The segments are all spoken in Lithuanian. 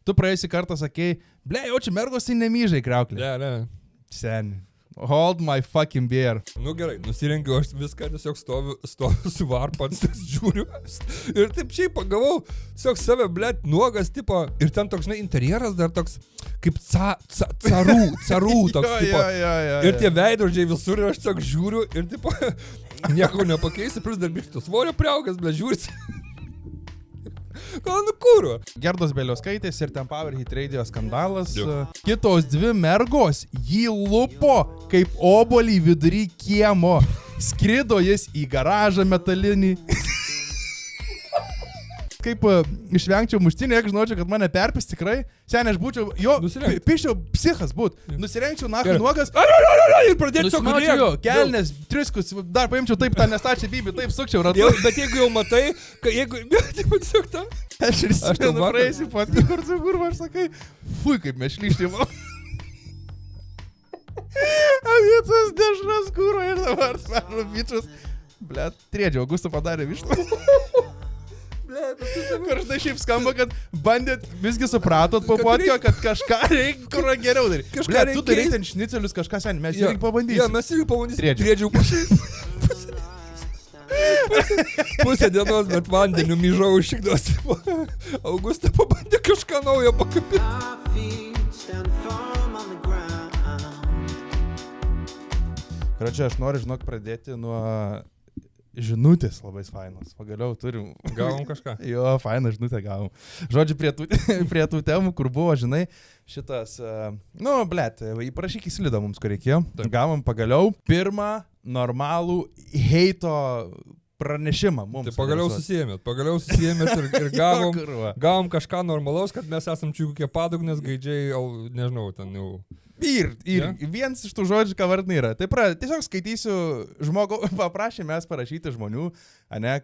Tu praėjusį kartą sakei, jaučiu mergos tai nemyžai kriauklį. Ne. Seni. Hold my fucking beer. Nu gerai, nusirengiu aš viską, tiesiog stoviu su varpats, žiūriu. Ir taip šiaip pagavau, tiesiog save, nuogas, tipo, ir ten toks, interjeras dar toks, kaip carų toks, tipo. Ir tie veidrodžiai visur, ir aš tiesiog žiūriu, ir tipo, nieko nepakeisi, plus dar bištų svorio priaugas, žiūrisi. Gal nukūro. Gerdos Beliauskaitės ir ten Power Hit Radio skandalas. Kitos dvi mergos jį lupo kaip obuolį vidury kiemo. Skrido jis į garažą metalinį. Kaip išvengčiau muštinį, jeigu žinočiau, kad mane perpis tikrai. Seniai, aš būčiau, piščiau psichas būt. Nusirengčiau nuogas. Ir pradėčiau kelnes, triskus, dar paimčiau taip tą nestačią bybį, taip sukčiau ratu. Bet jeigu jau matai, jeigu... Aš ir įsimenu praeisi patį kartu, kur aš sakai, fui, kaip mes šlyštėmo. Avietas dešras kūro ir dabar smerų bičius. Blet, 3 augusto padarė vištą. Kur štai šiaip skamba, kad bandėt, visgi supratot po potkio, kad kažką reikia, kur geriau daryti. Blet, tu darei ten šnicelius kažką sen, mes irgi pabandysim. Jo, mes irgi pabandysim. Triedžiau pusę dienos, bet vandeniu myžau šikdos. Augustą pabandė kažką naujo pakapinti. Karočią, aš noriu, pradėti nuo... Žinutės labai fainos. Pagaliau turim. Gavom kažką? Jo, fainą žinutę gavom. Žodžiu, prie tų temų, kur buvo, žinai, šitas, įprašyk įsilido mums, kur reikėjo. Taip. Gavom pagaliau pirmą normalų heito pranešimą mums. Tai pagaliau susijėmėt ir gavom kažką normalaus, kad mes esam čia kokie padugnės gaidžiai, nežinau, ten jau... Ir vienas iš tų žodžių, ką vardinai yra. Tai tiesiog skaitysiu, paprašėme parašyti žmonių,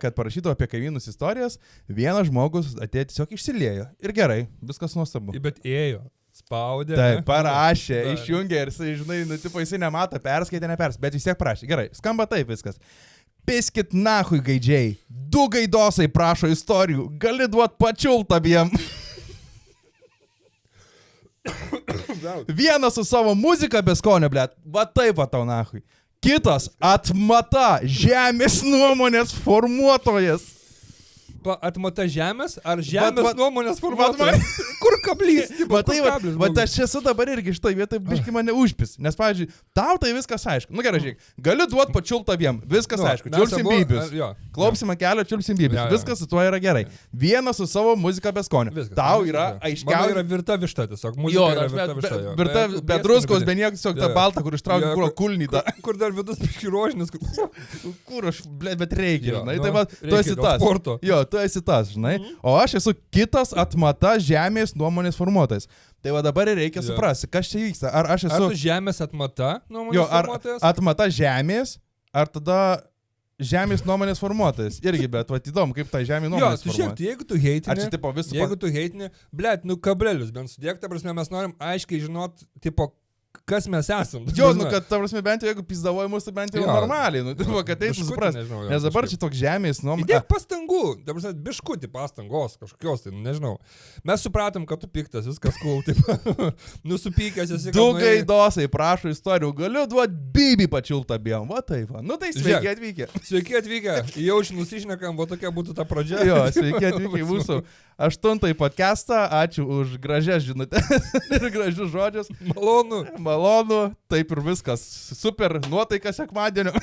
kad parašytų apie kaimynus istorijas. Vienas žmogus atėjo tiesiog išsiliejo. Ir gerai, viskas nuostabu. Bet ėjo, spaudė. Taip, parašė, išjungė ir jisai nemato, perskaitė, bet vis tiek parašė. Gerai, skamba taip viskas. Piskit nahui gaidžiai, 2 gaidosai prašo istorijų, gali duot pačiult abiem. Vienas su savo muzika be skonio, blet, va taip va tau nahui. Kitas atmata, žemės nuomonės formuotojas. Atmata žemės ar žemės nuomonės formuotojas? Kur kablys? Va aš esu dabar irgi štai vietoj biški mane užpis. Nes, pavyzdžiui, tau tai viskas aišku. Nu gerai, žiūrėk, galiu duot pačiult abiem. Viskas aišku. Čiulsim bybius. Klaupsim kelio, čiulsim bybius. Viskas su tuo yra gerai. Vienas su savo muzika be skonio. Tau yra aiškiausia. Man yra virta višta tiesiog. Muzika yra virta višta. Virta be druskos, be nieko, tiesiog ta balta, kur ištraukia kuro kulnį. Kur dar vidus biški rožinis. Kur aš, bet reikia, žinai. Tai va, tu esi tas. Jo, tu esi tas, žinai. O aš esu kitas atmata žemės nuomonės formuotojas. Tai va dabar ir reikia suprasti, kas čia vyksta. Ar aš esu... Ar tu žemės atmata nuomonės formuotojas? Ar atmata žemės, ar tada žemės nuomonės formuotojas. Irgi, bet va įdomu, kaip ta žemė nuomonės formuotojas. Jo, jeigu tu heitini, blet, kablelius, bent sudėk, ta prasme, mes norim aiškiai žinot, tipo, kas mes esam. Jo, kad, ta prasme, bent jau, jeigu pizdavoji mūsų, tai bent jau normaliai, kad tai supras. Nes dabar čia toks žemės nuomonės. Įdėk pastangų, ta prasme, biškutį pastangos, kažkokios, tai, nežinau. Mes supratom, kad tu piktas, viskas cool, taip, nusupykęs esi. 2 gaidosai prašo istorijų, galiu duot bybį pačiult abiem, va taip, va. Nu tai sveiki atvykę. Sveiki atvykę, jaučiu nusišnekam, va tokia būtų ta pradžia. Jo, sveiki atvykę į mūsų 8 podcastą, ačiū už gražias žinutes ir gražius žodžius. Malonu, taip ir viskas. Super nuotaika sekmadienio.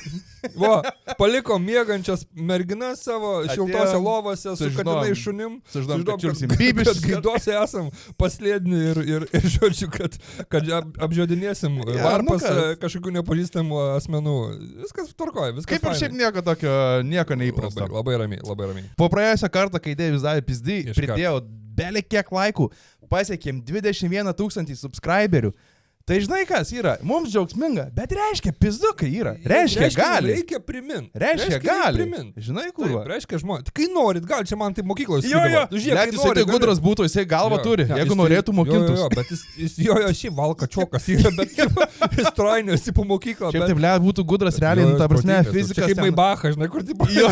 Va, paliko miegančias merginas savo šiltose lovose su katinai šunim. Sužinom, kad čiulsim bybis. Bet gaidose esam paslėdini ir žodžiu, kad apžiodinėsim varpas kažkokių nepažįstamų asmenų. Viskas tvarkoja, viskas kaip ir šiaip nieko tokio, nieko neįprasta. Labai ramiai. Po praėjusią kartą, kai Deivis davė pizdį, pridėjau belė kiek laikų, pasiekėm 21 000 subscriberių. Tai žinai kas yra, mums džiaugsminga, bet reiškia pizdukai yra, reiškia gali. Reikia primint. Reiškia gali. Žinai, kur? Reiškia žmonės. Kai norit, gal čia man tai mokyklos. Jo, net jisai tai gudras būtų, jisai galvą turi, jeigu norėtų mokintis. Jo, bet jis šį valka čiokas yra, bet jis trainiuosi po mokyklą. Šiaip tai, ble, būtų gudras realiai, ta prasme, fizikas. Kaip Maibachas, žinai, kur tipo. Jo.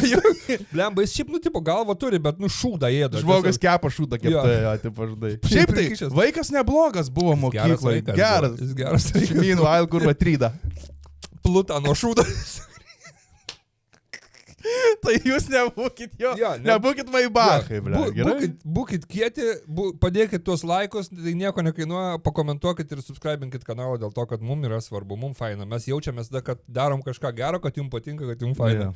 Blemba, jis šiaip, tipo, galvą turi, bet, šūdą ėda. Žmogas kepa šūdą kepta, tipo, žinai. Šiaip tai, vaikas neblogas buvo mokykloje. Geras. Geras. Meanwhile, kurva tryda. Pluta nuo šūdo. Tai jūs nebūkit jo. Nebūkit Maibachai, ble. Būkit kieti, padėkit tuos laikus, tai nieko nekainuoja, pakomentuokit ir subscribinkit kanalą dėl to, kad mums yra svarbu, mums faina. Mes jaučiamės, kad darom kažką gero, kad jums patinka, kad jums faina.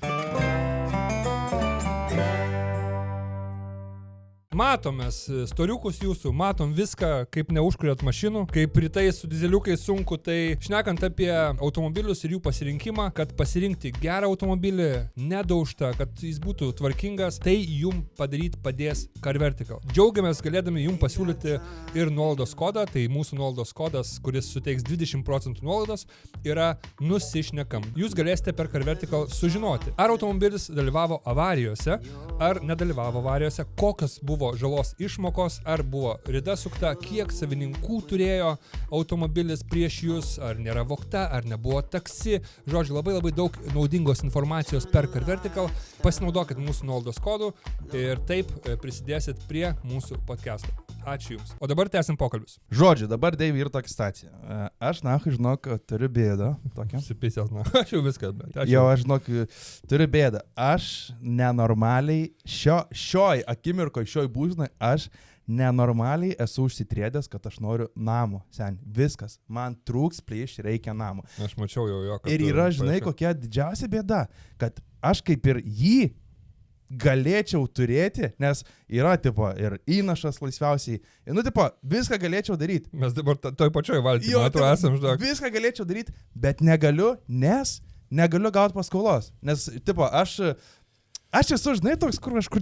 Matomės storiukus jūsų, matom viską, kaip neužkuriat mašinų, kaip rytais su dizeliukais sunku, tai šnekant apie automobilius ir jų pasirinkimą, kad pasirinkti gerą automobilį, nedaužtą, kad jis būtų tvarkingas, tai jum padaryti padės CarVertical. Džiaugiamės galėdami jum pasiūlyti ir nuolaidos kodą, tai mūsų nuolaidos kodas, kuris suteiks 20% nuolaidos, yra nusišnekam. Jūs galėsite per CarVertical sužinoti, ar automobilis dalyvavo avarijose, ar nedalyvavo avarijose, kokios buvo žalos išmokos, ar buvo rida sukta, kiek savininkų turėjo automobilis prieš jūs, ar nėra vogta, ar nebuvo taksi. Žodžiu, labai daug naudingos informacijos per CarVertical. Pasinaudokit mūsų nuolaidos kodų ir taip prisidėsit prie mūsų podcast'o. Ačiū Jums. O dabar tęsim pokalbius. Žodžiu, dabar Deivi ir tokia situacija. Aš, žinok, turiu bėdą. Sipisės, Aš jau viską, bet. Jo, aš, žinok, turiu bėdą. Aš nenormaliai, šioj akimirkoj, šioj būžnai, aš nenormaliai esu užsitrėdęs, kad aš noriu namo. Sen, viskas. Man trūks plyš, reikia namo. Aš mačiau jau. Ir yra, žinai, kokia didžiausia bėda, kad aš kaip ir jį galėčiau turėti, nes yra, tipo, ir įnašas laisviausiai. Tipo, viską galėčiau daryti. Mes dabar toj pačioj valtyje, esam, žinok. Viską galėčiau daryti, bet negaliu, nes negaliu gauti paskolos. Nes, tipo, aš esu, žinai, toks, kur aš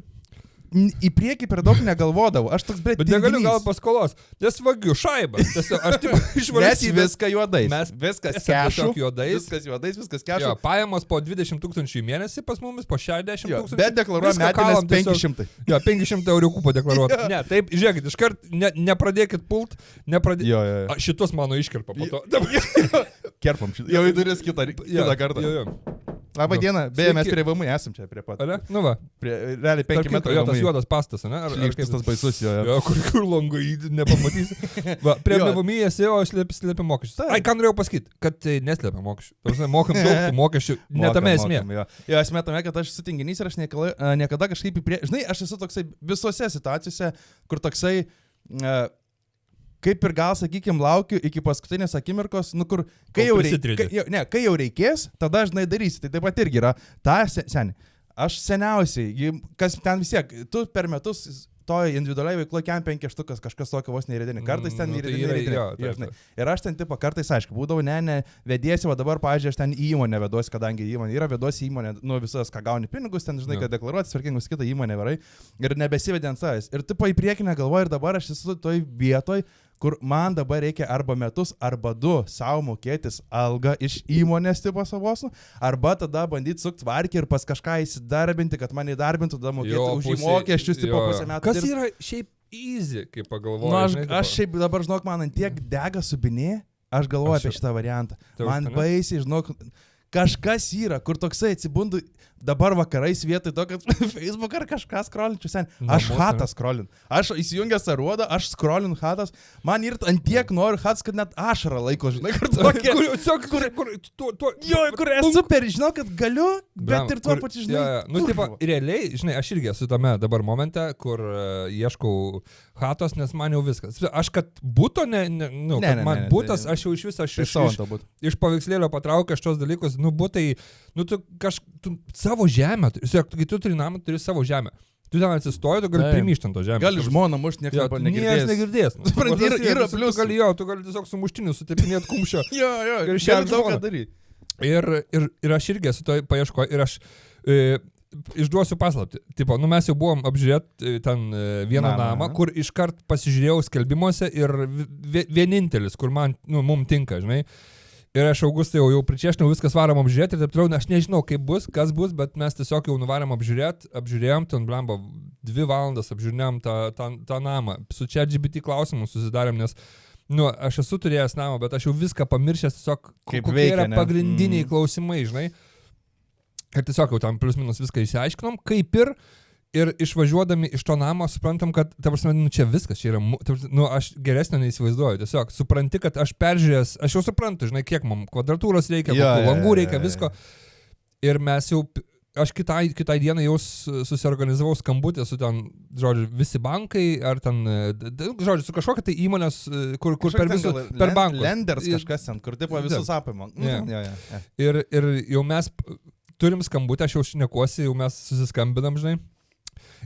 į priekį per daug negalvodavau. Aš toks, bet negaliu gauti paskolos. Nes vagiu šaibas. Aš tik iš valstybės. Mes viską juodais. Mes viskas kešu. Viskas juodais, viskas kešu. Jo, pajamos po 20 000 į mėnesį pas mumis, po 60 000. Bet deklaruoja metinės 500. Jo, 500 euriukų padeklaruoti. Ne, taip, žiūrėkit, iškart nepradėkit pult. Šitus mano iškerpa po to. Kerpam šitą. Jau į duris kitą kartą. Labą dieną, beje, mes prie VMI esam čia prie pat. Nu va. Realiai 5 metrų. Jo, tas juodas pastas, ne? Ar kaip tas baisus jo. Jo, kur langai nepamatysi. Va, prie VMI esi, o slėpia mokesčius. Ai, ką norėjau pasakyti, kad neslėpia mokesčių. Mokam daug tų mokesčių, netame esmė. Jo, esmė tame, kad aš esu tinginys ir aš niekada kažkaip žinai, aš esu toksai visose situacijose, kur toksai kaip ir gal, sakykime, laukiu iki paskutinės akimirkos, kur kai jau reikės, tada žinai darysi. Tai taip pat irgi yra. Aš seniausiai, kas ten vis tiek, tu per metus toj individualiai veikloje kem 5 štukas, kažkas tokio vos neįredinė. Kartais ten įredinė. Ir aš ten tipo kartais, aišku, būdavau, vedėsi, o dabar, pavyzdžiui, aš ten įmonę veduosi, kadangi įmonė yra, veduosi įmonę, visas, ką gauni pinigus, ten, žinai, kad deklaruoti, tvarkingus kitą įmonę varai ir nebesivedė ant savęs. Ir tipo į priekį negalvoju ir dabar aš esu toj vietoj, kur man dabar reikia arba metus, arba 2 savo mokėtis algą iš įmonės tipo savos, arba tada bandyti sukti varkį ir pas kažką įsidarbinti, kad mane įdarbintų, tada mokėti už mokesčius tipo pusę metų. Kas yra šiaip easy, kaip pagalvoju? Aš šiaip dabar, žinok, man ant tiek dega subinė, aš galvoju apie šitą variantą. Man baisiai, žinok, kažkas yra, kur toksai atsibundu dabar vakarais vietoj to, kad Facebook ar kažką skrolinčiu sen. Aš hatą skrolinu. Aš įsijungęs aruodą, aš skrolinu hatas. Man ir ant tiek noriu hatas, kad net ašarą laiko, žinai, kur tokie. Kur esu per, žinau, kad galiu, bet ir tuo pačiu, žinai. Nu, tipo, realiai, žinai, aš irgi esu tame dabar momente, kur ieškau hatos, nes man jau viskas. Aš kad būto, man būtas, aš jau iš viso, iš paveikslėlio patraukiu šitos dalykus, būtai, tu savo žemę, kai tu turi namą, turi savo žemę. Tu ten atsistoji, tu gali primyšti ant to žemę. Gali žmoną mušti, niekas negirdės. Tu gali tiesiog su muštiniu sutepinėti kumščio. Ir šiandien daug ką daryti. Ir aš irgi esu to paieškoju ir aš išduosiu paslaptį. Tipo, nu mes jau buvom apžiūrėti ten vieną namą, kur iškart pasižiūrėjau skelbimuose ir vienintelis, kur man, nu, mum tinka, žinai. Ir aš Augustai jau pričiešinau, viskas varom apžiūrėti ir taip toliau, aš nežinau, kaip bus, kas bus, bet mes tiesiog jau nuvarėm apžiūrėjom, ten blemba 2 valandas apžiūrėjom tą namą. Su ChatGPT klausimu susidarėm, nes, nu, aš esu turėjęs namą, bet aš jau viską pamiršęs, tiesiog kokie yra pagrindiniai klausimai, žinai. Ir tiesiog jau tam plius minus viską išsiaiškinom, kaip ir išvažiuodami iš to namo suprantam, kad, ta prasme, nu čia viskas, čia yra, nu aš geresnio neįsivaizduoju, tiesiog supranti, kad aš peržiūrėjęs, aš jau suprantu, žinai, kiek mums kvadratūros reikia, langų reikia, visko. Ir mes jau, aš kitai dienai jau susiorganizavau skambutę su ten, žodžiu, visi bankai, ar ten, žodžiu, su kažkokia tai įmonės, kur per visus, per bankus. Lenders kažkas ten, kur tipo visus apima. Ir jau mes turim skambutę, aš jau šnekuosi, jau mes susiskambinam, žinai.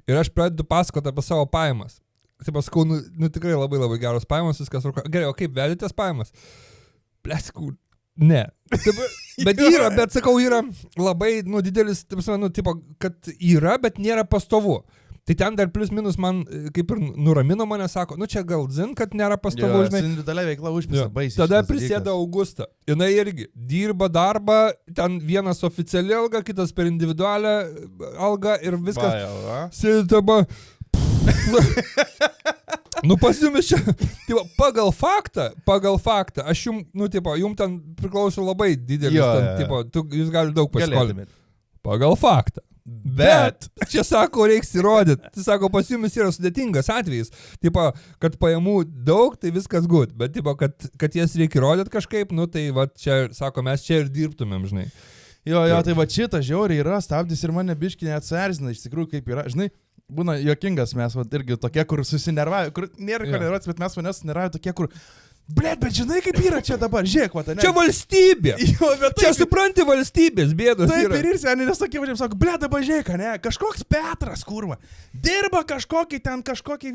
Ir aš pradedu pasakoti apie savo pajamas. Taip pasakau, nu tikrai labai labai geros pajamas, viskas rūko. Gerai, o kaip vedėtės pajamas? Bleskau, ne. Bet yra, bet sakau, yra labai, nu, didelis, taip sakau, nu, tipo, kad yra, bet nėra pastovu. Tai ten dar plius minus man kaip ir nuramino mane, sako, nu čia gal zin, kad nėra pastovu, žinai. Individualia veikla užpisa, baisiai. Tada prisėda Augusta. Jinai irgi dirba darbą, ten vienas oficiali alga, kitas per individualią algą ir viskas. Sėdi taba. Nu pasiumis čia, tipo, pagal faktą, aš jums, nu, tipo, jums ten priklauso labai didelis, ten, tipo, jūs galite daug pasiskolinti. Pagal faktą. Bet čia sako, reiks įrodyti. Tai sako, pas jumis yra sudėtingas atvejis. Tipo, kad pajamų daug, tai viskas good. Bet tipo, kad jas reikia įrodyti kažkaip, nu tai va čia, sako, mes čia ir dirbtumėm, žinai. Jo, tai va šitą žiauriai yra stabdis ir mane biškį neatserzina, iš tikrųjų kaip yra. Žinai, būna juokingas mes, va irgi tokie, kur susinervavę, kur nėra ko nervuotis, bet mes manęs susinervavę tokie, kur... Blet, bet žinai, kaip yra čia dabar, žiūrėk, va, ne? Čia valstybė. Jo, čia supranti valstybės, bėdos taip, yra. Taip, ir seniai nesakė, vadžiam, sako, blet, dabar žiūrėk, ne? Kažkoks Petras, kurva, dirba kažkokį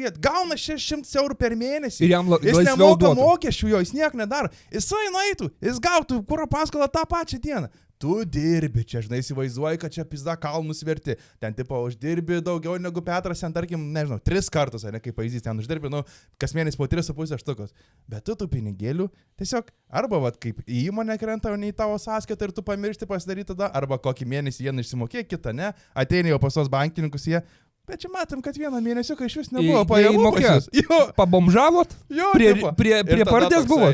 vietą, gauna 600 eurų per mėnesį. Ir jam jis nemoka mokesčių, jo, jis nieko nedaro. Jisai nueitų, jis gautų kuro paskolą tą pačią dieną. Tu dirbi, čia, žinai, įsivaizduoji, kad čia pizda kalnus verti. Ten, tipo, uždirbi daugiau negu Petras, ten, tarkim, nežinau, 3 kartus, ne, kaip pavyzdys, ten uždirbi, nu, kas mėnesį po 3,5 štukos. Bet tu tų pinigėlių tiesiog, arba, vat, kaip į įmonę krenta, o ne į tavo sąskaitą ir tu pamiršti pasidaryti tada, arba kokį mėnesį vieną išsimokė, kitą ne, ateini jau pas tos bankininkus jie. Bet čia matom, kad vieną mėnesį, kai iš vis nebuvo pajamų. Pabomžavot? Jo, prie pardės buvo.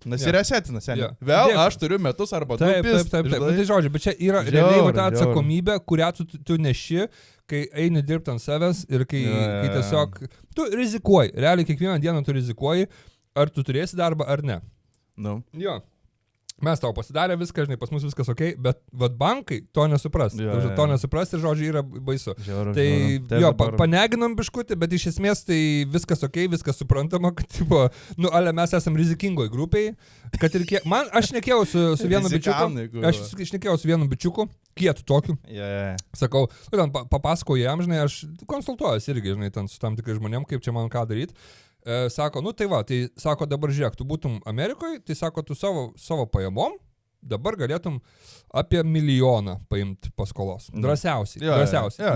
Nasiresetina, seniai. Vėl aš turiu metus arba 2. Taip. Tai žodžiu, bet čia yra realiai ta atsakomybė, kurią tu neši, kai eini dirbti ant savęs ir kai tiesiog tu rizikuoji. Realiai kiekvieną dieną tu rizikuoji, ar tu turėsi darbą ar ne. Nu. Jo. Mes tau pasidarė viską, žinai, pas mus viskas okei, bet bankai to nesupras. To nesupras ir, žodžiu, yra baisu. Tai jo, paneginom biškutį, bet iš esmės tai viskas okei, viskas suprantama, kad, tipo, nu, ale mes esam rizikingoj grupiai, kad ir kiek... Aš šnekėjau su vienu bičiuku, kietu tokiu. Sakau, ten papasakau jam, žinai, aš konsultuojuosi irgi, žinai, ten su tam tikrai žmonėm, kaip čia man ką daryti. Sako, nu tai va, tai sako, dabar žiūrėk, tu būtum Amerikoje, tai sako, tu savo pajamom dabar galėtum apie 1 milijoną paimti paskolos. Drąsiausiai.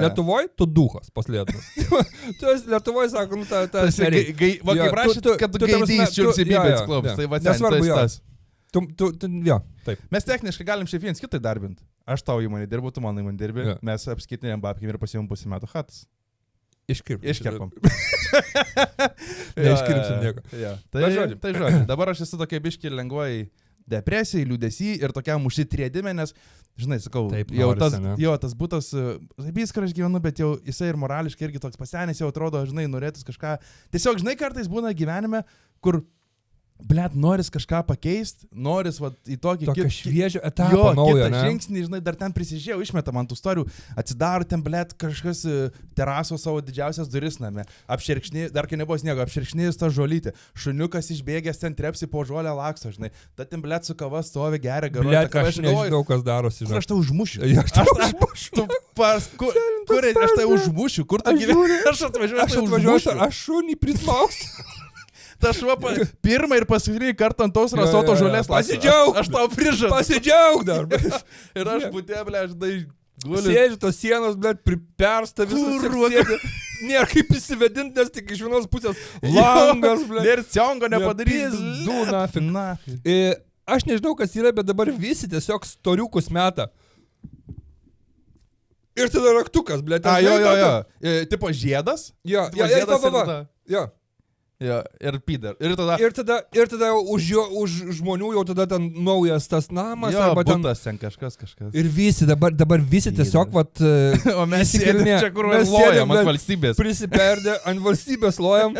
Lietuvoje tu duhas paslėtas. Tu esi Lietuvoje, sako, nu ta nereikia. Va, kaip rašyt, kad tu gaidys čiulsi bybės klubs, tai va, nesvarbu, tas. Jo, taip. Mes techniškai galim šiaip viens kitai darbinti. Aš tau įmonė dirbu, tu mano įmonė dirbi, mes apskaitinėm babkim ir pasiimam pusę metų chatas. Iškerpam. Neiškirpsim nieko. Tai žodžiu. Dabar aš esu tokia biški lengvai depresijai, liūdesy ir tokiam užsitriedime, nes, žinai, sakau, taip, tas būtas, viską aš gyvenu, bet jau jisai ir morališkai irgi toks pasenęs, jau atrodo, žinai, norėtus kažką. Tiesiog, žinai, kartais būna gyvenime, kur blet, noris kažką pakeisti, noris va, į tokį šviežią etapą naują, kitą žingsnį, žinai, dar ten prisižiūrėjau, išmeta man tų storių, atsidaro ten, blet, kažkas teraso savo didžiausias duris name, apšerkšnė, dar kai nebuvo sniego, apšerkšnėjus tą žolytę, šuniukas išbėgęs ten trepsi po žolę laksto, žinai, ta ten, blet, su kava stovi, geria, garuoja. Blet, aš nežinau, kas darosi, žinai. Kur aš tau užmušiu? Kur aš tau užmušiu? Kur tu gyveni? Aš atvažiuosiu, aš šunį prismauksiu. Ta šuo pirmą ir paskutinį kartą ant tos rasoto žolės. Pasidžiaug! Aš tau prižadu. Pasidžiaug dar. Ir aš būtė, ble, žinai, Sėdži tos sienos, blėt, pripersta visas. Nėra kaip įsivedinti, nes tik iš vienos pusės langas, blėt. Ir ciongo nepadarys. Du nafig. Aš nežinau, kas yra, bet dabar visi tiesiog storiukus meta. Ir tada raktukas, blėt. Jo. Tipo žiedas? Jo. Jo, ir pider. Ir tada už žmonių jau tada ten naujas tas namas. Jo, arba butas ten kažkas. Ir visi, dabar visi tiesiog, vat... O mes sėdėm čia, kur lojam ant valstybės. Prisiperdė, ant valstybės lojam.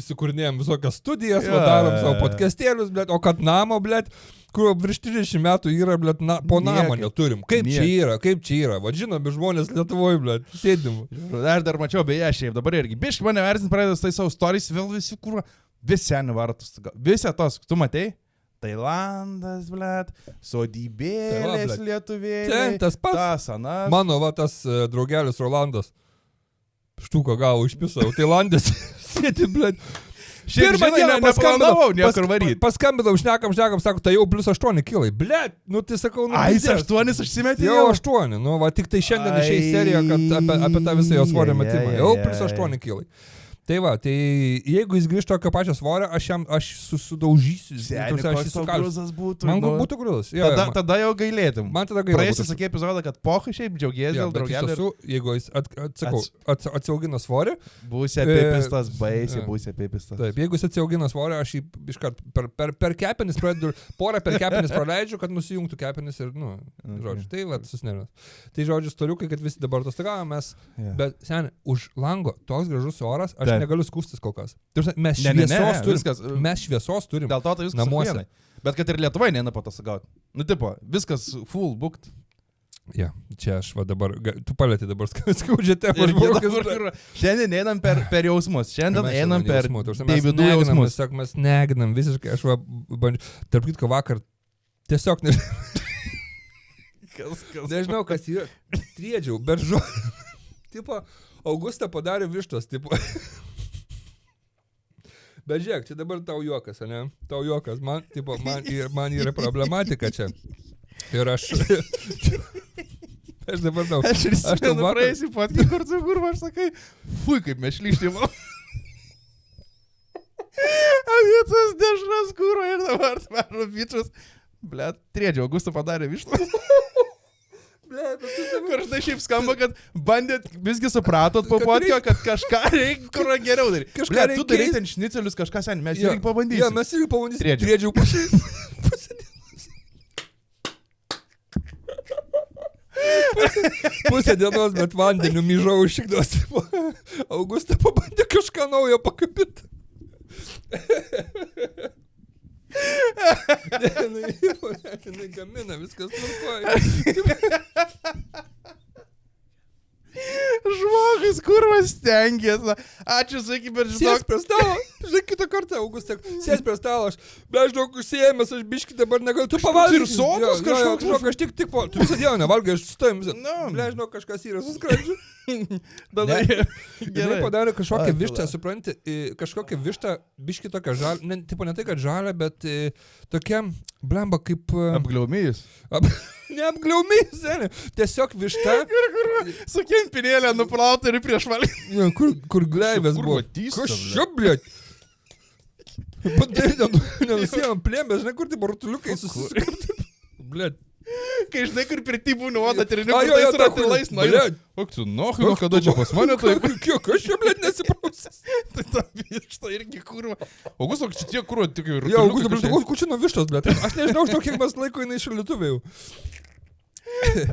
Įsikurnėjom visokias studijas, darom savo podcastėlius, blėt, o kad namo, blėt, kur virš 30 metų yra, blėt, po namo neturim. Kaip čia yra? Va, žinom, žmonės Lietuvoje, blėt, sėdim. Aš dar mačiau, beje, šiaip dabar irgi. Biškai mane vertins pradėtas tai savo stories, vėl visi, kur, visi nevartus. Visi tos, tu matei? Tailandas, blėt, sodybėlės lietuvėlės. Tas pats. Tas, anas. Mano, va, tas draugelis Rolandas. Štuko gal užpisau. Tailandės sėdi, blėt. Pirmą dieną neplanavau niekur varyti. Paskambinau, šnekam, sako, tai jau +8 kilai. Blet, tai sakau, Ai, 8 užsimetė jau 8, tik tai šiandien išeis serija, kad apie tą visą jo svorio metimą. Jau +8 kilai. Tai va, tai jeigu jis grįžtų tokio pačio svorio, aš sudaužysiu. Koks tau grūzas būtų? Man būtų grūzas. Tada jau gailėtum. Man tada gailėtum. Praėjusią sakė epizodą, kad pochai šiaip džiaugiesi dėl draugelio. Jeigu jis atsiaugina svorį. Būsi apipistas, baisiai būsi apipistas. Taip, jeigu jis atsiaugina svorį, aš jį iškart per kepenis pradedu, porą per kepenis praleidžiu, kad nusijungtų kepenis ir, žodžiu, tai va, susnervas. Tai žodžiu, storiukai, kad visi dabar atostogavome, bet seniai, už lango toks gražus oras, aš negaliu skūstis kol kas. Mes šviesos turim. Dėl to tai viskas namuose. Bet kad ir Lietuvoje neina patostogauti. Tipo, viskas full booked. Ja, čia aš va dabar, tu palėti dabar skaudžią temą. Šiandien einam per jausmus. Šiandien einam per Davidų jausmus. Mes neginam visiškai. Aš va bandžiu. Tarp kitko vakar tiesiog nežinau, kas yra. Triedžiau, bet žodžiu. Tipo, Augusta padarė vištos, tipo. Bet žiūrėk, čia dabar tau juokas, ne? Tau juokas, man yra problematika čia. Ir aš dabar tau. Aš ir sėdu praeisi patį, kur aš sakai, fui, kaip mes šlyštėm. Avitas dešras kūro ir dabar tvaro bičius. Blet, triedžiau, Augusta padarė vištos. Kur aš tai šiaip skamba, kad bandėt, visgi supratot po podkio, kad kažką reikia, kur geriau daryti. Kažką tu darai ten šnicelius, kažką sen, mes irgi pabandysim. Jo, mes irgi pabandysim. Triedžiau pusę dienos, bet vandeniu myžau užšikdos. Augusta pabandė kažką naujo pakapit. Jinai gamina, viskas tvarkoja. Žmogus, kurvas stengiasi. Ačiū, saky, bet žinok. Sės prie stalo. Žinai, kitą kartą, Augustas, sės prie stalo. Aš daug užsiėmęs, aš biškį dabar negaliu. Tu pavalgai. Ir sotus kažkoks. Žinok, aš tik po. Tu visą dieną nevalgai, aš sustojim. Žinok, kažkas yra suskrandžiu. Gerai padarė kažkokią vištą, supranti, kažkokią vištą, biškį tokią žalę, tipo ne tai, kad žalę, bet tokia, blemba, kaip... Apgliaumėjus. Neapgliaumėjus, seniai. Tiesiog višta. Su kempinėlė nuplauta ir prieš valį. Kur gleivės buvo. Kas šio, blėt? Nenusėjom plėmės, žinai, kur tai barutuliukai susisikapti. Blėt. Kai žinai, kur pirti būna oda treniukai, tai su ratilais nuėjo. O tu, nu, kada čia pas mane, tai... Kiek aš čia, blėt, nesiprausęs. Tai ta višta irgi kurva. Augusto, čia tiek kurva, tik ir... Jo, Augusto, blėt, kučino vištos, blėt. Aš nežinau, kiek mes laiko jinai šalituvė jau.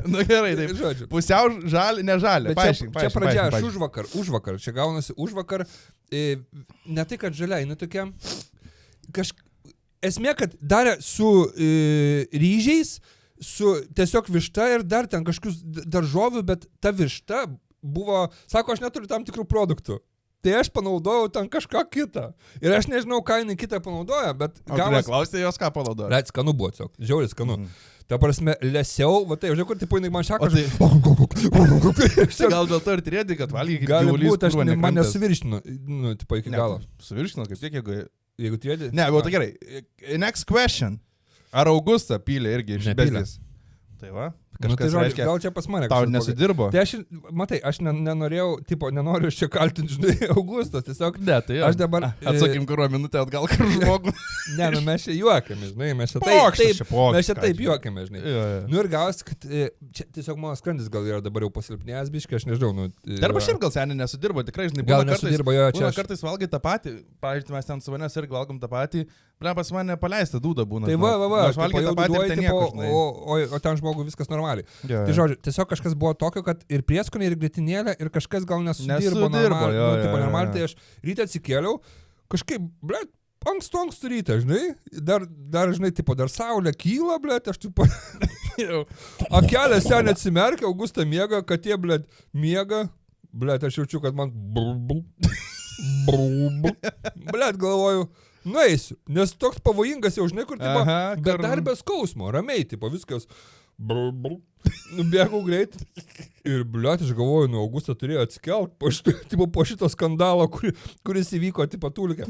Nu gerai, taip. Pusiau žalį, ne žalį. Čia pradžia, aš užvakar. Čia gaunasi užvakar. Ne tai, kad žalia, jinai tokia... Esmė, kad darė su ryžiais, su tiesiog višta ir dar ten kažkokius daržovių, bet ta višta buvo, sako, aš neturiu tam tikrų produktų. Tai aš panaudojau ten kažką kitą. Ir aš nežinau, ką jinai kitą panaudoja, bet... O neklausė jos, ką panaudoja? Leit, skanu buvo tiesiog, žiauriai skanu. Ta prasme, lėsiau, va tai, žinai, kur tipo jinai man šako... Gal dėl to ir turėti, kad valgy kaip gyvulys. Gali būt, aš man nesuvirškino, tipo iki galo. Suvirškino, kaip tiek, jeigu turėti... Ne, buvo tai gerai. Next question. Ar Augusta pylė irgi iš bezės? Tai va, Tai žodžiu, gal čia pas mane. Tau nesudirbo? Tai aš nenorėjau, nenoriu čia kaltinti, žinai, Augustas, tiesiog. Ne, tai jau. Aš dabar... Atsakim, kurio minutę atgal žmogų. Ne, mes čia juokiamės, žinai, mes čia taip juokiamės, žinai. Nu ir gausi, kad čia tiesiog mano skrandis gal yra dabar jau pasilpnėjęs, biškai, aš nežinau. Arba šiaip gal seniai nesudirbo, tikrai, žinai, gal nesudirbo, jo, čia. Kartais valgai tą patį, pavyzdžiui, mes ten su manęs irgi valgom tą patį, pas mane paleista dūda būna. Tai va, aš valgai tą patį ir ten nieko, žinai. O ten žmogui viskas normaliai. Yeah. Tai žodžiu, tiesiog kažkas buvo tokio, kad ir prieskonė, ir grietinėlė, ir kažkas gal nesudirbo normaliai. Tai aš ryte atsikėliau, kažkaip, blėt, ankstu ryte, žinai, dar žinai, dar saulė kyla, blėt, aš akelė seniai atsimerkia, Augusta miega, katė, blėt, miega, blėt, aš jaučiu, kad man blėt, galvoju, nueisiu, nes toks pavojingas jau, žinai, kur, bet dar be skausmo, ramiai, viskas, nubėgau greit ir, bliuot, aš galvoju, Augusta turėjo atsikelt po šito skandalo, kuris įvyko, tūlikė.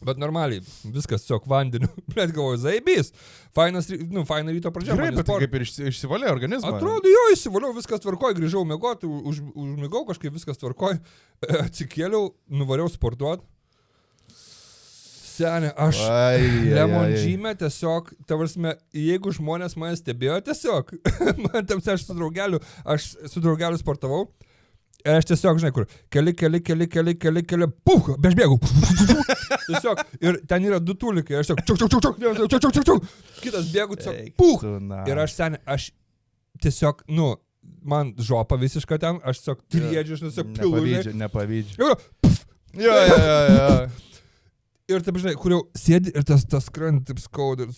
Bet normaliai, viskas tiesiog vandeniu. Bliuot, galvoju, zaibys. Faina ryto pradžia. Gerai, bet kaip ir išsivalė organizmą. Atrodo, jo, išsivaliau, viskas tvarkoj, grįžau miegoti, užmigau kažkaip, viskas tvarkoj. Atsikėliau, nuvariau sportuot. Senė, aš Lemon Gym'e tiesiog, jeigu žmonės mane stebėjo, tiesiog, aš su draugeliu sportavau, ir aš tiesiog, žinai, kur, keli, puh, bežbėgau, tiesiog, ir ten yra 2 tūlikai, aš tiesiog, kitas bėgu, tiesiog, puh, ir aš tiesiog, man žopa visiška ten, aš tiesiog triedžiu, aš tiesiog pilu, nepavydžiu. Jo. Ir taip, žinai, kur jau sėdi ir tas skrandis taip skauda ir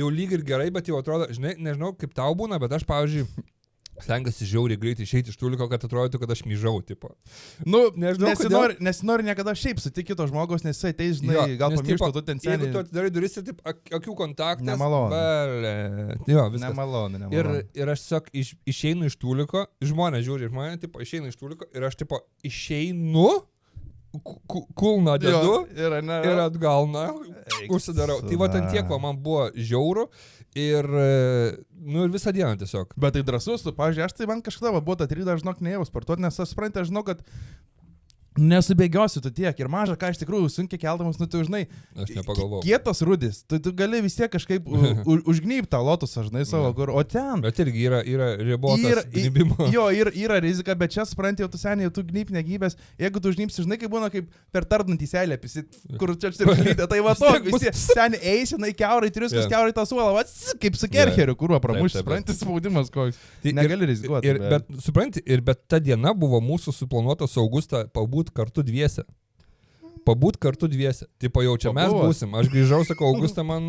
jau lyg ir gerai, bet jau atrodo, žinai, nežinau, kaip tau būna, bet aš, pavyzdžiui, stengiasi žiauriai greitai išeiti iš tūliko, kad atrodytų, kad aš myžau, tipo. Nesinori niekada šiaip sutikti kito žmogaus, nes jisai ateis, žinai, gal pamirštų, tu ten seniai. Jeigu tu atidarai duris ir taip akių kontaktas. Nemalonu. Jo, viskas. Nemalonu. Ir aš tiesiog išeinu iš tūliko, žmonės žiūri, tipo, išeinu iš tūliko ir aš, tipo, išeinu, kulną dedu ir atgal, užsidarau. Tai va, ant tiek man buvo žiauru ir, ir visą dieną tiesiog. Bet tai drąsus, pavyzdžiui, aš tai man kažkada buvo tą 3 žinok neėjau sportuoti, nes aš suprantu, aš žinau, kad nesubėgiosiu tu tiek ir maža, ką iš tikrųjų sunkiai keldamas, tu žinai, kietas rudis, tu gali vis tiek kažkaip užgnybt tą lotusą, žinai, savo, o ten. Bet irgi yra ribotas gnybimo. Jo, yra rizika, bet čia, supranti, jau tu seniai, tu gnyb negybės, jeigu tu užgnybsi, žinai, kaip būna kaip per tardantį seilę, kur čia žinai, tai va to, visi seniai eisinai, kiaurai, triuskus, kiaurai tą suolą, va, kaip su kercheriu, kuriuo pramuši, supranti, spaudimas koks. Negali rizikuoti. Bet, supranti, bet ta diena buvo mūsų suplanuota su Augusta pabūt kartu dviese. Tipo jau čia mes būsim. Aš grįžau, sakau, Augusta man,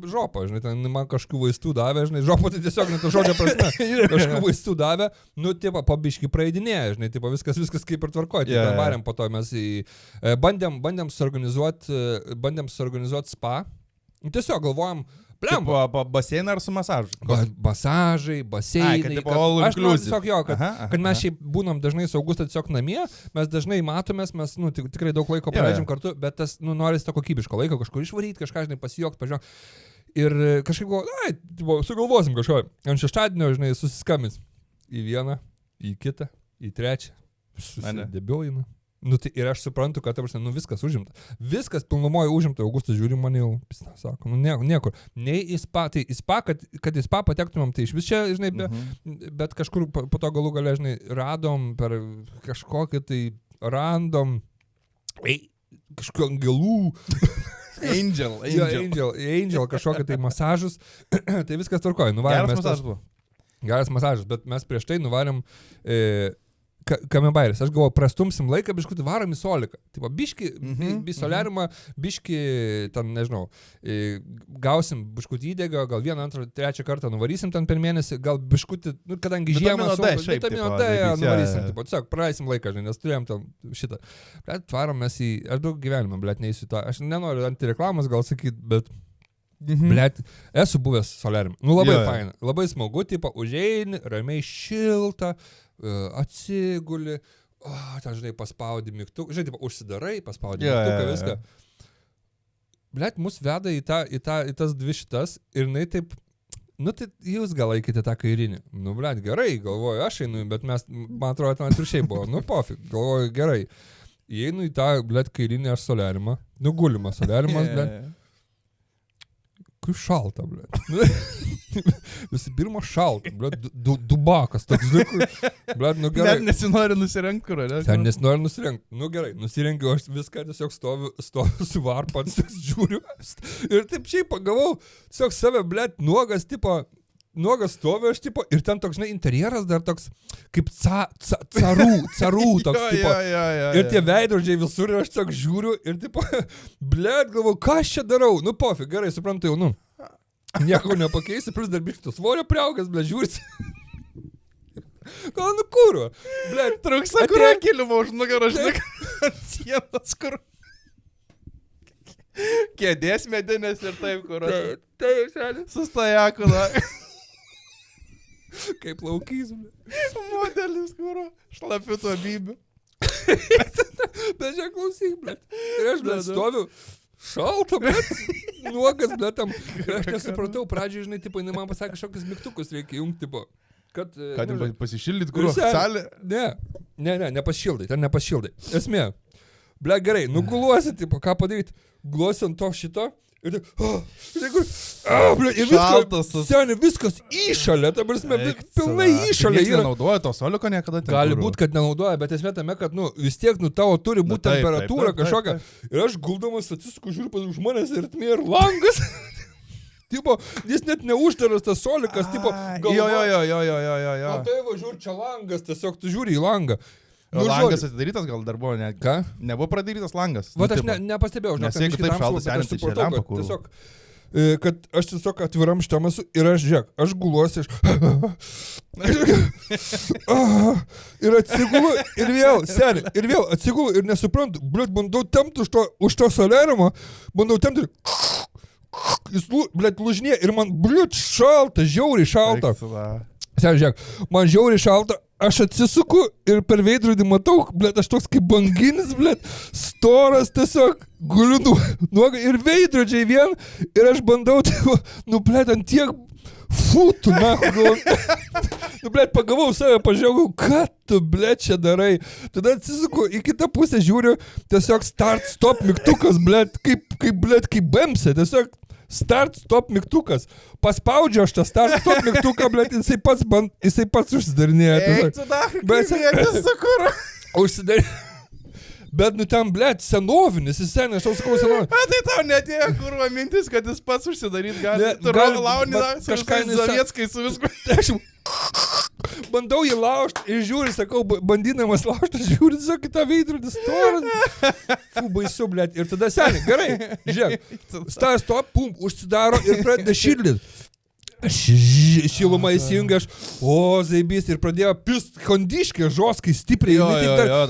žopa, žinai, ten man kažkokių vaistų davė, žinai, žopa tai tiesiog net žodžio prasme. Kažkokių vaistų davė, tipo, pabiški praeidinėja, žinai, tipo, viskas kaip ir tvarkoja. Tai varėm po to mes bandėm suorganizuoti spa. Tiesiog galvojam, Tipo, baseiną ar su masažu? Masažai, baseinai. Aš noriu tiesiog kad mes šiaip būnam dažnai su Augusta tiesiog namie, mes dažnai matomės, mes tikrai daug laiko praleidžiam kartu, bet tas norisi to kokybiško laiko, kažkur išvaryti, kažką, žinai, pasijuokti, pažiūrėti. Ir kažkaip galvoju, sugalvosim kažko. Ant šeštadienio, žinai, susiskambins į vieną, į kitą, į trečią. Susidėbiojame. Tai ir aš suprantu, kad viskas užimta. Viskas pilnumoje užimta, Augustas žiūri mane jau, sako, niekur. Nei į spa, tai į spa, kad į spa patektumėm, tai iš vis čia, žinai, bet kažkur po to galų gale, žinai, radom per kažkokį tai random, kažkokį angelų. Angel kažkokį tai masažus, tai viskas tvarkoja. Geras masažas, bet mes prieš tai nuvarėm Kamembairis. Aš galvoju, prastumsim laiką, biškutį varom į Soliką. Taip, biški, į soliariumą, biški, ten, nežinau, gausim biškutį įdėgą, gal 1, 2, 3 kartą nuvarysim ten per mėnesį, gal biškutį, kadangi žiemą vitamino D nuvarysim, taip, tiesiog praeisim laiką, žinai, nes turėjom ten šitą. Bet varom mes aš daug gyvenimą, blet, neįsiu tą. Aš nenoriu antireklamos gal sakyti, bet blet, esu buvęs soliarium. Labai faina, labai smagu, tipo, užeini, ramiai šilta, atsiguli, ten, žinai, paspaudi mygtuką, žinai, tipo, užsidarai, paspaudi mygtuką, viską. blet, mus veda į tas dvi šitas ir jinai taip, nu tai jūs gal eikite tą kairinį. Nu, blet, gerai, galvoju, aš einu, bet mes, man atrodo, man atviršiai buvo, nu, pofik, galvoju, gerai. Įeinu į tą, blet, kairinį aš soliarimą, nugulimą soliarimas, blet. Kaip šalta, blet. Visi pirma šalta, blet, dubakas toks, blet, nu gerai. Net nesinori nusirengti, kur, ne? Ten nesinori nusirengti. Nu gerai, nusirengiu, aš viską tiesiog stoviu su varpą, žiūriu. Ir taip šiaip pagavau, tiesiog save, blet, nuogas stoviu aš, tipo, ir ten toks, žinai, interjeras dar toks, kaip carų toks, tipo. Ir tie veidrodžiai visur, ir aš tiesiog žiūriu, ir, tipo, blet, galvoju, ką aš čia darau? Nu, pofik, gerai, suprantu jau, nu. Nieko nepakeisi, plus dar biškitų svorio priaugas, blet, žiūrisi. Gal, nu, kūro? Blet, trūksa, kur kilimo už nugarą, žinai, ant sienos, kur. Kėdės medinės ir taip, kur. Taip, seniai. Sustajaku, na. Kaip laukys, modelis, kuro, šlapiu to bybių. Bet čia klausyk, blet. Ir aš, blet, stoviu, šalta, blet, nuogas, blet, tam. Ir aš nesupratau, pradžiai, žinai, tipo, jinai man pasakė, kažkokius mygtukus reikia jungti, tipo. Kad pasišildyt, kuro, salė? Ne, nepasišildai. Esmė, blet, gerai, nuguluosi, tipo, ką padaryti? Guluosi ant to šito. Ir viskas įšalė, ta prasme, pilnai įšalė. Jis nenaudoja to soliko niekada. Gali būti, kad nenaudoja, bet esmė tame, kad, nu, vis tiek, nu, tavo turi būti temperatūra kažkokia. Ir aš guldamas atsisuku, žiūriu už manęs ir tmė ir langas. Tipo, jis net neuždaras tas solikas, tipo, galvoja. Jo. Tai va, žiūri, čia langas, tiesiog tu žiūri į langą. Nu, langas atidarytas gal dar buvo, ne? Ką? Nebuvo pradarytas langas. Vat aš nepastebėjau, nes jeigu taip šaltas, aš supratau, kad aš tiesiog atviram šitam esu ir aš, žiūrėk, aš guluosi, ir atsigulu, ir vėl, seniai, ir vėl atsigulu ir nesuprantu, blet, bandau tempti už to soliarimo, bandau tempti ir jis, blet, lūžinė ir man, blet, šalta, žiauriai šalta. Seniai, žiūrėk, man žiauriai šalta. Aš atsisuku ir per veidrodį matau, blet, aš toks kaip banginis, blet, storas tiesiog, guliu nuogai ir veidrodžiai vien ir aš bandau, nu, blet, ant tiek futų, na, nu, blet, pagavau save, pažiūrėjau, ką tu, blet, čia darai. Tada atsisuku, į kitą pusę žiūriu, tiesiog start, stop mygtukas, blet, kaip bemse, tiesiog start, stop mygtukas. Paspaudžiu aš tą start, stop mygtuką, blet, jisai pats užsidarinėja. Eik, tu da, kaip mėgis su kuru. Užsidarinėja. Bet, nu, ten, blet, senovinis, jis senis, aš sakau senovinis. Tai tau netėjo kurva mintis, kad jis pats užsidaryt gali. Tu launi kažką Zavietskai su visku. Bandau jį laužti ir žiūri, sakau, bandydamas laužti, žiūri, tiesiog kitą veidrodį storas. Fū, baisu, blet. Ir tada seniai, gerai, žiūrėk, stop, pum, užsidaro ir pradeda šildyti. Šilumą įsijungia, zaibys, ir pradėjo pist kondiškė, žoskai, stipriai.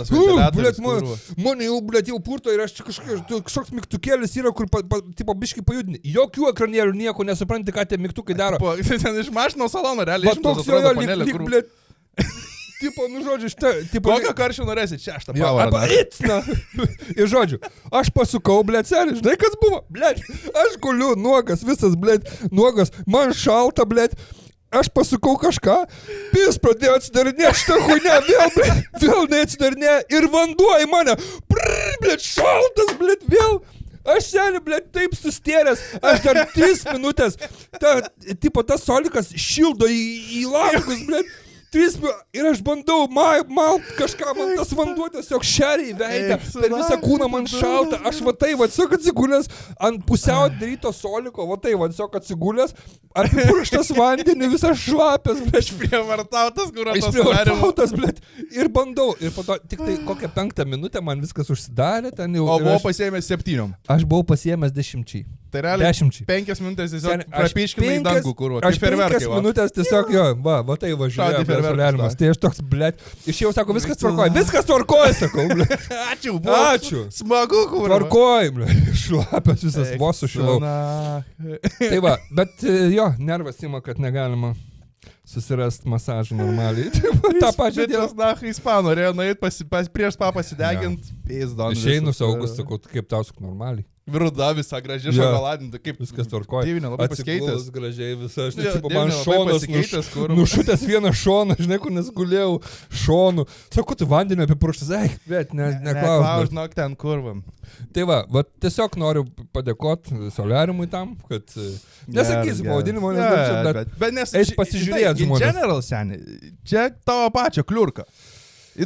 Tas ventiliatorius. Mane jau, blet, jau purto ir aš kažkoks mygtukėlis yra, kur tipo biškai pajudini. Jokių ekranėlių, nieko nesupranti, ką tie mygtukai daro. Ten iš mašino salono, realiai. Va toks jo, lyg, blet. Tipo, nu, žodžiu, kokio karščio norėsit? 6 pavarą. Ir žodžiu, aš pasukau, blet, seniai, žinai, kas buvo? Blet, aš guliu nuogas, visas, blet, nuogas, man šalta, blet. Aš pasukau kažką, pis pradėjo atsidarinėti šitą huinę, vėl neatsidarinėja ir vanduo į mane. Blet, šaltas, blet, vėl. Aš seniai, blet, taip sustėręs, aš dar 3 minutės, tas solikas šildo į langus, blet. 3 ir aš bandau malt kažką, man tas vanduo tiesiog šeriai veidą, per visą kūną man šalta, aš va tai, va tiesiog atsigulęs ant pusiau daryto soliko, va tai, va tiesiog atsigulęs, apipurkštas vandenį, visas šlapės, blet. Išprievartautas, kur Išprievartautas, blet. Ir bandau, ir po to tik tai kokią 5 minutę man viskas užsidarė, ten jau. O buvau pasiėmęs 7. Aš buvau pasiėmęs 10. Tai realiai 5 minutės tiesiog prapiškinai į dangų, kur. Aš 5 minutės tiesiog, jo, va tai važiuoju. Tai aš toks, blet, išėjau, sako, viskas tvarkoja, sakau, blet. Ačiū. Smagu, kur. Tvarkoja, blet. Šlapės visas vos sušilau. Tai va, bet jo, nervas ima, kad negalima susirasti masažą normaliai. Ta pačia dienas, ispanų, norėjo nuėti prieš pasidegint. Išeinu saugus, sakau, kaip tau sakau, normaliai. Ruda visą gražią šokoladinį, kaip viskas tvarkoja. Dievinė labai pasikeitęs. Gražiai visą, aš tipo, man šonas nušutęs vieną šoną, žinai, kur nesgulėjau šonų. Sako, tu vandenį apipurštas, bet neklaus. Žinok, ten kurvam. Tai va, tiesiog noriu padėkoti Soliariumui tam, kad nesakysiu pavadinimo, bet eis pasižiūrėti žmonės. General, seni, čia tavo pačio kliurka.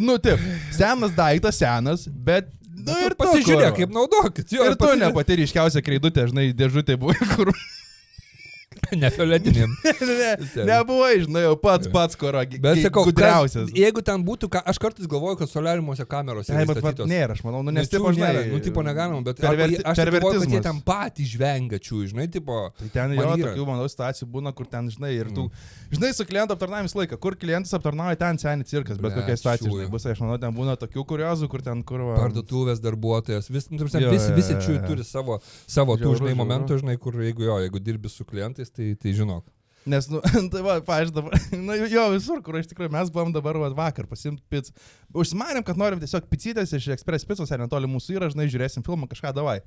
Nu, taip, senas daiktas, senas, bet... Nu, ir pasižiūrėk, kaip naudokit. Jo, ir tu nepati ryškiausia kreidutė, žinai, dėžutė buvo, kur... Ne fioletinėm. Nebuvai, žinai, jau pats gudriausias. Jeigu ten būtų, aš kartais galvoju, kad soliariumuose kameros yra statytos. Nėra, aš manau, nes tipo, žinai... tipo negalima, bet aš galvoju, kad jie ten patį žvengačių, žinai, tipo... Tai ten jo, tokių, manau, situacijų būna, kur ten, žinai, ir tu... Žinai, su klientų aptarnavimis laiką, kur klientas aptarnauja, ten seni cirkas, bet kokia situacija, žinai, bus, aš manau, ten būna tokių kuriozų, kur ten kurva... Parduotuvės darbuotojas, visi čia turi savo tų, žinai, momentų, žinai, kur jeigu dirbi su klientais, tai žinok. Nes, nu, tai va, pavyzdžiui, dabar, nu, jo, visur, kur iš tikrųjų mes buvom dabar vakar pasimti pizzą. Užsimanėm, kad norim tiesiog piccytės iš Express Pizzos, ar netoli mūsų yra, žinai, žiūrėsim filmą, kažką davai.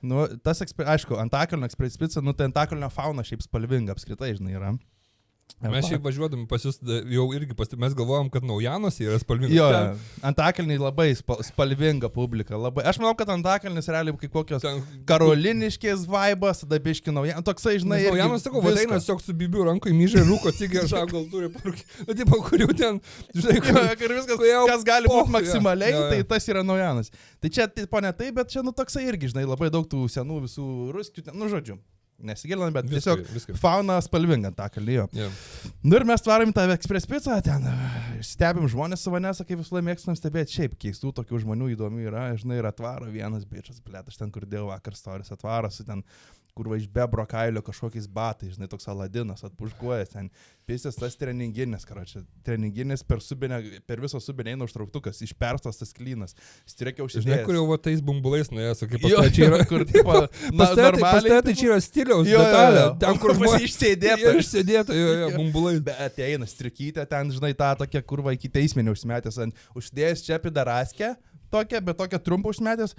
Nu, tas, aišku, Antakalnio Express Pizza, nu, tai Antakalnio fauna šiaip spalvinga apskritai, žinai, yra. Mes šiaip važiuodami pas jūs jau irgi mes galvojom, kad Naujanos yra spalvinga. Jo, Antakalniai labai spalvinga publika. Labai. Aš manau, kad Antakalnis realiai kaip kokios karoliniškės vaibas, tada biški Naujanos. Toksai, žinai, Naujanos, sakau, vadeina tiesiog su bibiu rankai myžai, rūko cigarą, gal turi parūkį. Nu, tipo, kurių ten, žinai, kur viskas, kas gali būti maksimaliai, tai tas yra Naujanos. Tai čia, tipo, ne tai, bet čia, nu, toksai irgi, žinai, labai daug tų senų visų ruskių, nu, žodžiu. Nesigilinam, bet tiesiog fauna spalvinga Antakalny, jo. Nu ir mes tvarom tą Express Pizzą, ten stebim žmonės su Vanesa, kaip visą mėgstam stebėti, šiaip keistų tokių žmonių įdomių yra, žinai, ir atvaro vienas bičas, blėt, aš ten kur dėjau vakar stories, atvaro su ten, kur va iš bebro kailio kažkokiais batais, žinai, toks Aladinas atpuškuoja ten, pisės tas treninginis, karočią, treninginis per viso subinę eina užtrauktukas, išperstas tas klynas, striekė užsidėjęs. Žinai, kur jau va tais bumbulais nuėjęs, kaip pastatė yra, kur, tipo, pastatė čia yra stiliaus detalė, ten kur žmonės išsėdėta, jo, bumbulai. Bet eina strikytė, ten, žinai, tą tokią kurvą iki teisminį užsimetęs, užsidėjęs čia pidaraskę, tokią, bet tokią trumpą užsimetęs,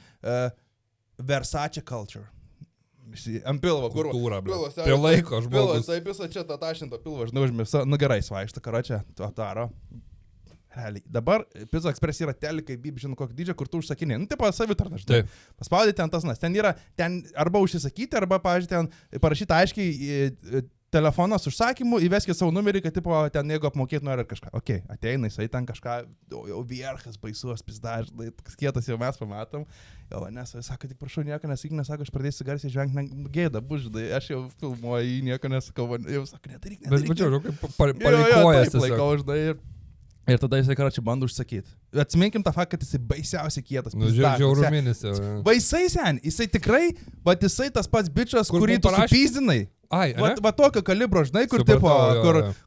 Versace Culture. Ant pilvo, kur prie laiko žmogus. Pilvas, tai visą čia tą tašintą pilvą, žinai, užmėsa, nu gerai, svaišta, karočią, tu ataro. Realiai. Dabar Pizza Express yra telikai, žinau, kokį dydžią, kur tu užsakinė. Nu, tipo, savitarna, žinai. Paspaudai ten tas, ten yra, ten arba užsisakyti, arba, pavyzdžiui, ten parašyti aiškiai telefonas užsakymų, įveskit savo numerį, kad, tipo, ten jeigu apmokėti nori ar kažką. Ok, ateina jisai ten kažką, jau vierchas, baisus, pizdažnai, kietas jau mes pamatom. Jo, nes, sako, tik prašau, nieko nesakyk, sako, aš pradėsiu garsiai žvengti, gėda, buždai, aš jau filmuoju, nieko nesakau, jau sako, nedaryk. Bet mačiau, kaip pareikojas tas. Ir tada jisai, karočią, bando užsakyti. Atsiminkim tą faktą, kad jisai baisiausiai kietas. Nu, žiaurų mėnesį. Baisai sen, jisai tikrai, bet jisai tas pats bičas, kurį tu supyzdinai. Va tokio kalibro, žinai, kur, tipo,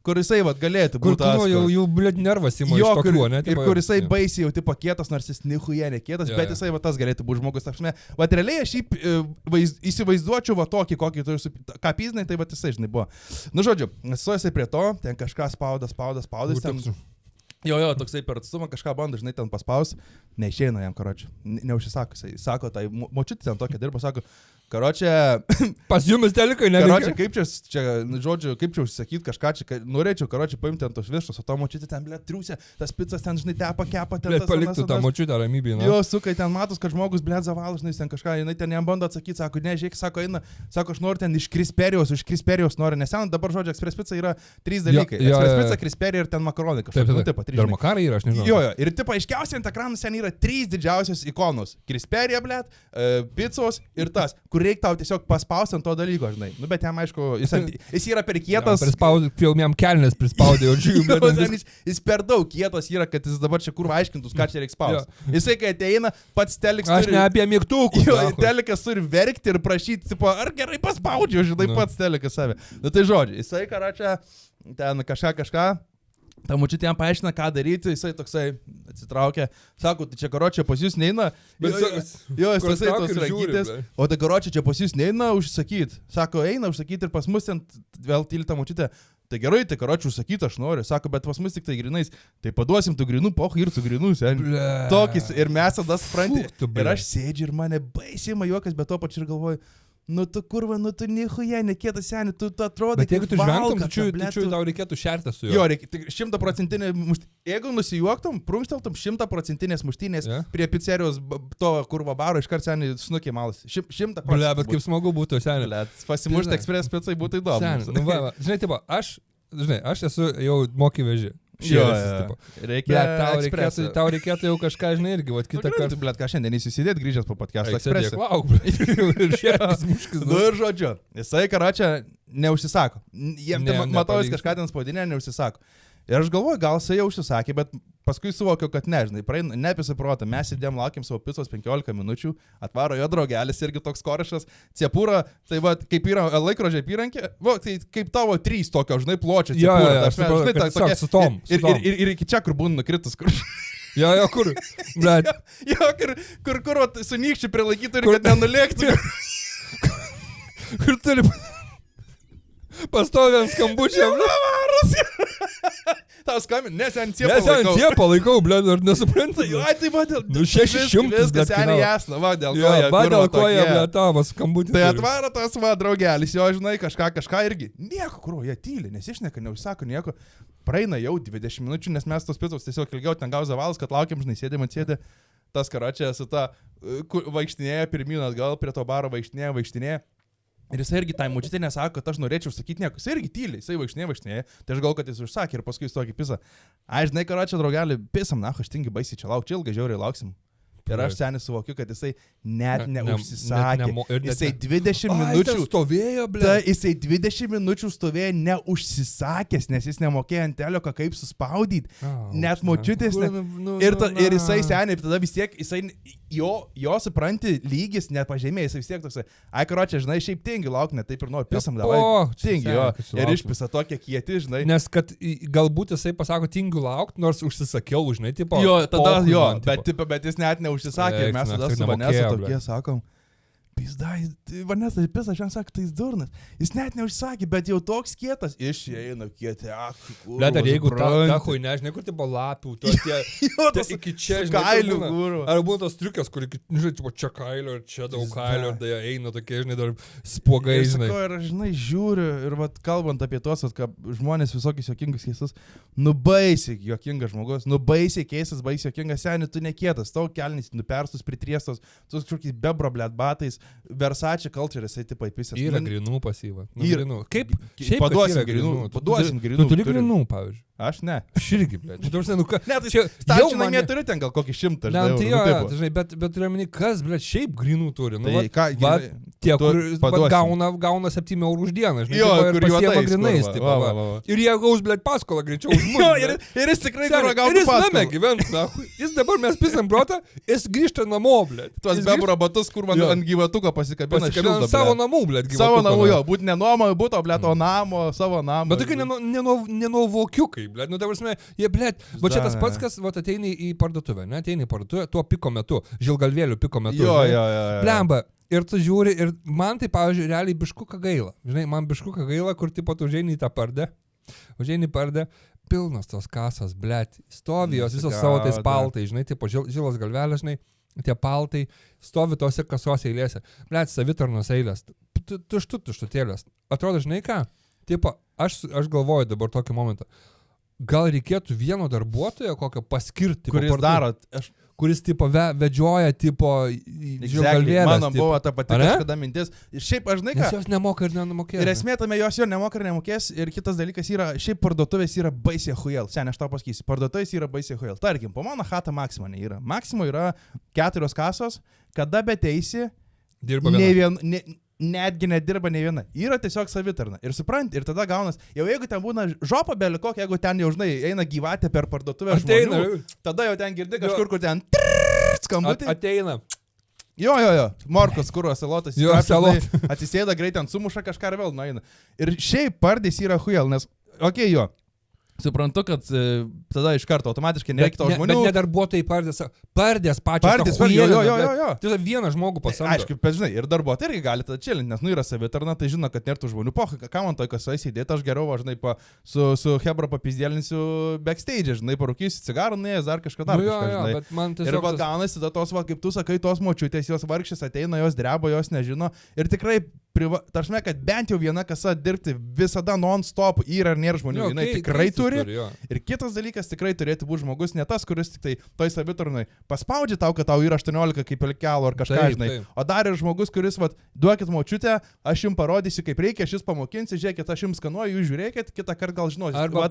kur jisai galėtų būti. Kur jau blėd nervas įma iš tokių, ne? Ir kur jisai baisiai jau tipo kietas, nors jis nichuja nekietas, bet jisai tas galėtų būti žmogus. Va realiai aš įsivaizduočiau va tokį, kokį tu ką pyzdinai, tai va jisai, žinai, buvo. Nu, žodžiu, suojasi prie to, ten kažką spaudas. Jo, toksai per atstumą kažką bando, žinai, ten paspaus, neišeina jam, karočią, neužsisakusiai. Sako, tai močiutė ten tokia dirba, sako, karočią... Pas jumis telikai, ne? Karočią, kaip čia, žodžiu, kaip čia užsakyti kažką čia, norėčiau, karočią, paimti ant tos viršus, o to močiutė ten, blėt, triūsia, tas pizzas ten, žinai, kepa, ten... Blėt, paliktų tą močiutę ramybį, na. Jo, sukai, ten matos, kad žmogus, blėt, zavalus, žinai, ten kažką, jinai ten jam bando atsakyti, sako, ne, žiūrėk, sako, eina, sako, aš noriu ten iš Krisperijos noriu, nes ten dabar, žodžiu, Express Pizza yra 3 dalykai. Express Pizza, Krisperija ir ten makaronai kažkokie. Dar makarai yra, aš nežinau. Jo, ir tipo aiškiausiai ant ekranų sen yra 3 didžiausios ikonos. Krisperija, blėt, pizzos ir tas, kur reikia tau tiesiog paspausti ant to dalyko, žinai. Nu, bet jam, aišku, jis yra per kietas. Jam kelnes prispaudė, jis per daug kietas yra, kad jis dabar čia kur aiškintus, ką čia reikia spausti. Jisai, kai ateina, pats telikas turi... Aš ne apie mygtukus. Jo, telikas turi verkti ir prašyti, tipo, ar gerai paspaudžiu, žinai, pats telikas save. Nu, tai žodžiu, jisai, karočią, ten kažką. Ta močiutė jam paaiškina, ką daryti, jisai toksai atsitraukia, sako, tai čia karočią pas jūs neina, jo, jis toksai tos rakytės, o tai karočią čia pas jūs neina užsakyti, sako, eina užsakyti ir pas mus ten vėl tylta močiutė, Tai gerai, tai karočių užsakyti aš noriu. Sako, bet pas mus tik tai grinais. Tai paduosim tų grinų, pochai ir tų grinų, seniai. Tokis, ir mes tada supranti. Ir aš sėdžiu ir mane baisiai juokas, bet to pačiu ir galvoju, nu tu kurva, nu tu nichuja, nekėtas seniai, tu atrodai. Bet jeigu tu žvengtum, tu tau reikėtų šerti su juo. Jo, 100%, jeigu nusijuoktum, prunkšteltum 100% muštynės prie pizzerijos to kurva baro, iškart seniai snukė malas. 100%. Ble, bet kaip smagu būtų, seniai. Pasimušti ekspres picai būtų įdomu. Seniai, žinai, tipo, aš esu jau moky veži. Jo, reikia. Tau reikėtų jau kažką, žinai, irgi, vat kitą kartą. Blet, ką šiandien įsisidėt grįžęs po podcast'o ekspresą. Ir šertis muškis. Nu ir žodžiu, jisai karočią neužsisako. Jiem matau, jis kažką ten spaudinė, neužsisako. Ir aš galvoju, gal jisai jau užsisakė, bet paskui suvokiau, kad nežinai, nepisiprota, mes sėdėm, laukiam savo picos 15 minučių, atvaro jo draugelis irgi toks korišas, cepūra, tai va, kaip yra laikrodžio apyrankė, va, tai kaip tavo 3 tokio, žinai, pločio cepūra. Aš žinai, su tom. Ir iki čia, kur būna nukritus, kur... Jo, kur, blet. Jo, kur su nykščiu prilaikytų ir kad nenulėktų. Kur turi... Pastoviant skambučiam. Tau skambin, nes ant ciepą laikau, blė, ar nesuprantu. Jo, tai va, dėl... Nu, 600. Viskas seniai jasna, va, dėl ko jie. Va, dėl ko jie, blė, tavo skambutį. Tai atvaro tas, va, draugelis, jo, žinai, kažką irgi. Nieko, kur, jie tyli, nesišneka, neužsako nieko. Praeina jau 20 minučių, nes mes tos picos tiesiog ilgiau ten gauza valas, kad laukiam, žinai, sėdė. Tas karočią su ta vaikštinėja pirmyn atgal, prie to baro vaikštinėja. Ir jis irgi tai mučiutė nesako, kad aš norėčiau užsakyti nieko. Jis irgi tyliai, jisai vaikštinėja. Tai aš gal, kad jis užsakė ir paskui jis tokį pisą. Ai, žinai, karočią, draugelį, pisam, na, aš tingi baisiai čia lauk, čia ilgai žiauriai lauksim. Ir aš seniai suvokiu, kad jisai net neužsisakė. Jisai 20 minučių stovėjo, blė. Jisai 20 minučių stovėjo neužsisakęs, nes jis nemokėjo ant teleko kaip suspaudyti. Net močiutės. Ir jisai seniai, tada vis tiek, jisai jo supranti lygis nepažemė, jisai vis tiek toksai. Ai, karočią, žinai, šiaip tingi lauk, net taip ir noriu. Pisam davai. Tingi, jo. Ir išpisa tokie kieti, žinai. Nes kad galbūt jisai pasako tingiu laukti, nors užsisakiau, žinai, tipo. Jo, tada jo, bet jis net neužsisakė, mes tada su Vanesa tokie sakom, pizdai, Vanesa, pisa, šiandien sako, tai jis durnas. Jis net neužsakė, bet jau toks kietas, išeina kieti, kur. Bet ar jeigu ta huinė, žinai, kur tipo lapių, iki čia, žinai, ar buvo tos triukės, kur iki, žinai, čia kailio, ir čia daug kailio, ir tai eina tokie, žinai, dar spuogai, žinai. Ir žinai, žiūriu, ir vat, kalbant apie tuos, kad žmonės visokius jokingus keistus, baisiai jokingas žmogus, baisiai keistas, baisiai jokingas, seniai, tu nekietas, tau kelnis nuperstus, pritriestos, tu kažkokiais bebro, blėt, batais. Versace culture, jisai taip įpisęs. Yra grinų pasyva. Grinų. Kaip? Šiaip paduosim grinų. Tu turi grinų, pavyzdžiui. Aš ne. Aš irgi, blė. Ne, tai stačiu namie turiu ten gal kokį 100. Ne, tai jo, žinai, bet turiu omeny, kas, blė, šiaip grinų turi. Nu, tai ką, tie, kur gauna 7 eurų už dieną, žinai, jo, ir pasiema grinais. Ir jie gaus, blė, paskolą greičiau už mus. Ir jis tikrai gautų paskolą. Ir jis name gyvens, na. Jis dabar mes pisam brotą, jis grįžta namo, blė. Tuos bebro batus, kur man ant gyvatuko pasikabina šildą. Savo namų, blė, gyvatuko. Savo namų, jo, būt ne nuomo, būto, blė, o namo, savo namo. Bet tokie nenuovokiukai, blė, nu dabar jie, blėt, va čia tas pats, kas va, ateini į parduotuvę, ne, ateini į parduotuvę, tuo piko metu, žilgalvėlių piko metu. Jo. Blemba, ir tu žiūri, ir man tai, pavyzdžiui, realiai biškuką gaila. Žinai, man biškuką gaila, kur tipo tu užeini į tą pardę, pilnos tos kasos, blėt, stovi jos visos savo tais paltai, žinai, tipo žilos galvelės, žinai, tie paltai stovi tose kasos eilėse. Blėt, savitarnos eilės, tuštutėlės. Atrodo, žinai ką? Tipo, aš galvoju dabar tokį momentą. Gal reikėtų vieno darbuotojo kokio paskirti, kuris tipo vedžioja tipo žilgalvėlės. Mano buvo ta pati kažkada mintis. Ir šiaip aš žinai ką. Nes jos nemoka ir nenamokės. Ir esmė tame jos jo nemoka ir nemokės. Ir kitas dalykas yra, šiaip parduotuvės yra baisiai hujel. Seniai, aš tau pasakysiu, parduotuvės yra baisiai hujel. Tarkim, po mano chata Maxima yra. Maximo yra 4 kasos, kada beteisi, dirba viena. Netgi nedirba nei viena. Yra tiesiog savitarna. Ir supranti, ir tada gaunas, jau jeigu ten būna žopa beli kokia, jeigu ten jau, žinai, eina gyvatė per parduotuvę žmonių, tada jau ten girdi kažkur, kur ten skambutį. Ateina. Jo. Morkos, kuros, salotas. Jo, salot. Atsisėda greit, ten sumuša kažką ir vėl nueina. Ir šiaip pardės yra hujel, nes, okei, jo. suprantu, kad tada iš karto automatiškai nereikia to žmonių. Bet ne darbuotojai pardės pačios. Jo. Tai vieną žmogų pasamdo. Aišku, bet žinai, ir darbuotojai irgi gali tada čilinti, nes yra savitarna, tai žino, kad nėra tų žmonių. Ką man toj kasai sėdėti, aš geriau, žinai, su Hebra papizdėlinsiu backstage, žinai, parūkysiu cigarų, nuėjęs dar kažką dar. Bet man tiesiog... Ir va gaunasi tada tos, va, kaip tu sakai, tos močiutės, jos vargšės ateina, jos dreba, jos nežino. Ir tikrai taršme, kad bent jau viena kasa dirbti visada non-stop yra ir nėra žmonių, jinai tikrai turi. Ir kitas dalykas, tikrai turėtų būti žmogus, ne tas, kuris tik tai toj savitarnai paspaudžia tau, kad tau yra 18 kaip elkelo ar kažką, žinai. O dar ir žmogus, kuris, va, duokit močiutę, aš jums parodysiu, kaip reikia, aš jūs pamokinsiu, žiūrėkit, aš jums skanuoju, jūs žiūrėkit, kitą kartą gal žinosit. Arba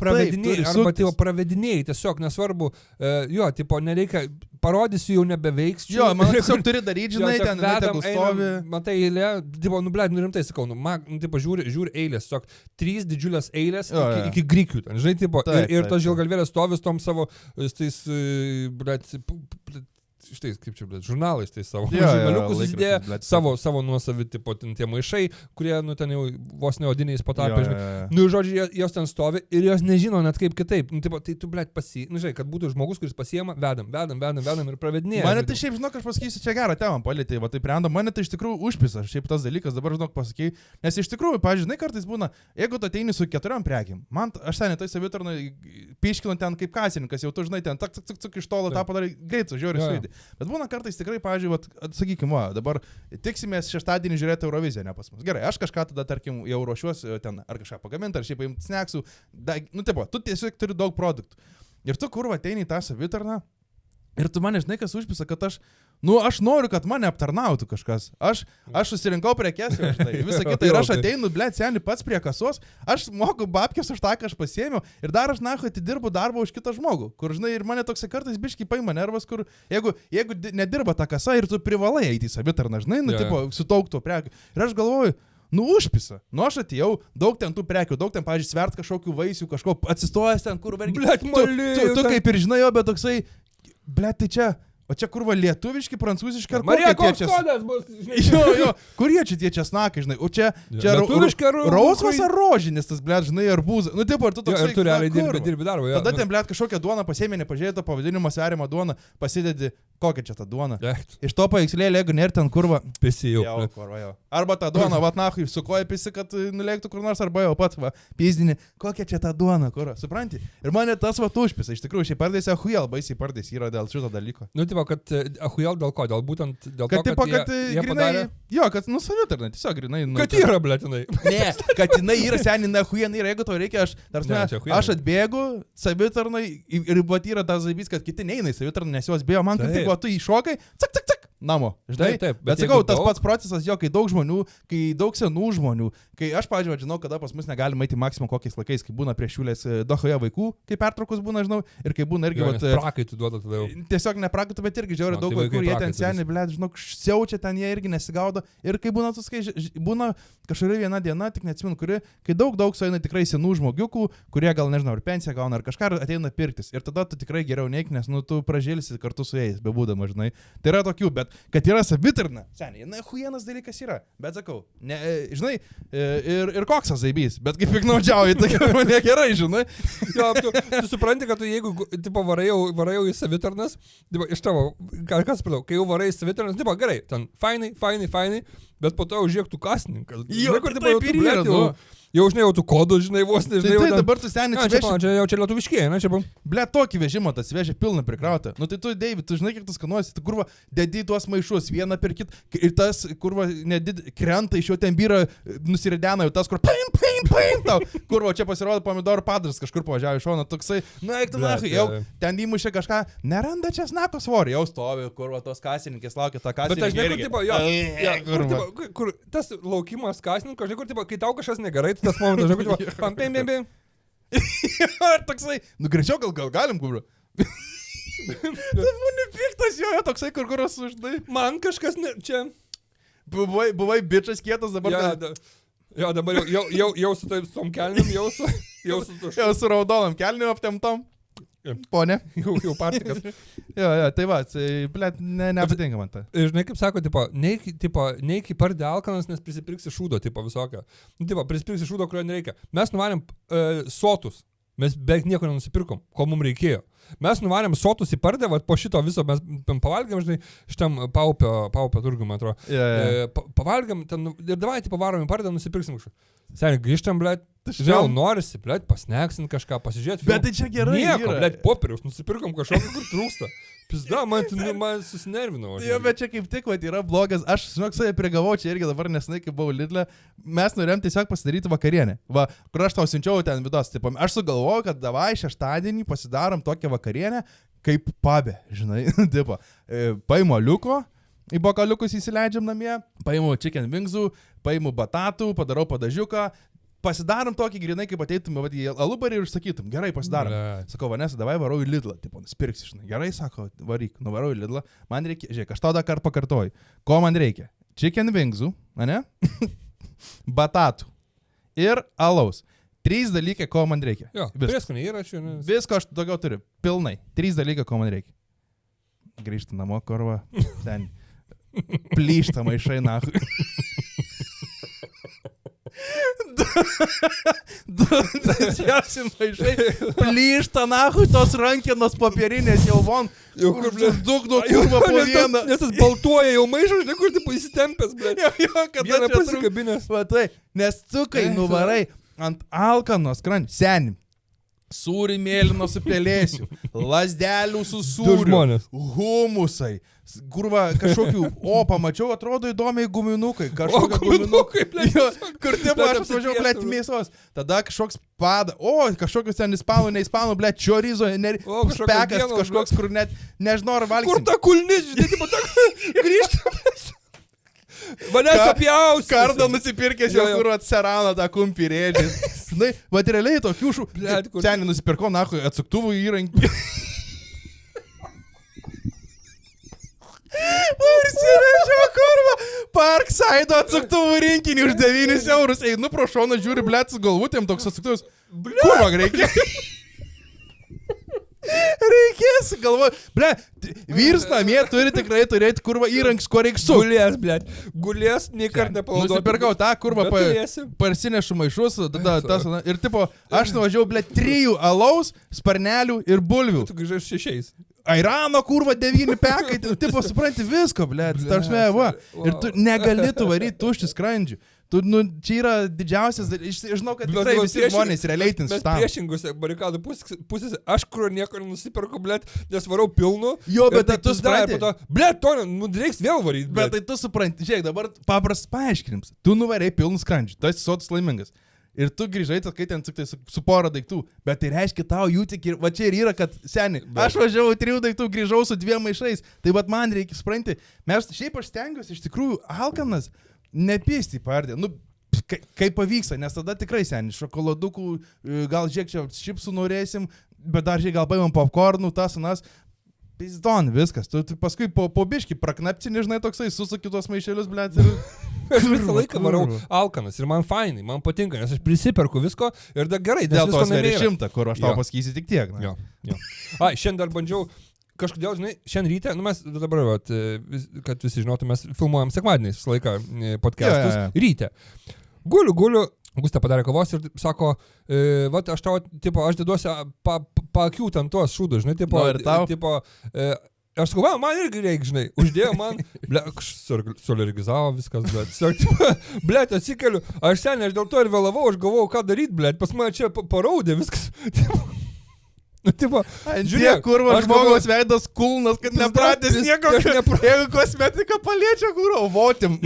pravedinėjai, tiesiog nesvarbu, tipo, nereikia, parodysiu, jau nebeveiks. Jo, man tiesiog turi daryti, žinai, ten tegul stovi. Matai eilė, tipo, rimtai sakau, tipo, žiūri eilės, tiesiog 3 didžiulės eilės iki grikių, ten, žinai, tipo, ir tas žilgalvėlės stovis tom savo, tais, štai, kaip čia, žurnalais, tai savo žurnaliukus įsidėję, savo nuosavi, tipo, tie maišai, kurie, ten jau vos neodiniais patapė, žinai. Žodžiu, jos ten stovi ir jos nežino net kaip kitaip. Tipo, tai tu, žinai, kad būtų žmogus, kuris pasiema, vedam ir pravedinėja. Mane tai šiaip, žinok, aš pasakysiu, čia gerą temą palėtė, va taip renda, mane tai iš tikrųjų užpisa, šiaip tas dalykas, dabar, žinok, pasakai, nes iš tikrųjų, pažiūrėjau, kartais būna, jeigu tu ateini su 4 prekėm, man, aš ten tai savitarnai piškinu ten kaip kasininkas, jau tu, žinai, ten tak iš tolo tą padarai greit, žiūri suėdį. Bet būna kartais tikrai, pavyzdžiui, sakykime, dabar tiksimės šeštadienį žiūrėti Euroviziją, ne pas mus. Gerai, aš kažką tada, tarkim, jau ruošiuosi ten ar kažką pagaminti, ar šiaip paimti snacksų. Tipo, tu tiesiog turi daug produktų. Ir tu kurva ateini į tą savitarną ir tu mane, žinai, kas užpisa, kad aš noriu, kad mane aptarnautų kažkas. Aš susirinkau prekes, žinai, visą kitą. Ir aš ateinu, seni pats prie kasos, aš moku babkės už tą, ką aš pasiėmiau ir dar aš atidirbu darbą už kitą žmogų. Kur, žinai, ir mane toksai kartais biškai paima nervas, kur jeigu nedirba ta kasa ir tu privalai eiti į savitarną, žinai, tipo, sutauktų prekių. Ir aš galvoju, užpisa. Aš atėjau, daug ten tų prekių, daug ten, pavyzdžiui, svert kažkokių vaisių, kažko atsistojęs ten, kur vergi. Tu kaip ir žinai, bet toksai, tai čia, o čia kur va lietuviški, prancūziški ar kokie tie kodas bus, žinai. Jo, kur jie čia tie česnakai, žinai, o čia rausvas ar rožinis tas, žinai, arbūzas. Taip, ar tu toksai, ir tu realiai dirbi darbą. Tada ten, kažkokią duoną pasiėmė, nepažiūrėto pavadinimo sveriamą duoną, pasidedi, kokia čia ta duona. Iš to paveikslėlė, jeigu nėra ten kurva. Pisijau. Arba ta duona, vatnachui, su koja pisi, kad nulėktų kur nors, arba jau pats, pizdini, kokia čia ta duona, kur, supranti? Ir mane tas užpisa, iš tikrųjų, šiai pardėsi ahujel, baisiai pardėsi yra dėl šito dalyko. Kad ahujel dėl ko? Būtent dėl to, kad jie padarė... Jo, kad savitarnai, tiesiog grinai... Kad yra, blėtinai. Ne, kad jinai yra seninė ahujel, jeigu tau reikia, aš atbėgu savitarnai ir yra tas zaibys, kad kiti neina į savitarnai, nes jos bėjo man, kad tik tu įšokai, cak, namo, žinai. Taip, bet sakau, tas pats procesas, jo, kai daug žmonių, kai daug senų žmonių, kai aš, pavyzdžiui, žinau, kada pas mus negalima eiti maksimum kokiais laikais, kai būna prieš šiulės Dohoje vaikų, kai pertraukus būna, žinau, ir kai būna irgi... Prakaitų duoda tada jau. Tiesiog neprakaitų, bet irgi žiauri daug vaikų, jie ten seni, žinau, siaučia ten, jie irgi nesigaudo. Ir kai būna, būna kažkuri viena diena, tik neatsimenu, kai daug sueina tikrai senų žmogiukų, kurie gal, nežinau, ar pensiją gauna, ar kažką ateina pirktis. Ir tada tu tikrai geriau neik, nes, tu pražėlisi kartu su jais, bebūdama, žinai. Tai yra tokių, bet kad yra savitarna, seniai, hujienas dalykas yra, bet sakau, žinai, ir koksas zaibys, bet kaip piknaudžiauji, tai mane gerai, žinai. Jo, tu supranti, kad tu jeigu, tipo, varai jau į savitarnas, tipo, iš tavo, kas pradau, kai jau varai į savitarnas, tipo, gerai, ten, fainai, bet po to jau žiūrėk tu kasininkas. Jo, kur taip ir yra, jau žinai, jau tų kodų, žinai, vos nežinai. Tai dabar tu seniai čia jau čia lietuviškėje, ne, čia buvo. Tokį vežimą tas vežė pilną prikrautą. Tai tu, David, tu žinai, kiek tu skanuosi, tu kurva, dedi tuos maišus, vieną per kitą, ir tas, kurva, krenta iš jo ten byra, nusiridena jau tas, kur paim, tau. Kurva, čia pasirodo pomidorų padaras, kažkur pavažiavo iš šono, toksai, eik tu nachai, jau ten įmušė kažką, neranda česnako svorį, jau stovi, kurva, tos kasininkės laukia tą kasininkę. Bet kur tas laukimas kasininko, žinai, kur, tipo, kai tau kažkas negerai, tai tas momentas, žinai, kur, tipo, pam. Ir toksai, greičiau gal galim, kubra. Tas būni piktas, jo, toksai, kur žinai. Man kažkas čia. Buvai bičas kietas dabar. Jo, dabar jau su tom kelniam, jau su raudonom kelniam aptemtom. Pone. Jau partikas. Jo, tai va, nepatinka man tai. Žinai, kaip sako, neik į pardį alkanas, nes prisipirksi šūdo, visokio. Prisipirksi šūdo, kurio nereikia. Mes nuvarėm sotus. mes beveik nieko nenusipirkom, ko mums reikėjo. Mes nuvarėm sotus į pardę, po šito viso mes pavalgėm, žinai, šitam paupio turgų, man atrodo. Pavalgėm, ir davai, pavarom į pardę, nusipirksim kažką. Seniai, grįžtam, blėt, vėl norisi, blėt, pasneksim kažką, pasižiūrėti. Bet tai čia gerai. Nieko, blėt, popieriaus, nusipirkom kažkokį, kur trūksta. Pizda, man susinervinau. Jo, bet čia kaip tik, yra blogas. Aš, žinok, save prigavau čia irgi dabar nesenai, kai buvau Lidle. Mes norėjom tiesiog pasidaryti vakarienę. Kur aš tau siunčiau ten vidos. Tipo, aš sugalvojau, kad davai šeštadienį pasidarom tokią vakarienę, kaip pabė, žinai. Tipo, paimu aliuko, į bokaliukus įsileidžiam namie, paimu chicken wingsų, paimu batatų, padarau padažiuką. Pasidarom tokį grinai, kaip ateitum į alubarį ir užsakytum. Gerai, pasidarom. Sakau, Vanesa, davai varau į Lidlą. Tipo, nusipirksi, žinai. Gerai, sako, varyk, nuvarau į Lidlą. Man reikia, žiūrėk, aš tau dar kartą pakartoju. Ko man reikia? Chicken wingsų, ane? Batatų. Ir alaus. 3 dalykai, ko man reikia. Jo, prieskonį yra čia. Visko aš daugiau turiu. Pilnai. 3 dalykai, ko man reikia. Grįžti namo, korva. Ten. Plyšta maišai, nahui. Du didžiausi maišai plyšta, nahui, tos rankenos popierinės jau von, kur dugno kurva po vieną. Nes tas baltuoja jau maišas, kur tipo įsitempęs, blėt. Jo, kad vieną pasikabinės. Va tai, nes tu, kai nuvarai ant alkanos skrandžio, seni, sūrį mėlyno su pelėsiu, lasdelių su sūriu, humusai, kurva kažkokių, pamačiau, atrodo įdomiai guminukai, guminukai, blėt. Kur taip aš atvažiavau, blėt, mėsos, tada kažkoks pada, kažkokius ten ispanų, ne ispanų, blėt, čorizo, spekas kažkoks, kur net nežinau ar valgysim. Kur ta kulnis, žinai, tipo, grįžtam. Manęs apjaus. Kardą nusipirkęs jau kur atserano tą kumpį rėdžiais. Žinai, materialiai tokių Seniai nusipirkau, nahui, atsuktuvų įrankį. Parsivežiau, kurva, Parkside atsuktuvų rinkinį už 9 eurus. Einu pro šoną, žiūri, blėt, su galvutėm toks atsuktuvus. Kurva, reikia. Reikės, galvoju, ble, vyrs namie turi tikrai turėti kurva įrankis, ko reiks su. Gulės, ble, gulės, nei kart nepalaudoti. Nusipirkau tą kurvą, parsinešu maišus, ir tipo, aš nuvažiavau, ble, 3 alaus, sparnelių ir bulvių. Tu grįžai 6. Airano kurva 9 pekai, tipo, supranti visko, ble, tarpsme, va. Ir tu negali tu varyti tuščių skrandžių. Tu, čia yra didžiausias, žinau, kad tikrai visi žmonės relatins šitam. Mes priešingose barikadų pusėse, aš kur nieko nusipirku, blėt, nes varau pilnu. Jo, bet tu supranti. Blėt, to, reiks vėl varyti. Bet tai tu supranti, žiūrėk, dabar paprastas paaiškinims. Tu nuvarėjai pilnus skrandžių, tu esi sotus laimingas. Ir tu grįžai, kai ten su pora daiktų, bet tai reiškia tau jų tik ir, va čia ir yra, kad seniai, aš važiavau 3 daiktų, grįžau su 2 maišais, tai bet man reikia, supranti, mes šiaip aš stengiuosi, iš tikrųjų, alkanas, nepysti į pardę, kaip pavyksta, nes tada tikrai seniai, šokoladukų, gal žiek čia šipsų norėsim, bet dar žiek gal paimam popcornų, tas, anas, pizdon, viskas, tu paskui po biškį praknapcini, žinai, toksai, susuki tuos maišelius, blėt, ir... Aš visą laiką varau alkanas ir man fainai, man patinka, nes aš prisiperku visko ir dar gerai, dėl to sveri 100, kur aš tau pasakysiu tik tiek. Jo. Šiandien dar bandžiau, kažkodėl, žinai, šiandien ryte, mes dabar, kad visi žinotų, mes filmuojam sekmadieniais visą laiką podcastus, ryte. Guliu, Gusta padarė kavos ir sako, aš tau, tipo, aš deduosi paakių ten tuos šūdus, žinai, tipo, aš sakau, man irgi reikia, žinai, uždėjo man, ble, sualergizavo viskas, ble, atsikeliu, aš seniai, aš dėl to ir vėlavau, aš galvojau, ką daryti, ble, pas mane čia paraudė viskas. Tipo, žiūrėk, kurva žmogaus veidas kulnas, kad nepratęs nieko, jeigu kosmetika paliečia, kurva, votim.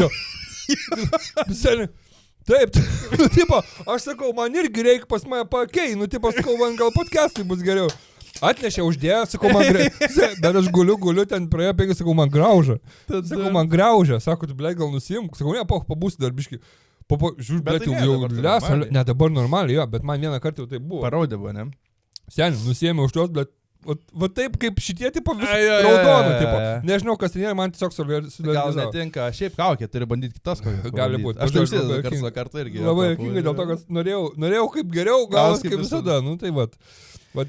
Seniai. Taip, tipo, aš sakau, man irgi reikia pas mane pakei, tipo, sakau, man gal podcastui bus geriau. Atnešė, uždėjo, sakau, man bet aš guliu, ten praėjo 5, sakau, man grauža. Sakau, man grauža, sako, tu, ble, gal nusimk, sakau, ne, pabūsi dar biški. Žiūrėk, bet jau lesa, ne, dabar normaliai, jo, bet man vieną kartą jau tai buvo. Paraudė buvo, ne? Seniai, nusiėmė už tuos, bet va taip, kaip šitie, tipo, vis raudona, tipo. Nežinau, kas ten yra, man tiesiog sualergizavo. Gal netinka, šiaip kaukė, turi bandyti kitas kokias. Gali būti. Aš tai užsidėjau kartą irgi. Labai jokingai dėl to, kad norėjau kaip geriau, galas kaip visada, nu tai vat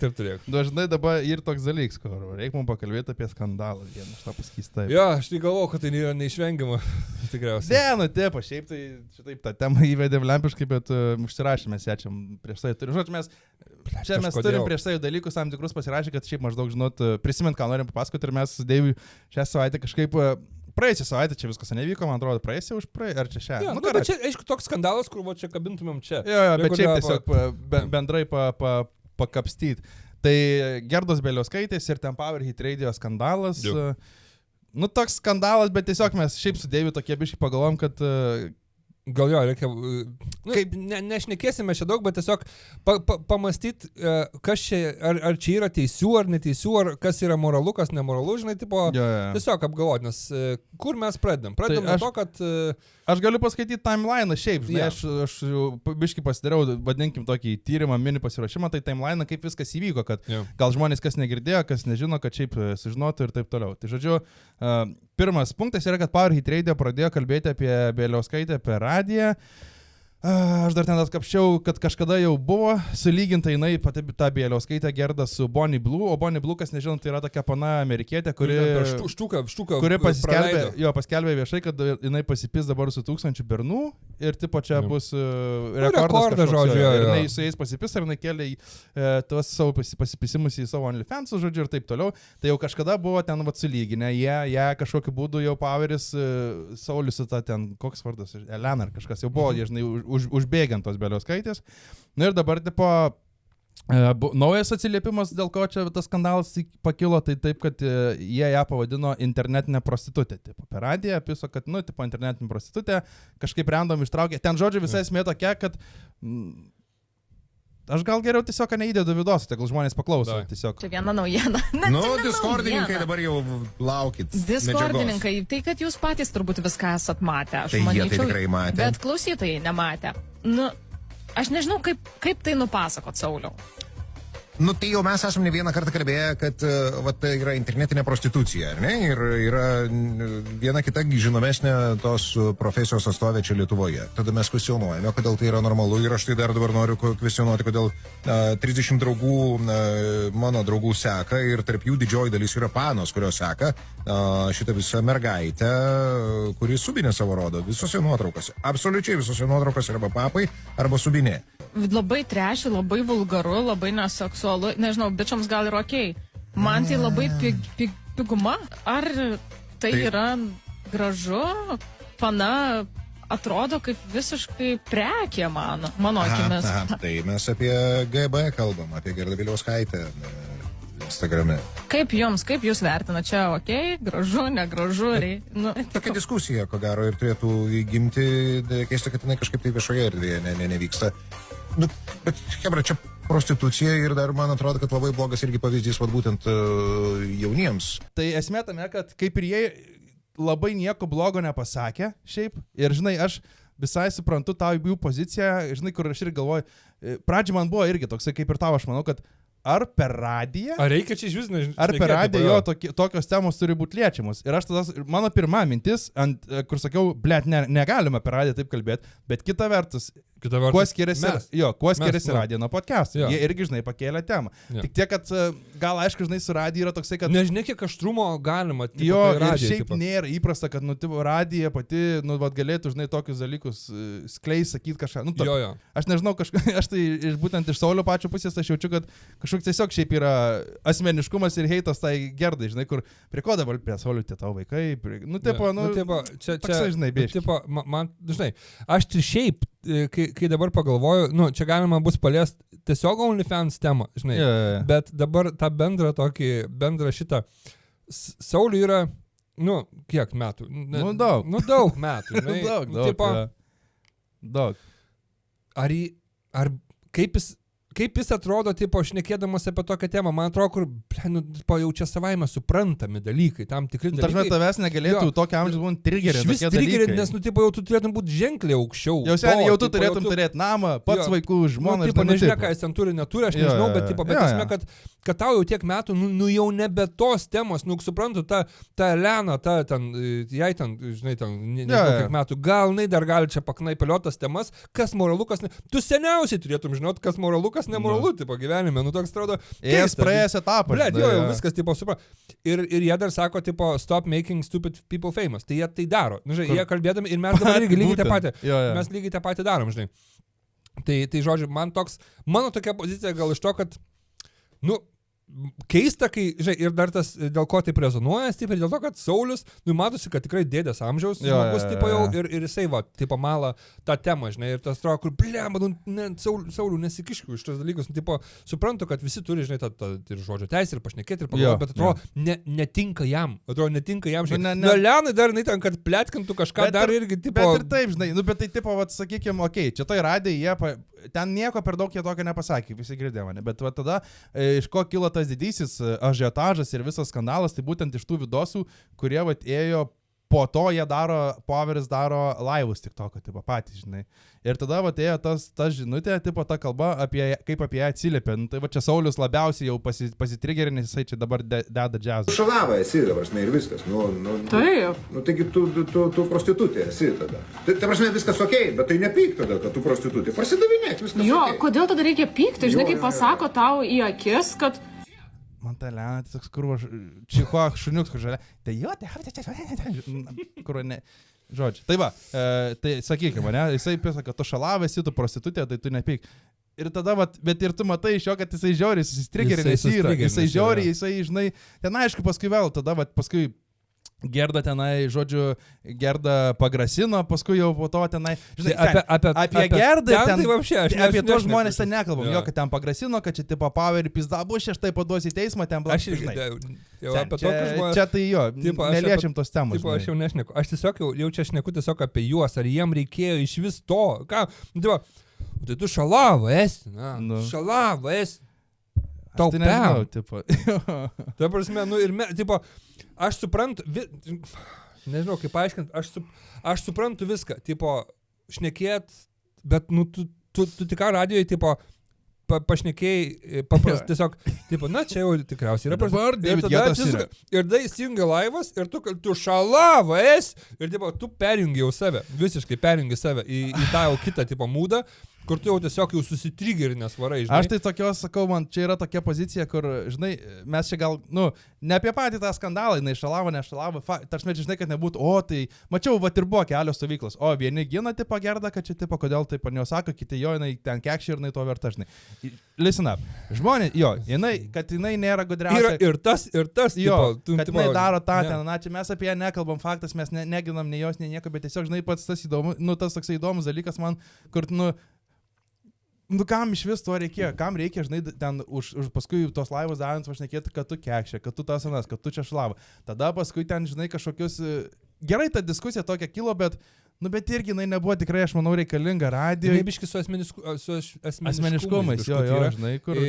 ir turėk. Dažnai dabar ir toks dalyks, kur reikia mums pakalbėti apie skandalą vieną, aš tą pasakys taip. Jo, aš tai galvoju, kad tai yra neišvengiama, tikriausiai. Ne, nu taip, šiaip tai šitaip tą temą įvedėm lempiškai, bet užsirašėme sečiam prieš tai. Žodžiu, mes Čia mes turim prieš tai dalykus tam tikrus pasirašę, kad šiaip maždaug, žinot, prisimint, ką norim papasakoti ir mes su Deiviu šią savaitę kažkaip, praėjusią savaitę čia viskas nevyko, man atrodo, praėjusią už ar čia šią. Ja, bet čia, aišku, toks skandalas, kur čia kabintumėm čia. Jo, bet šiaip tiesiog bendrai pakapstyti. Tai Gerdos Bieliauskaitės ir ten Power Hit Radio skandalas. Nu, toks skandalas, bet tiesiog mes šiaip su Deiviu tokie biškai pagalvom, kad... Gal jo, reikia, kaip nešnekėsime čia daug, bet tiesiog pamastyti, kas čia, ar čia yra teisių ar neteisių, ar kas yra moralu, kas nemoralu, žinai, tipo, tiesiog apgalvoti, nes kur mes pradedam? Pradedam nuo to, kad... Aš galiu paskaityti timeline'ą šiaip, žinai, aš biškai pasidariau, vadinkim tokį tyrimą, mini pasiruošimą, tai timeline'ą, kaip viskas įvyko, kad gal žmonės, kas negirdėjo, kas nežino, kad šiaip sužinotų ir taip toliau. Tai žodžiu, pirmas punktas yra, kad Power Hit Radio pradėjo kalbėti apie Bieliauskaitę per radiją. Aš dar ten atkapščiau, kad kažkada jau buvo sulyginta jinai pati tą Bieliauskaitę Gerdą su Bonnie Blue, o Bonnie Blue, kas nežinot, tai yra tokia pana amerikietė, kuri paskelbė viešai, kad jinai pasipis dabar su 1000 bernų ir tipo čia bus rekordas žodžiu. Ir jinai su jais pasipis ir jinai kėlė tuos savo pasipisimus į savo OnlyFans, žodžiu, ir taip toliau. Tai jau kažkada buvo ten sulyginę, jie kažkokiu būdu jau Poweris, Saulius su ta ten, koks vardas, Elena ar kažkas jau buvo, jie žinai, užbėgiant tos Bieliauskaitės. Na ir dabar, tipo, naujas atsiliepimas, dėl ko čia tas skandalas pakilo, tai taip, kad jie ją pavadino internetinę prostitutę. Tipo, per radiją apiso, kad, nu, tipo, internetinė prostitutė, kažkaip random ištraukė. Ten žodžiu visai esmė tokia, kad... Aš gal geriau tiesiog neįdedu vidos, tegul žmonės paklauso. Tiesiog. Čia viena naujiena. Discordininkai dabar jau laukit. Discordininkai, tai kad jūs patys turbūt viską esat matę. Aš tai manyčiau, jie tai tikrai matė. Bet klausytojai nematė. Nu, aš nežinau, kaip tai nupasakot, Sauliau. Nu, tai jau mes esame ne vieną kartą kalbėję, kad tai yra internetinė prostitucija, ar ne? Ir yra viena kita žinomesnė tos profesijos atstovė čia Lietuvoje. Tada mes kvestionuojame, kodėl tai yra normalu. Ir aš tai dar dabar noriu kvestionuoti, kodėl 30 draugų, mano draugų seka ir tarp jų didžioji dalis yra panos, kurios seka šitą visą mergaitę, kuri subinė savo rodo visose nuotraukose. Absoliučiai visose nuotraukose arba papai, arba subinė. Labai treši, labai vulgaru, labai neseksualu. Nežinau, bičiams gal ir okei. Man tai labai piguma. Ar tai yra gražu? Pana atrodo kaip visiškai prekė mano akimis. Tai mes apie GB kalbam, apie Gerdą Bieliauskaitę Instagrame. Kaip jūs vertina čia, okei, gražu, negražu? Tokia diskusija, ko gero, ir turėtų įgimti, keista, kad jinai kažkaip tai viešoje erdvėje nevyksta. Nu, bet, hebra, čia prostitucija ir dar, man atrodo, kad labai blogas irgi pavyzdys, vat būtent jauniems. Tai esmė tame, kad kaip ir jie labai nieko blogo nepasakė, šiaip, ir žinai, aš visai suprantu tau jų poziciją, žinai, kur aš ir galvoju, pradžiai man buvo irgi toksai, kaip ir tau, aš manau, kad ar per radiją... Ar reikia čia iš vis nežinoti? Ar per radiją tokios temos turi būti liečiamos. Ir aš tada, mano pirma mintis, kur sakiau, blėt, negalima per radiją taip kalbėti, bet kita vertus kuo skiriasi radija nuo podcast'o. Jie irgi, žinai, pakėlė temą. Tik tiek, kad gal, aišku, žinai, su radija yra toksai, kad... Nežinai, kiek aštrumo galima. Jo, ir šiaip nėra įprasta, kad, nu, radija pati, nu, galėtų, žinai, tokius dalykus skleis, sakyti kažką. Nu, aš nežinau, aš tai būtent iš Saulio pačio pusės aš jaučiu, kad kažkoks tiesiog šiaip yra asmeniškumas ir heitas tai Gerdai, žinai, kur prie ko dabar prie Saulio tie tavo vaikai, čia, žinai, bėžti. Man, žinai, aš tai šiaip, kai dabar pagalvoju, nu, čia galima bus paliest tiesiog OnlyFans temą, žinai, bet dabar tą bendrą šitą Sauliui yra, nu, kiek metų? Daug. Nu, daug metų, žinai. Daug. Ar kaip jis atrodo, tipo, šnekėdamas apie tokią temą, man atrodo, kur jau čia savaime suprantami dalykai, tam tikri dalykai. Tarsi tavęs negalėtų tokio amžiaus būti triggerį. Vis triggerį, nes, nu, tipo, jau tu turėtum būti ženkliai aukščiau. Jau tu turėtum turėti namą, pats vaikų, žmoną. Nu, tipo, nežinia, ką jis ten turi, neturi, aš nežinau, bet, tipo, bet esmė, kad tau jau tiek metų, nu jau nebe tos temos, nu, suprantu, ta Elena, jai ten, žinai, nežinau, kiek metų, gal jinai dar gali čia paknaipeliotas temas, kas moralu, kas ne. Tu seniausiai turėtum žinot, kas moralu, kas nemoralu, tipo, gyvenime, nu, toks atrodo. Jis praėjęs etapas. Blet, jau viskas, tipo, suprantu. Ir jie dar sako, tipo, stop making stupid people famous. Tai jie tai daro. Nu, žinai, jie kalbėdami ir mes dabar irgi lygiai tą patį. Mes lygiai tą patį darom, žinai. Tai žodžiu, mano tokia pozicija gal iš to, kad, keista, kai, žinai, ir dar tas, dėl ko taip rezonuoja stipriai, dėl to, kad Saulius, matosi, kad tikrai dėdės amžiaus žmogus, tipo jau, ir jisai, tipo, mala tą temą, žinai, ir tas atrodo, kur, Sauliu, nesikiškiu iš tos dalykus, tipo, suprantu, kad visi turi, žinai, ir žodžio teisę, ir pašnekėti, ir pagalvoti, bet atrodo, netinka jam, žinai, Lenai dar, ten, kad plėtkintų kažką, bet dar irgi, tipo... Bet ir taip, žinai, bet tai, tipo, sakykime, čia tai radė, ten nieko per daug jie tokio nepasakė, visi girdėjo mane, bet tada iš ko kilo tas didysis ažiotažas ir visas skandalas, tai būtent iš tų vidosų, kurie ėjo po to, jie Poveris daro laivus tik to, kad tipo, patys, žinai. Ir tada ėjo ta žinutė, tipo, ta kalba, kaip apie ją atsiliepė. Tai čia Saulius labiausiai jau pasitrigerė, nes jisai čia dabar deda džiazą. Šalava esi dabar, žinai, ir viskas. Taip. Taigi tu prostitutė esi tada. Ta prasme, viskas okei, bet tai nepyk tada, kad tu prostitutė. Parsidavinėk, viskas okei. Kodėl tada reikia pykti? Žinai, kaip pasako tau į akis, kad... Man ta Lena, tai toks kurva čihuach šuniuks, kur žalia. Tai jo, kur ne. Žodžiu. Tai va, tai sakykime, ne, jisai pisa, kad tu šalavai, esi tu prostitutė, tai tu nepyk. Ir tada, bet ir tu matai iš jo, kad jisai žiauriai susitrigerinęs yra. Jisai žiauriai, jisai, žinai, ten aišku, paskui vėl, tada, paskui Gerda tenai, žodžiu, Gerda pagrasino, paskui jau po to tenai, žinai, apie Gerdą ten, apie tuos žmonės ten nekalbam, jo, kad ten pagrasino, kad čia tipo Powerį pizdabu, šeštai paduosi į teismą, ten aš žinai. Čia tai jo, neliečiam tos temos. Aš jau nešneku, aš tiesiog jau čia šneku tiesiog apie juos, ar jiem reikėjo iš vis to, ką, tai tu šalava esi, šalava esi. Tau nežinau, tipo. Ta prasme, ir, tipo, aš suprantu, nežinau, kaip paaiškinti, aš suprantu viską, tipo, šnekėt, bet, tu tik radijoje, tipo, pašnekėjai, tiesiog, tipo, čia jau tikriausiai yra prasme. Ir tada įsijungia laivas, ir tu šalava esi, ir, tipo, tu perjungi jau save, visiškai perjungi save į tą jau kitą, tipo, mūdą, kur tu jau tiesiog jau susitrigerinęs varai, žinai. Aš tai tokios, sakau, man čia yra tokia pozicija, kur, žinai, mes čia gal, ne apie patį tą skandalą, jinai šalavo, nešalavo, tarsi, žinai, kad nebūtų, tai, mačiau, ir buvo kelios stovyklos, vieni gina, tipo, Gerda, kad čia, tipo, kodėl taip ant jo sako, kiti jo, jinai ten kekšė ir jinai to verta, žinai. Listen up. Žmonės, kad jinai nėra gudriausia. Ir tas, jo, tipo, kad jinai daro tą, čia mes apie ją nekalbam, faktas, mes neginam nei jos, nei nieko, bet tiesiog, žinai, pats tas įdomu, tas toksai įdomus dalykas man, kur, kam iš vis to reikėjo, kam reikia, žinai, ten už paskui tos laivus darant vašnekėti, kad tu kekšė, kad tu tas anas, kad tu čia šlava. Tada paskui ten, žinai, kažkokius, gerai ta diskusija tokia kilo, bet irgi jinai nebuvo tikrai, aš manau, reikalinga radijoje. Biški su asmeniškumais, jo, žinai, kur.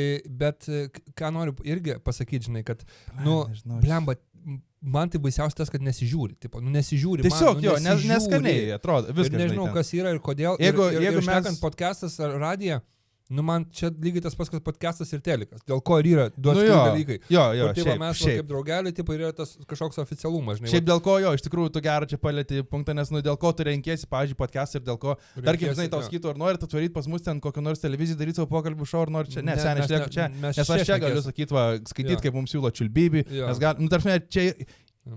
Bet ką noriu irgi pasakyti, žinai, kad, blemba, man tai baisiausia tas, kad nesižiūri. Tipo, nesižiūri. Tiesiog, neskaniai atrodo. Viskas, ir nežinau, kas yra ir kodėl. Jeigu šnekant podcastas ar radiją, man čia lygiai tas pats, kad podcastas ir telikas. Dėl ko ir yra du atskiri dalykai. Jo, šiaip. Mes kaip draugeliai, tipo, yra tas kažkoks oficialumas. Žinai, šiaip dėl ko, iš tikrųjų, tu gerą čia palėti punktą, nes, dėl ko tu renkiesi, pavyzdžiui, podcastą ir dėl ko, tarkim, žinai, tau sakytų, ar nori atvaryti pas mus ten kokią nors televiziją, daryti savo pokalbių šou, ar nori čia, ne, seniai, išlieku čia, nes aš čia galiu sakyti, skaityti, kaip mums siūlo čiulbybį, nes tarsi, čia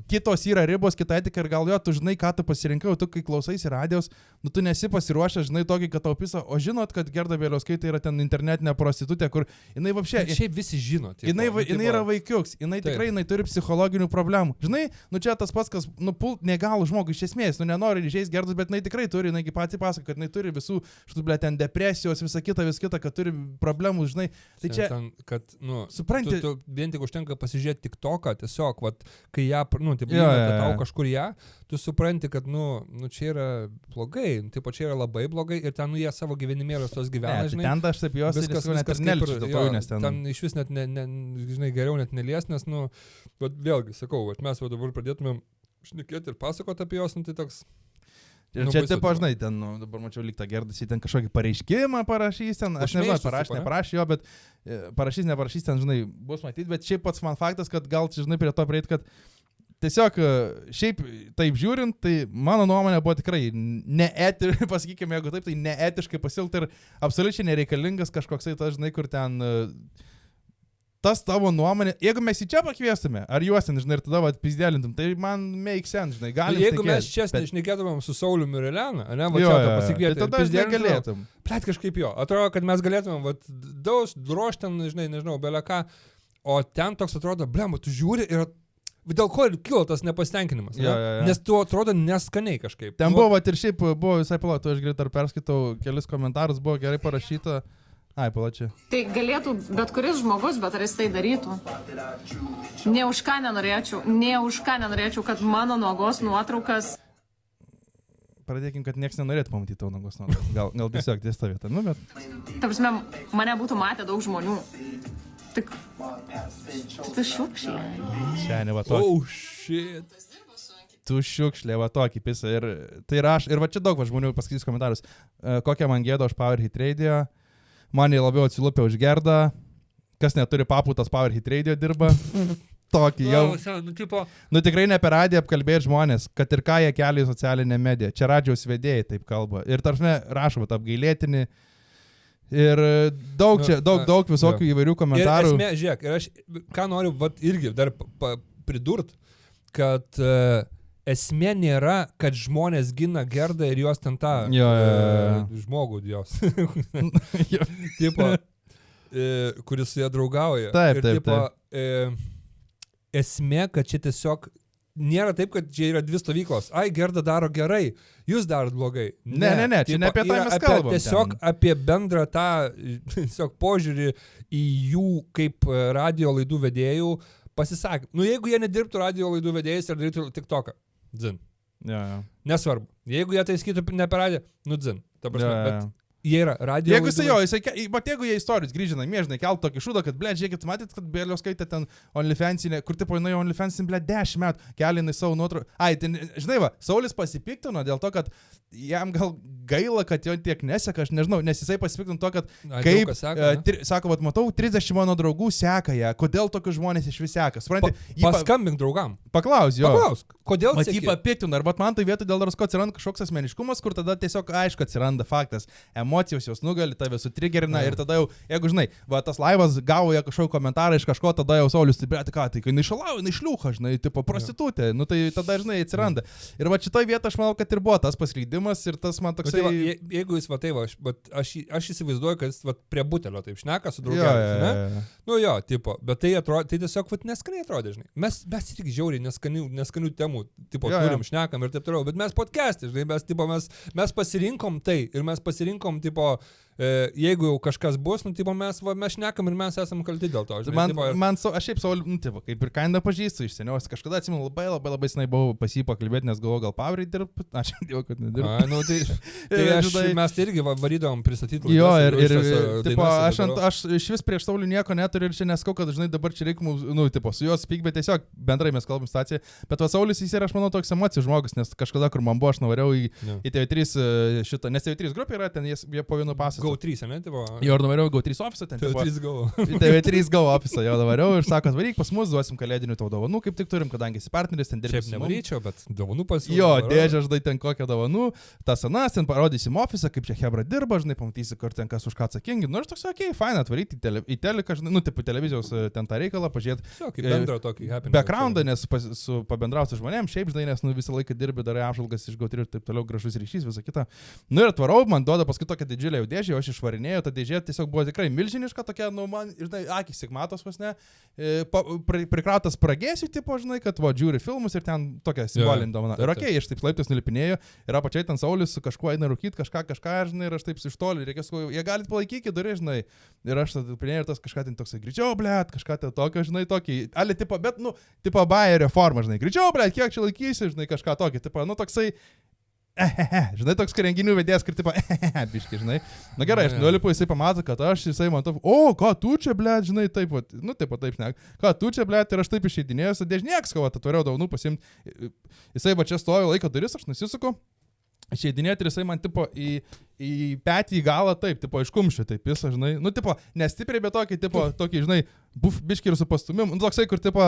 kitos yra ribos, kita etika ir gal jo, tu žinai, ką tu pasirinkai, tu kai klausaisi radijos, tu nesi pasiruošęs, žinai, tokį, kad tau pisa, o žinot, kad Gerda Bieliauskaitė yra ten internetinė prostitutė, kur jinai vapšė... Šiaip visi žino. Jinai yra vaikiuks, jinai tikrai turi psichologinių problemų. Žinai, čia tas pats, kas, pult negalų žmogų iš esmės, nenori įžeis Gerdos, bet jinai tikrai turi, jinai pati pasako, kad jinai turi visų, ten depresijos, visa kita, kad turi problemų, žinai. Tai čia, kad, supranti, tu vien tik užtenka pasižiūrėti TikToką, tiesiog, kai ją tau kažkur ją, tu supranti, kad, čia yra blogai, taip čia yra labai blogai ir ten, jie savo gyvenimėlius tos gyvena, žinai. Ten aš taip jos viskas nelčiu, nes ten iš vis net, žinai, geriau net nelies, nes, vėlgi, sakau, mes dabar pradėtumėm šnekėti ir pasakoti apie jos, tai toks... Ir čia tipo, žinai, ten, dabar mačiau lyg tą Gerdas, ten kažkokį pareiškimą parašys, ten, aš nežinau, neparašys jo, bet neparašys ten, žinai, bus matyti, bet šiaip pats man faktas, kad gal, žinai, prie to prieiti, kad tiesiog, šiaip taip žiūrint, tai mano nuomonė buvo tikrai neetiškai, pasakykime, jeigu taip, tai neetiškai pasilgti ir absoliučiai nereikalingas kažkoksai tas, žinai, kur ten tas tavo nuomonė, jeigu mes į čia pakviestume, ar juos ten, žinai, ir tada pizdėlintum, tai man make sense, žinai, galim. Jeigu mes čia nešnekėtumėm su Sauliumi ir Elena, ne, va jo, čia pasikvietė. Tai tada galėtum. Plėt kažkaip jo. Atrodo, kad mes galėtumėm, va, droš ten, žinai, nežinau, belė ką, o ten toks atrodo, blemba, tu žiūri ir dėl ko ir kilo tas nepasitenkinimas, ne? Nes tu atrodo neskaniai kažkaip. Ten buvo, ir šiaip buvo visai palato, aš greitai perskaitau kelis komentarus, buvo gerai parašyta. Ai, palačiai. Tai galėtų bet kuris žmogus, bet ar jis tai darytų? Nė už ką nenorėčiau, kad mano nuogos nuotraukas... Pradėkim, kad nieks nenorėtų pamatyti tavo nuogos nuotraukas. Gal tiesiog ties tą vietą, nu bet... Ta prasme, mane būtų matę daug žmonių. Tik... Tu šiukšlė. Šiandien va tokį. Oh, shit. Tu šiukšlė, va tokį pisą. Ir va čia daug va žmonių paskaitys komentarus. Kokią man gėdo už Power Hit Radio. Man jį labiau atsilupė už Gerdą. Kas neturi papų, tas Power Hit Radio dirba. Tokį jau. Nu tikrai ne per radiją apkalbėti žmonės, kad ir ką jie kelia į socialinę mediją. Čia radžiaus vedėjai taip kalba. Ir tarsi rašo, va, apgailėtini. Ir daug visokių įvairių komentarų. Ir esmė, žiūrėk, ir aš ką noriu irgi dar pridurt, kad esmė nėra, kad žmonės gina Gerdą ir jos ten tą žmogų jos. Tipo, kuris su ją draugauja. Taip. Esmė, kad čia tiesiog nėra taip, kad čia yra dvi stovyklos. Ai, Gerda daro gerai, jūs darot blogai. Ne, čia ne apie tai mes kalbam. Tiesiog apie bendrą tą tiesiog požiūrį į jų kaip radio laidų vedėjų pasisakymą. Nu, jeigu jie nedirbtų radio laidų vedėjais ir darytų TikToką, dzin. Nesvarbu. Jeigu jie tai skaitų ne per radiją, nu dzin. Ta prasme, bet jie yra radio jeigu laidų. Bet jeigu jie istorijos grįžina, žinai, kelt tokį šūdą, kad, ble, žiūrėkit, matėt, kad Bieliauskaitė ten OnlyFansinė, kur tipo jinai OnlyFansinė, ble, 10 metų, kelia jinai savo nuotrauką. Ai, ten, žinai, va, Saulis pasipiktino dėl to, kad jam gal gaila, kad jo tiek neseka, aš nežinau, nes jisai pasipiktino to, kad kaip, sako, vat, matau, 30 mano draugų seka ją, kodėl tokius žmonės iš vis seka. Paskambink draugam. Paklaus, kodėl mat jį papiktino, arba man tai vietoj dėl rasko atsiranda kažkoks asmeniškumas, kur tada tiesiog aišku atsiranda faktas, emocijos jos nugali, tave sutrigerina ir tada jau, jeigu žinai, va, tas laivas gavo ją kažkokį komentarą iš kažko, tada jau Saulius, tai ką, tai kai naišalau, naišliūcha, žinai, tipo prostitutė, nu tai tada, žinai, atsiranda. Ir va šitoj vietoj aš manau, kad ir buvo tas paslydimas ir tas man toksai... Va, jeigu jis, va, tai va, aš įsivaizduoju, kad jis va, prie butelio taip šneka su draugeliais, ne? Nu jo, tipo, bet tai tiesiog va, neskaniai atrodė, žinai. Mes irgi žiauriai neskanių temų, tipo, turim, šnekam ir taip toliau, bet mes podcast'e, žinai, mes pasirinkom tai ir mes pasirinkom, tipo, jeigu jau kažkas bus, nu, tipo, mes šnekam ir mes esam kalti dėl to. Žinai, aš šiaip Saulį, nu, tipo, kaip ir kinda pažįstu iš seniau, kažkada atsimenu labai senai buvau pas jį pakalbėti, nes galvoju, gal Power'ai dirb, aš dėjau, kad nedirb. Nu, mes tai irgi varydavom pristatyti. Jo, ir tipo, aš iš vis prieš Saulį nieko neturiu ir čia neskau, kad žinai, dabar čia reikia mums, nu, tipo, su juos speak, bet tiesiog bendrai mes kalbam situaciją. Bet va, Saulis jis yra, aš manau, toks emocijų žmogus, nes kažkada, kur man buvo, aš nuvariau į TV3 šitą, nes TV3 grupė yra, ten jie po vienu pasu. GO3, ne? Jo, ir nuvariau GO3 ofisą, ten TV3 GO. TV3 GO ofisą, jo, nuvariau ir sako, varyk pas mus, duosim kalėdinių tau dovanų, kaip tik turim, kadangi esi partneris, ten dirbsim. Šiaip nevaryčiau, bet dovanų pasiūlymą. Jo, dėžė, žinai, ten kokią dovanų, tas anas, ten parodysim ofisą, kaip čia Hebra dirba, žinai, pamatysi, kur ten kas už ką atsakingi. Nu, aš toks, okei, faina atvaryti į teleką, žinai, nu, tipo televizijos ten tą reikalą, pažiūrėti backgroundą, nes pabendrauti su žmonėms, šiaip, žinai, nes nu, visą laiką dirbi, darai apžvalgas iš GO3 ir taip toliau, gražus ryšys, visą kitą. Nu ir atvarau, man duoda paskui tokią didžiulę dėžę, aš išvarinėjau, ta dėžė tiesiog buvo tikrai milžiniška, tokia, nu, man, žinai, akis tik matos vos ne, prikrautas pragėsiu, tipo, žinai, kad, va, žiūri filmus ir ten tokia simbolinė dovana. Ir okei, aš taip laiptais nulipinėjau, ir apačiai ten Saulis su kažkuo eina rūkyti, kažką, žinai, ir aš taip iš toli, reikės, jie galit palaikyti durį, žinai, ir aš tada nulipinėjau ir tas kažką ten toksai, greičiau, blėt, kažką ten tokio, žinai, tokį, ali, tipo, bet, nu, tipo, bajerio forma, žinai, greičiau, blėt, kiek čia laikysi, žinai, kažką tokio, tipo, nu, toksai, žinai, toks renginių vedėjas, kur tipo, biški, žinai. Na gerai, aš nulipu, jisai pamato, kad jisai matau, o, ką tu čia, blėt, žinai, taip, nu, taip, šnek, ką tu čia, blėt, ir aš taip išeidinėjau, dažnieks, ką, atvariau dovanų pasimti. Jisai va čia stojo, laiko duris, aš nusisuku, išeidinėti ir jisai man, tipo, į petį, į galą, taip, tipo, iš kumščio, taip, jis, žinai, nu, tipo, nestipriai, bet tokį, žinai, biški ir su pastumim, nu, toksai, kur, tipo,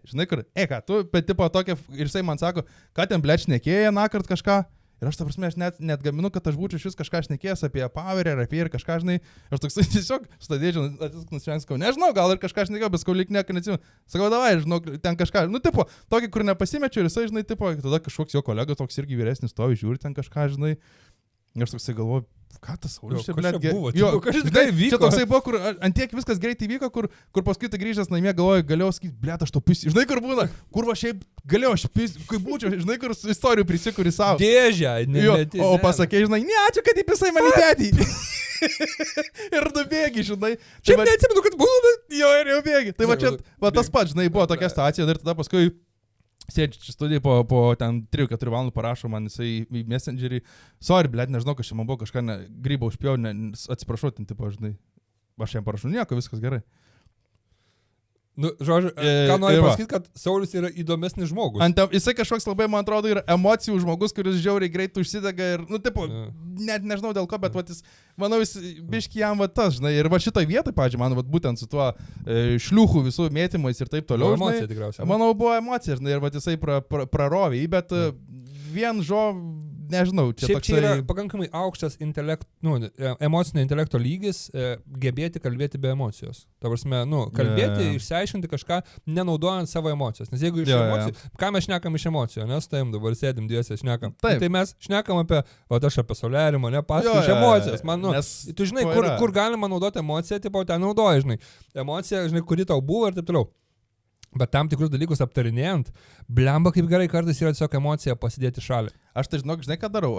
žinai, kur, ką tu, bet, tipo, tokia, ir jisai man sako, ką ten, blėt, šnekėja, nakart kažką. Ir aš, ta prasme, aš net gaminu, kad aš būčiau šis kažką šnekėjęs apie Powerį ar apie ir kažką, žinai, aš toksai tiesiog stadėdžiau, atsiskau, nežinau, gal ir kažką šnekėjau, bet skau lyg nieko neatsimenu. Sakau, davai, žinau, ten kažką, nu, tipo, tokį, kur nepasimečiau ir jisai, žinai, tipo, tada kažkoks jo kolega, toks irgi vyresnis stovi, žiūri ten kažką, žinai. Ir aš toksai galvoju, ką tas Saulius čia, blėt, buvo? Jo, kažkai vyko. Čia toksai buvo, kur antiek viskas greitai vyko, kur paskui tai grįžęs namie galvoju, galėjau sakyti, blėt, aš to pisi. Žinai, kur būna, kur va šiaip galėjau, aš pisi, kaip būčiau, žinai, kur su istorijų prisikuri savo. Dėžę, ne. O pasakė, žinai, ne, ačiū, kad įpisai mane petį. Ir nubėgi, žinai. Šiaip neatsimenu, kad buvo, bet... Jo, ir jau bėgi. Tai va čia, va tas pats, žinai, buvo tokia situacija ir tada paskui sėdžiu studijai po ten 3-4 valandų parašo man jisai į Messengerį. Sorry, blėt, nežinau, kas čia man buvo, kažką grybą užpjau, atsiprašau, ten tipo, žinai. Aš jam parašau, nieko, viskas gerai. Nu, žodžiu, ką noriu pasakyti, kad Saulius yra įdomesnis žmogus. Jisai kažkoks labai, man atrodo, yra emocijų žmogus, kuris žiauriai greit užsidega ir, nu, tipo, net nežinau dėl ko, bet, jis, manau, jis biški jam va tas, žinai, ir va šitoj vietoj, pavyzdžiui, man, va, būtent su tuo šliuchų visų mėtymais ir taip toliau, emocija tikriausiai. Manau, buvo emocija, žinai, ir va, jisai prarovė jį, bet vien nežinau, čia šiaip toksai... Čia yra pakankamai aukštas emocinio intelekto lygis gebėti kalbėti be emocijos. Ta prasme, kalbėti, išsiaiškinti kažką, nenaudojant savo emocijos. Nes jeigu iš emocijų, ką mes šnekam iš emocijų, nes taim dabar sėdim dviese šnekam. Tai mes šnekam apie, aš apie soliarimą, paskui iš emocijos. Man, tu žinai, kur galima naudoti emociją, tipo ten naudoji, žinai. Emocija, žinai, kuri tau buvo ir taip toliau. Bet tam tikrus dalykus aptarinėjant, blemba kaip gerai kartais yra tiesiog emocija pasidėti šalį. Aš tai žinai, ką darau.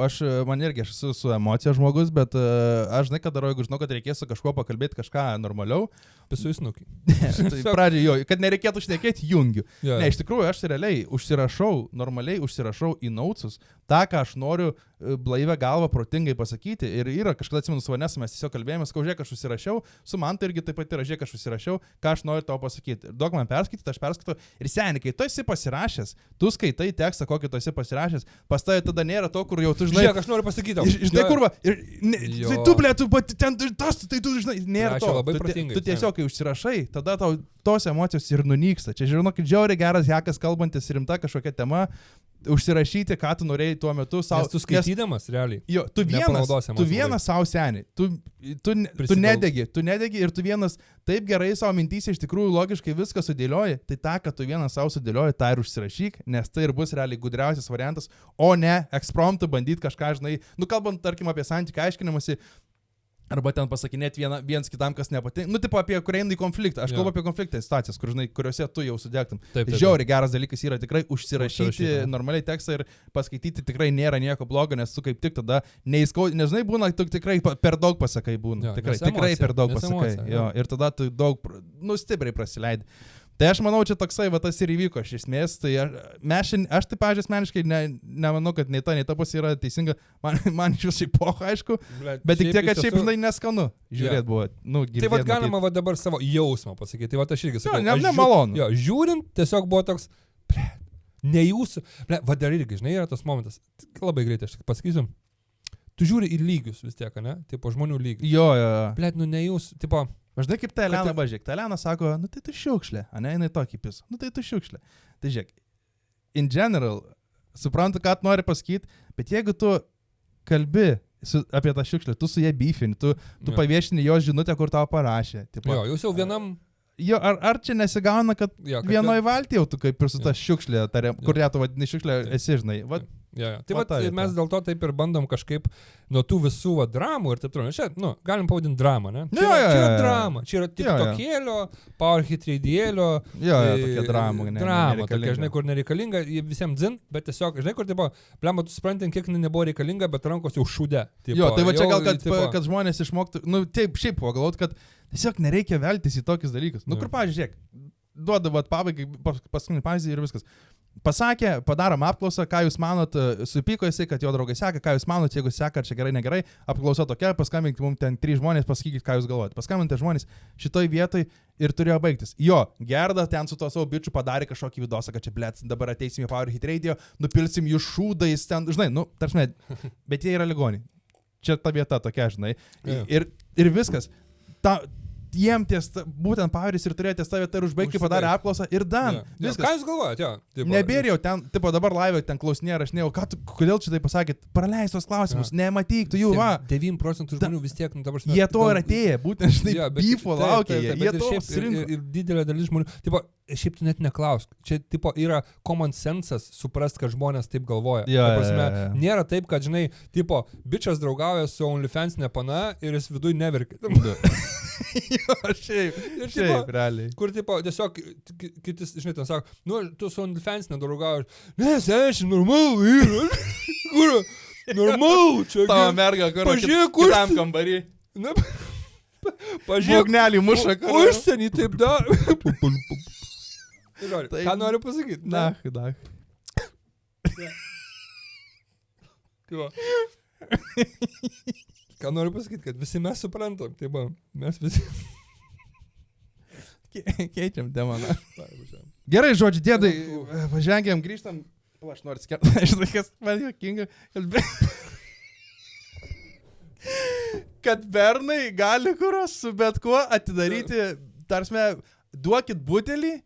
Man irgi esu su emocija žmogus, bet aš žinai, ką darau, jeigu žinau, kad reikės su kažkuo pakalbėti kažką normaliau. Pisų įsnukį. Tai pradžiai jo, kad nereikėtų šnekėti, jungiu. Ja. Ne, iš tikrųjų, aš realiai normaliai užsirašau į notesus tą, ką aš noriu blaivę galvą protingai pasakyti. Ir yra kažkada atsimenu su Vanesa, mes tiesiog kalbėjome, žiūrėk, aš užsirašiau, su Mantu irgi taip pat yra, žiūrėk, aš užsirašiau, ką aš noriu tau pasakyti. Duok man perskaityti, aš perskaitau. Ir seniai, kai tu esi pasirašęs, tu skaitai tekstą, kokį tu esi pasirašęs, pas tai tada nėra to, kur jau tu žinai. Žiūrėk, aš noriu pasakyti. Žinai, kur va. Tu, blė, tu ten tas, tai tu žinai, nėra to. Tu tiesiog, kai užsirašai, tada tau tos emocijos ir nunyksta. Čia, žinokit, žiauriai geras hekas, kalbantis rimta kažkokia tema. Užsirašyti, ką tu norėjai tuo metu savo. Nes tu skaitydamas, realiai. Jo, tu vienas savo seniai. Tu nedegi ir tu vienas taip gerai savo mintyse iš tikrųjų logiškai viską sudėlioji. Tai tą, kad tu vienas savo sudėlioji, tą ir užsirašyk, nes tai ir bus realiai gudriausias variantas, o ne ekspromptu bandyti kažką, žinai, kalbant, tarkim, apie santykių aiškinimąsi. Arba ten pasakinėti viens kitam, kas nepatinka. Tipo apie kur eina į konfliktą. Aš kalbu apie konfliktą situacijas, kuriuose tu jau sudegtum. Žiauriai geras dalykas yra tikrai užsirašyti normaliai tekstą ir paskaityti tikrai nėra nieko blogo, nes tu kaip tik tada nežinai, būna, tu tikrai per daug pasakai būna. Tikrai per daug pasakai. Jo, ir tada tu daug, stipriai prasileidi. Tai aš manau, čia toksai va tas ir įvyko iš esmės. Tai aš taip, pavyzdžiui, asmeniškai nemanau, kad nei ta pusė yra teisinga. Man iš jūsų epocha, aišku. Bet tik tiek, kad šiaip, žinai, neskanu. Žiūrėt buvo. Tai va galima va dabar savo jausmą pasakyti. Tai va aš irgi sakau. Nemalonu. Jo, žiūrint, tiesiog buvo toks, ne jūsų. Va dar irgi, žinai, yra tas momentas. Labai greitai aš pasakysiu. Tu žiūri į lygius vis tiek, ne? Tipo, žmonių lygius. Jo. Ne jūsų, tipo... Aš žinai, kaip ta Elena važiuok. Ta Elena sako, tai tu šiukšlė, ne, jinai tokį pis. Tai tu šiukšlė. Tai žiūrėk, in general, suprantu, ką tu nori pasakyti, bet jeigu tu kalbi apie tą šiukšlę, tu su ją beefini, tu paviešini jos žinutę, kur tau parašė. Tipo, jo, jūs jau vienam... Jo, ar čia nesigauna, kad vienoj valty jau tu kaip ir su ta šiukšlė, kurią tu vadini šiukšlė, esi, žinai. Tai mes dėl to taip ir bandom kažkaip nuo tų visų dramų ir taip toliau. Čia, galim pavadinti dramą, ne? Čia yra drama, čia yra tiktokėlio, powerhit raidėlio. Tokia drama. Drama, tokia, žinai, kur nereikalinga, visiems dzin, bet tiesiog, žinai, kur, tipo, blemba, tu suprantant, kiek nebuvo reikalinga, bet rankos jau šūdė. Jo, tai va čia gal, kad žmonės išmoktų, taip, šiaip pagalvot, kad tiesiog nereikia veltis į tokius dalykus. Kur, pažiūrėk, duoda pabaigai, paskutinį pavyzdį ir viskas. Pasakė, padarom apklausą, ką jūs manot, supyko jisai, kad jo draugai seka, ką jūs manot, jeigu seka, ar čia gerai, negerai, apklausa tokia, paskambinkite mums ten 3 žmonės, pasakykite, ką jūs galvojate. Paskambinti žmonės šitoj vietoj ir turėjo baigtis. Jo, Gerda ten su to savo bičiu padarė kažkokį vidosą, kad čia, blėt, dabar ateisim į Powerhit Radio, nupilsim jų šūdais ten, žinai, tarsi, bet jie yra ligoniai. Čia ta vieta tokia, žinai. Ir viskas. jiem būtent Pauris ir turėjo ties tą vietą ir užbaigti, padarė apklausą ir dan. Viskas. Ką jūs galvojate? Nebėrėjau ten, tipo dabar laivė ten klausinė, rašinėjau, kodėl čia tai pasakėt, praleistos klausimus, nematyk tu jų, va. 9% žmonių vis tiek, nu dabar jie to ir atėjo, būtent štai bifo laukia, jie to susirinko. Ir didelė dalis žmonių, tipo, šiaip tu net neklausk, čia tipo yra common sensas suprast, kad žmonės taip galvoja. Nėra taip, kad, žinai, tipo, bičias draugauja su OnlyFans nepana ir jis viduj neverkia. Šiaip, realiai. Kur, tipo, tiesiog, kitis, žinai, ten sako, nu, tu su OnlyFans nedraugauji. Nes, aš normalu, kur, normalu, čia. Tavo merga, kur, kitam kambarį. Pažiūrėk, Bognelį muša, kur. Užsienį taip dar. Ką noriu pasakyti? Dah. Ką noriu pasakyti, kad visi mes suprantam, tai va, mes visi. Keičiam temą. Gerai, žodžiu, dėdai, važiuojam, grįžtam. Aš noriu skirti, žinai, kas man juokinga, kad bernai gali kuros su bet kuo atidaryti, tarsime, duokit butelį.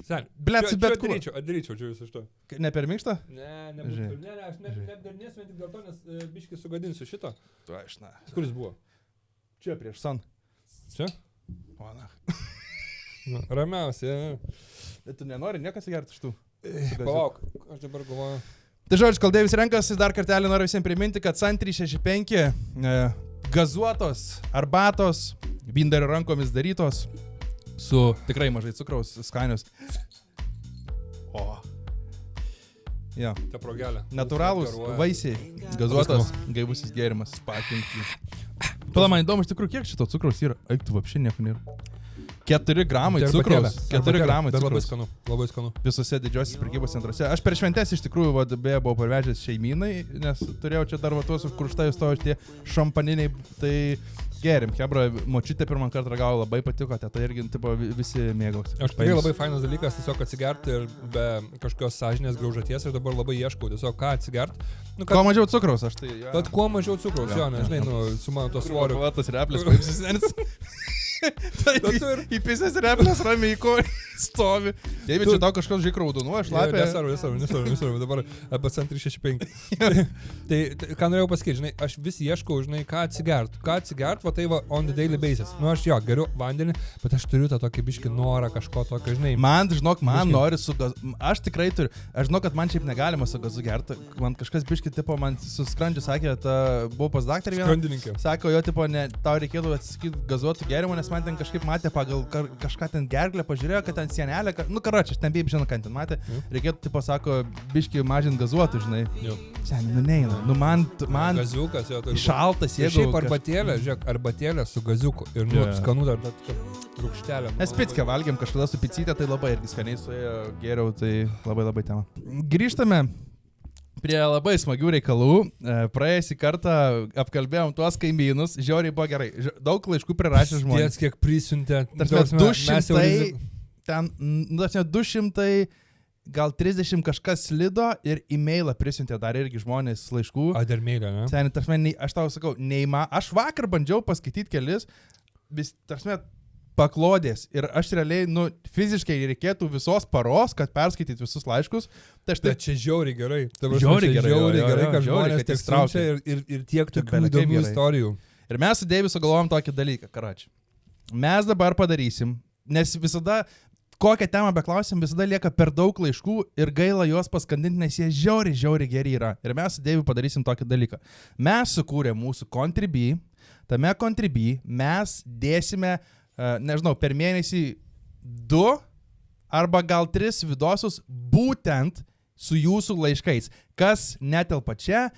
Blet, su bet kuo. Atdaryčiau čia jūs iš to. Ne per minkštą? Ne, aš neapdarinėsiu vien tik dėl to, nes biškį sugadinsiu šito. Tu aš, na. Kuris buvo? Čia prieš san. Čia? O, na. Ramiausiai. Tu nenori niekas įgerti iš tų? Palauk, aš dabar galvoju. Tai žodžiu, kol Deivis renkasi, dar kartelį noriu visiems priminti, kad San 365 gazuotos arbatos, vindario rankomis darytos, su tikrai mažai cukraus, skanios. O. Jo. Ta progelė. Natūralūs vaisiai, gazuotas, gaivusis gėrimas, spakinti. Pala, man įdomu, iš tikrųjų, kiek šito cukraus yra? Eik, tu vapšė nieko nėra. 4 gramai cukraus. 4 gramai cukraus. Labai skanu. Visose didžiosios prekybos centruose. Aš per šventes iš tikrųjų, beje, buvau parvežęs šeimynai, nes turėjau čia dar tuos, kur štai stojo tie šampaniniai, tai gerim. Hebra, močiutė pirmą kartą ragavo, labai patiko, tai irgi tipo, visi mėgaus. Aš tikrai labai fainas dalykas tiesiog atsigerti ir be kažkokios sąžinės graužaties ir dabar labai ieškau tiesiog ką atsigerti. Nu, kuo mažiau cukraus, aš tai... Ja. Bet kuo mažiau cukraus, jo, nežinai, su mano to svoriu. Tas replės, kaip susineris. Į pisės replės ramiai į koją stovi. Jeigu čia tau kažkas žiūrėk raudonu, aš lapė. Nesvarbu, dabar apie San 365. Tai ką norėjau pasakyti, žinai, aš vis ieškau, žinai, ką atsigert, va tai va on the daily basis. Nu aš jo, geriu vandenį, bet aš turiu tą tokį biškį norą kažko tokio, žinai. Man, žinok, nori su gazu, aš tikrai turiu, aš žinau, kad man šiaip negalima su gazu gerti, man kažkas biškį, tipo, man su skrandžiu sakė, buvau pas daktarį vieną. Skrandininkė. Sako, jo, tipo, ne, tau reikėtų atsisakyti gazuotų gėrimų, nes man ten kažkaip matė pagal kažką ten gerklę, pažiūrėjo, kad ten sienelė, nu karoči, aš ten bijai, žinau, ką ten matė, reikėtų, tipo, sako, biškį mažinti gazuotų, žinai. Seniai, nu neina, nu man gaziukas, jo, šaltas, jeigu... Šiaip arbatėlė, žiūrėk, arbatėlė su gaziuku ir nu skanu dar rūkštelė. Mes pickę valgėm kažkada su picytė, tai labai irgi skaniai suėjo, geriau, tai labai tema. Grįžtame prie labai smagių reikalų. Praėjusį kartą apkalbėjom tuos kaimynus, žiauriai buvo gerai. Daug laiškų prirašė žmonės. Tiek, kiek prisiuntė. 200, gal 30 kažkas slido ir e-mailą prisiuntė dar irgi žmonės laiškų. A, dar mailą, ne? Seniai, tarsi, aš tau sakau, aš vakar bandžiau paskaityti kelis, vis, tarsi, paklodės ir aš realiai, nu, fiziškai reikėtų visos paros, kad perskaityti visus laiškus. Tai Bet čia žiauriai gerai. Žiauriai gerai, kad žmonės tiek straukia ir tiek tokių įdomių istorijų. Ir mes su Deivisu galvojam tokį dalyką, karači. Mes dabar padarysim, nes visada, kokią temą beklausim, visada lieka per daug laiškų ir gaila juos paskandinti, nes jie žiauriai geri yra. Ir mes su Deiviu padarysim tokį dalyką. Mes sukūrėm mūsų Contribui, tame Contribui mes dėsime nežinau, per mėnesį 2 arba gal 3 vidosius būtent su jūsų laiškais. Kas netelpa čia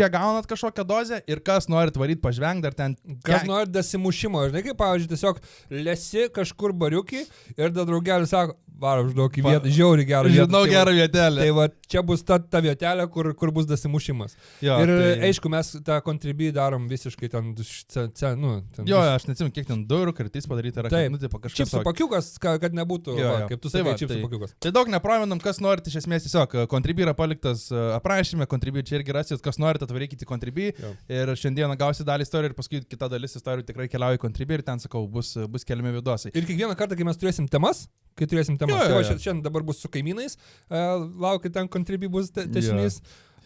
gaunat kažkokią dozę ir kas norit varyti pažvengti ar ten... Kas norit dasimušimo, žinai, kaip, pavyzdžiui, tiesiog lesi kažkur bariukį ir da draugelis sako, Varom, žinau, į vietą, žiauri gerą vietą. Žinau gerą vietelę. Tai va, čia bus ta vietelė, kur bus dasimušimas. Jo, ir tai... aišku, mes tą kontribį darom visiškai ten, Jo, aš neatsimenu, kiek ten durų kartais padaryti yra. Taip, kažkas. Čipsų pakiukas, kad nebūtų, kaip tu sakai, čipsų pakiukas. Tai daug nepraminam, kas norit, iš esmės tiesiog kontribį yra paliktas aprašyme, kontribį čia irgi rasit, kas norit, atvarykite į kontribį. Ir šiandieną gausi dalį istorijų ir paskui kita dalis istorijų tikrai keliauja į kontribį ir ten, sakau, bus keliami vidosai. Ir kiekvieną kartą, kai mes turėsim temas, tai šiandien dabar bus su kaimynais, laukia ten kontribį bus tešinys,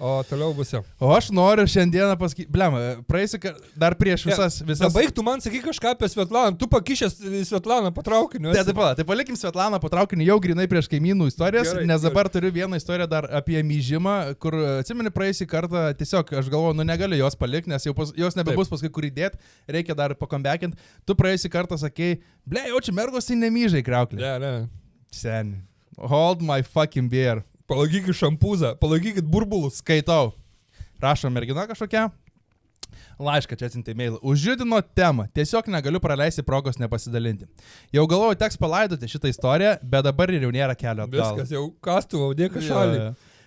o toliau bus jau. O aš noriu šiandieną pasakyti, praeisiu dar prieš visas... Baigtų man sakyk kažką apie Svetlaną, tu pakišęs Svetlaną patraukiniu. Tai palikim Svetlaną patraukinį jau grinai prieš kaimynų istorijas, gerai, nes dabar turiu vieną istoriją dar apie myžimą, kur atsimeni praeisį kartą, tiesiog aš galvoju, negaliu jos palikti, nes jos nebebus paskui kur įdėti, reikia dar pakombekinti. Tu praeisį kartą sakei, jaučiu mergos tai nemyžai kriauklį. Seni. Hold my fucking beer. Palaikykit šampūzą, palaikykit burbulus. Skaitau. Rašo mergina kažkokia. Laišką čia atsiuntė mailą. Užjudino temą. Tiesiog negaliu praleisti progos nepasidalinti. Jau galvoju, teks palaidoti šitą istoriją, bet dabar ir jau nėra kelio atgal. Viskas jau kastuvau, dėka šalį.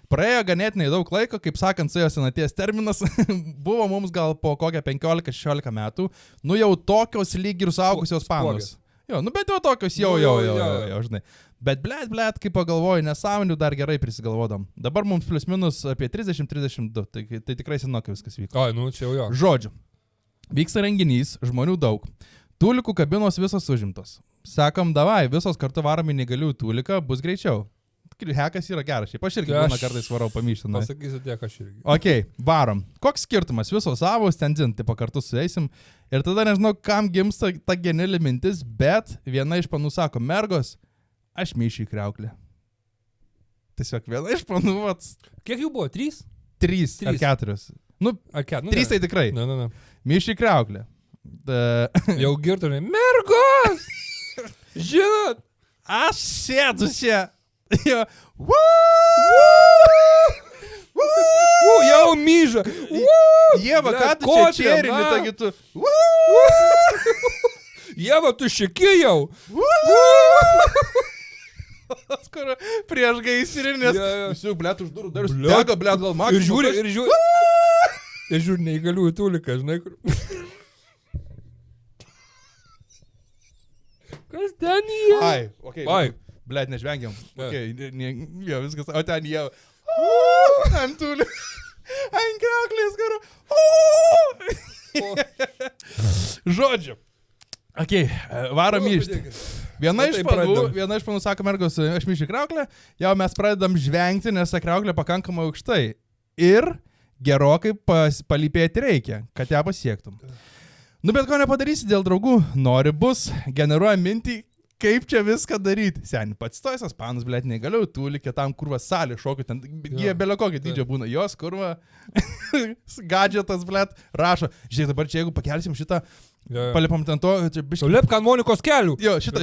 Praėjo ganėtinai daug laiko, kaip sakant, suėjo senaties terminas. Buvo mums gal po kokią 15-16 metų. Nu jau tokios lyg ir suaugusios panos. Jo, bet jau tokios jau, žinai. Bet blet, kaip pagalvoju, nesąmonių dar gerai prisigalvodam. Dabar mums plius minus apie 30-32, tai tikrai senokai viskas vyko. Čia jau jo. Žodžiu, vyksta renginys, žmonių daug. Tūlikų kabinos visos užimtos. Sakom, davai, visos kartu varom į neįgaliųjų tūliką, bus greičiau. Hekas yra geras, šiaip aš irgi vieną kartą svarau pamyštinai. Pasakysiu tiek aš irgi. Ok, varom. Koks skirtumas? Visos savos ten dzin, tipo kartu sueisim. Ir tada nežinau, kam gimsta ta geniali mintis, bet viena iš panų sako, mergos, aš myšiu į kriauklę. Tiesiog viena iš panų, Kiek jų buvo? 3? 3 ar 4. Ar 4? 3 tai tikrai. Myšiu į kriauklę. Jau girtume, mergos! Žinot, aš sėdu čia. Jau myža. Jeva, ką tu čia čėrini, tagi tu. Jeva, tu šieki jau. Skoro prieš gaisrinės. Visi, už durų dar dega, gal makai. Ir žiūri neįgaliųjų tūliką, žinai, kur. Kas ten jie? Ai. Blet, nežvengiam. Jo, viskas. O ten jie. Ant tūlių. Ant kriauklės, karo. Žodžiu. Ok, varom myšti. Viena iš panų sako, mergos, aš myšiu kriauklę. Jau mes pradedam žvengti, nes ta kriauklė pakankamai aukštai. Ir gerokai palypėti reikia, kad ją pasiektum. Bet ko nepadarysi dėl draugų. Nori bus, generuoja mintį, kaip čia viską daryti. Seni, pats toisas panas, blėt, negaliu, tūlikė tam kurva salė šokiu, ten jie belio kokio dydžio būna. Jos kurva, gadžetas, blėt, rašo. Žiūrėk, dabar čia jeigu pakelsim šitą, palipam ten to, čia biškai. Lipk ant Monikos kelių. Jo, šitą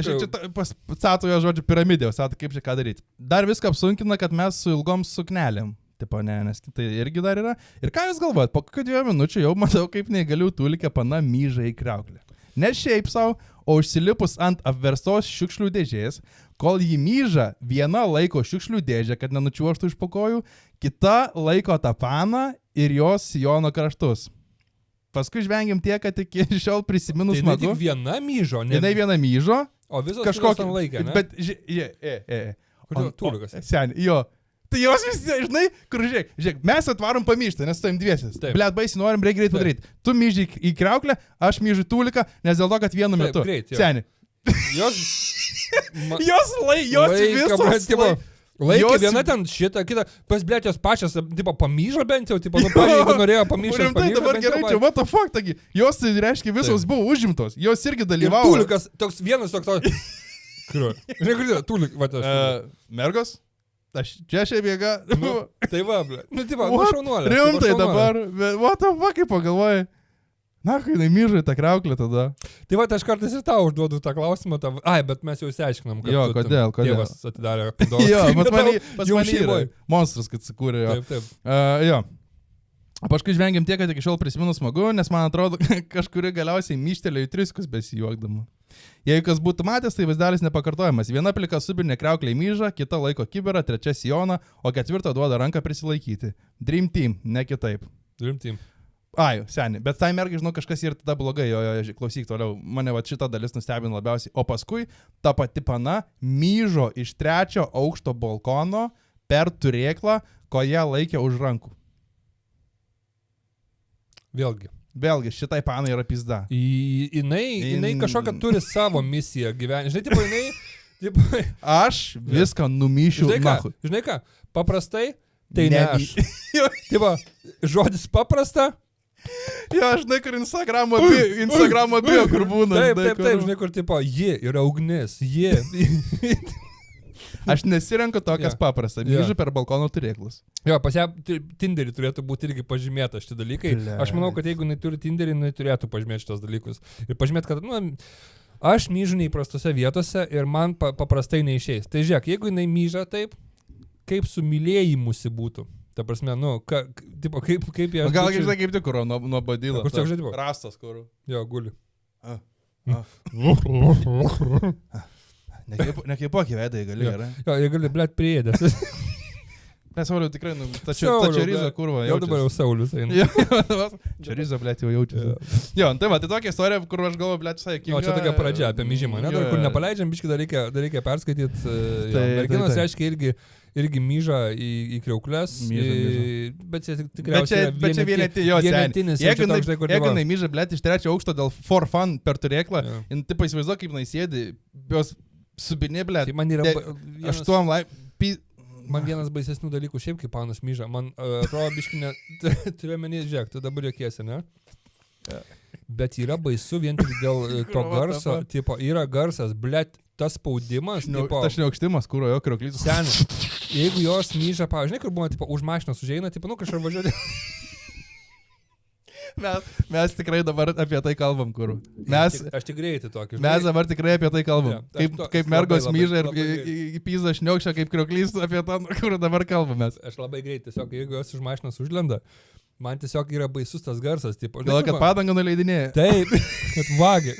pasatojo žodžiu piramidė, sato, kaip čia ką daryti. Dar viską apsunkina, kad mes su ilgom suknelėm. Tipo, ne, nes tai irgi dar yra. Ir ką jūs galvojat, po kokio 2 minučių jau matau, kaip neįgalių tūlikė pana myža į kriauklę. Ne šiaip savo, o užsilipus ant apverstos šiukšlių dėžės, kol jį myža, viena laiko šiukšlių dėžę, kad nenučiuoštų iš po kojų, kita laiko tą paną ir jos sijono kraštus. Paskui žvengiam tiek, kad iki šiol prisiminus tai smagu. Tai viena myžo, ne? Jinai viena myžo. O visos kažkokį laiką, ne? Bet, Kodėl tūlikas? Seni, jo. Tai jos visi, žinai, kur žiūrėk, mes atvarom pamyštą, nes tuim dviesis. Blet, baisi, norim, reikia greit padaryti. Tu myži į kriauklę, aš myžiu tūliką, nes dėl to, kad vienu metu. Seni. Jos visos laikė viena ten šitą, kitą, pas blėt jos pačias, tipo, pamyžo bent jau, tipo, jeigu norėjo pamyžęs. Tai dabar gerai, čia, what the fuck, taigi, jos, tai reiškia, visos buvo užimtos, jos irgi dalyvavo. Ir tūlikas, toks vienas toks, Žiūrėk, tūlik, va tas. Mergos? Čia šiaip jėga. Tai va, ble. Tipo, šaunuolė. Rimtai dabar, what the fuck, kaip pagalvojai? Na, kai jinai myžai tą kriauklę tada. Tai va, aš kartais ir tau užduodu tą klausimą. Bet mes jau išsiaiškinam, kad jo, kodėl? Tėvas atidarė pados. Jo, pas mane yra monstras, kad sukūrė jo. Taip. Jo. Paskui žvengiam tiek, kad iki šiol prisiminus smagu, nes man atrodo, kažkuri galiausiai myštelėjo į triskus besijuokdama. Jeigu kas būtų matęs, tai vaizdelis nepakartojamas. Viena plika subinė kriauklė myža, kita laiko kiberą, trečia sijoną, o ketvirta duoda ranką prisilaikyti. Dream Team, ne kitaip. Dream Team. Ai, seniai, bet tai mergai, žinau, kažkas ir tada blogai, jo, klausyk toliau, mane va šita dalis nustebino labiausiai. O paskui ta pati pana myžo iš 3 aukšto balkono per turėklą, ko ją laikė už rankų. Vėlgi, šitai panai yra pizda. Jinai kažkokią turi savo misiją gyvenime. Žinai, tipo, jinai... Aš viską numyšiu. Žinai ką, paprastai, tai ne aš. Tipo, žodis paprasta. Jo, žinai, kur Instagramo bio, kur būna. Taip, žinai, kur tipo, ji yra ugnis, ji. Aš nesirenku to, kas paprasta. Myžu per balkono turėklus. Jo, pas ją Tinderį turėtų būti irgi pažymėta šitie dalykai. Aš manau, kad jeigu jinai turi Tinderį, jinai turėtų pažymėti šitos dalykus. Ir pažymėti, kad, aš myžu neįprastose vietose ir man paprastai neišeis. Tai žiūrėk, jeigu jinai myža taip, kaip su mylėjimusi būtų. Ta prasme, kaip jie... Gal žinai, kaip tik kur, nuo badylo. Kur čia žaidimo? Rastas kur. Jo, guli. Nekaipuokį veidai gali, gerai? Jo, jie gali, blėt, priėdęs. Nes Sauliau tikrai, tačia Riza kurva jau dabar jau Saulius eina. Čia Riza, blėt, jau jaučiasi. Jo, tai va, tai tokia istorija, kur aš galvoju, blėt, visai kinga. O čia tokia pradžia apie myžimą, ne? Dar kur nepaleidžiam, biškį dar reikia perskaityti. Merginos reiškia irgi myža į kriauklės. Bet čia tikriausiai vienetinis. Jeigu jinai myža, blėt, iš 3 aukšto dėl for fun per turėklą, jin taip įsivaizduoja, kaip jinai sėdi, jos subinė, blėt. Tai man yra... Man vienas baisesnių dalykų, šiaip kaip panas myža, man atrodo biškinė, turiu menį, žiūrėk, tu dabar jokiesi, ne? Bet yra baisu vien tik dėl to garso, tipo, yra garsas, blėt, tas spaudimas, tipo... Tas šniaukštimas, kur jo krioklys. Senis, jeigu jos myža, pavyzdžiui, kur būna, tipo, už mašinos užeina, tipo, kažkur važiuoti... Mes tikrai dabar apie tai kalbam, kur. Aš tik greitai tokį. Mes dabar tikrai apie tai kalbam. Kaip mergos myža ir pyza šniaukščia kaip krioklys, apie tą, kur dabar kalbamės. Aš labai greitai, tiesiog, jeigu jos už mašinos užlenda, man tiesiog yra baisus tas garsas. Tipo, gal, kad padangą nuleidinėja. Taip, kad vagė.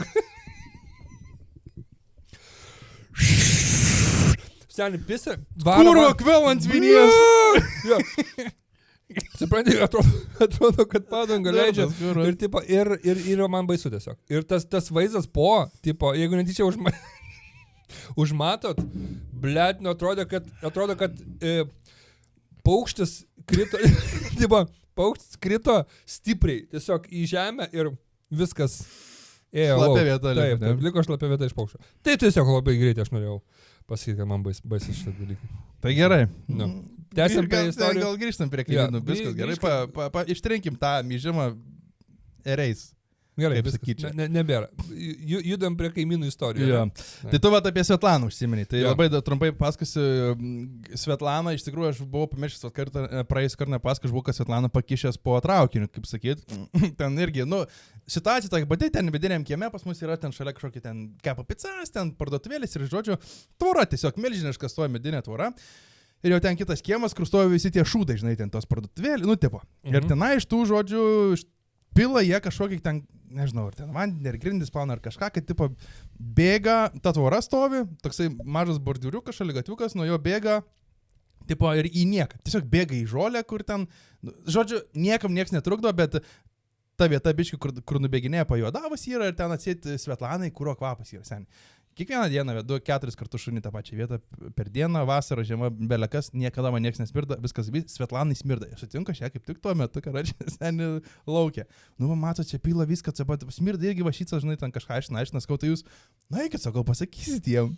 Seni, pisė. Kurva, kvelant vinies. Jo. Supranti, atrodo, kad padanga leidžia ir man baisu tiesiog. Ir tas vaizdas tipo, jeigu netyčia užmatot, blėt, atrodo, kad paukštis krito, tipo, paukštis krito stipriai, tiesiog į žemę ir viskas ėjo. Šlapia vieta. Taip, liko šlapia vieta iš paukščio. Tai tiesiog labai greitai aš norėjau pasakyti, kad man baisus šitą dalyką. Tai gerai. No. Tęsiam prie istorijų. Gal grįžtam prie kaimynų, viskas gerai. Ištrinkim tą myžimą ereis. Gerai, nebėra. Judam prie kaimynų istorijų. Ja. Tai tu vat apie Svetlaną užsimeni. Tai labai trumpai paskasiu. Svetlana, iš tikrųjų, aš buvau pamiršęs praėjus kartą nepasakau, aš buvau, kad Svetlana pakišęs po traukiniu, kaip sakyt. Ten irgi, situacija tokia pati, ten vidiniam kieme pas mus yra ten šalia kažkokie ten kepa picas, ten parduotuvėlis ir, žodžiu, tvora, tiesiog milžiniška stoja medinė tvora. Ir jau ten kitas kiemas, kur stoja visi tie šūdai, žinai, ten tos parduotuvėlės, tipo. Ir tenai iš tų žodžių pila jie kažkokį ten, nežinau, ar ten vandenį, ar grindis plauna, ar kažką, kad, tipo, bėga, ta tvora stovi, toksai mažas bordiuriukas, šaligatviukas, nuo jo bėga, tipo, ir į nieką. Tiesiog bėga į žolę, kur ten, žodžiu, niekam nieks netrukdo, bet ta vieta, biški, kur nubėginėja pajuodavus yra, ir ten atsėti Svetlanai, kurio kvapas yra, seniai. Kiekvieną dieną vedu 4 kartus šunį tą pačią vietą per dieną, vasarą, žiemą, belekas, niekada man nieks nesmirda, viskas Svetlanai smirda. Aš sutinka šią kaip tik tuo metu, karadžiai seniai laukia. Mato, čia pila viską, smirda irgi vašyca, žinai, ten kažką aiškinas, kau tai jūs, eikit, sakau, pasakysit jiem.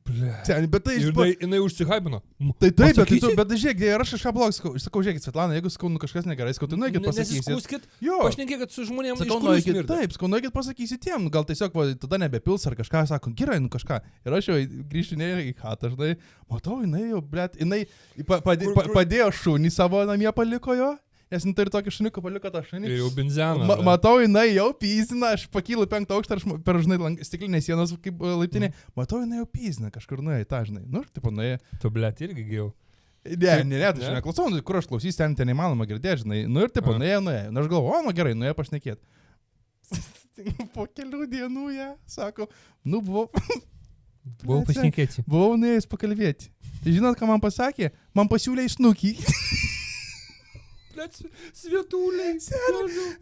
Bet tai jinai užsihaibino. Tai taip, bet žiūrėk, ir aš kažką blogą sakau, žiūrėkit, Svetlana, jeigu sakau, kažkas negerai, sakau, tai nueikit pasakysit. Nesiskūskit, pašnekėkit su žmonėmis, iš kur jūs smirda. Taip, sakau, nueikit pasakysit jiem, gal tiesiog tada nebepils ar kažką, sako, gerai, kažką. Ir aš jau grįžtinėjau į chatą, žinai, matau, jinai jau, blėt, jinai padėjo šunį savo namie paliko jo. Nes tai ir tokį šuniuką paliko tą šunį. Ir jau benzeną. Matau, jinai jau pyzina, aš pakylu 5 aukštą, per, žinai, stiklinės sienos kaip laiptinė. Matau, jinai jau pyzina, kažkur nuėjo, tą, žinai. Tipo, nuėjo. Tu, blėt, irgi gyvau. Ne, tai aš neklausau, kur aš klausysiu, ten įmanoma girdėti, žinai. Ir tipo, nuėjo. Aš galvoju, gerai, nuėjo pašnekėti. Po kelių dienų ją, sako, nu buvau pašnekėti. Buvau nuėjus pakalbėti. Tai žinot, ką man pasakė? Man pasiūlė į snukį. Svetūliai.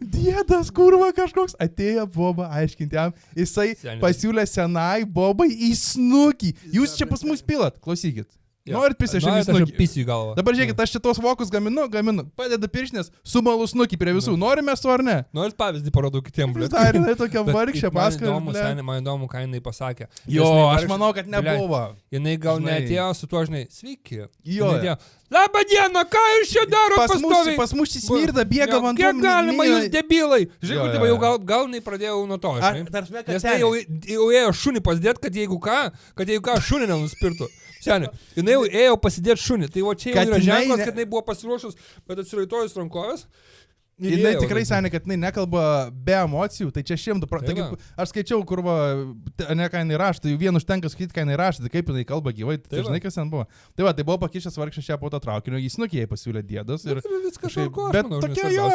Dėdas, kurva kažkoks. Atėjo boba aiškinti jam. Jisai pasiūlė senai bobai į snukį. Jūs čia pas mus pilat. Klausykit. Norit pisę šiandien snukį? Pisiu į galvą. Dabar žiūrėkit, aš šitos vokus gaminu. Padeda pirštinės, sumalu snukį prie visų. Norime su ar ne? Norit pavyzdį parodau kitiem, blėt. Tai jinai tokia vargšė paskui. Man įdomu, ką jinai pasakė. Jo, aš manau, kad nebuvo. Jinai gal neatėjo su tuo, žinai, sveiki. Jo. Labą dieną, ką jūs čia darot pastoviai? Pas mus smirda, bėga vanduo. Kiek galima jūs debilai? Žiūrėk, jau gal nepradėjau nuo to, žinai. Nes tai jau ėjo šunį pasidėt, kad jeigu ką šunį nenuspirtų. Seniai, jinai jau ėjo pasidėti šunį, tai čia jau yra ženklas, kad jinai buvo pasiruošus, bet atsiraitojus rankovės. Jinai tikrai seniai, kad jinai nekalba be emocijų, tai čia 100%. Aš skaičiau, kur ne ką jinai rašta, jau vien užtenka skaityti, ką jinai rašta, tai kaip jinai kalba gyvai, tai žinai, kas ten buvo. Tai buvo pakišęs vargšas šią po to traukinio, jis nukėjai pasiūlė dėdas. Bet tokia jo,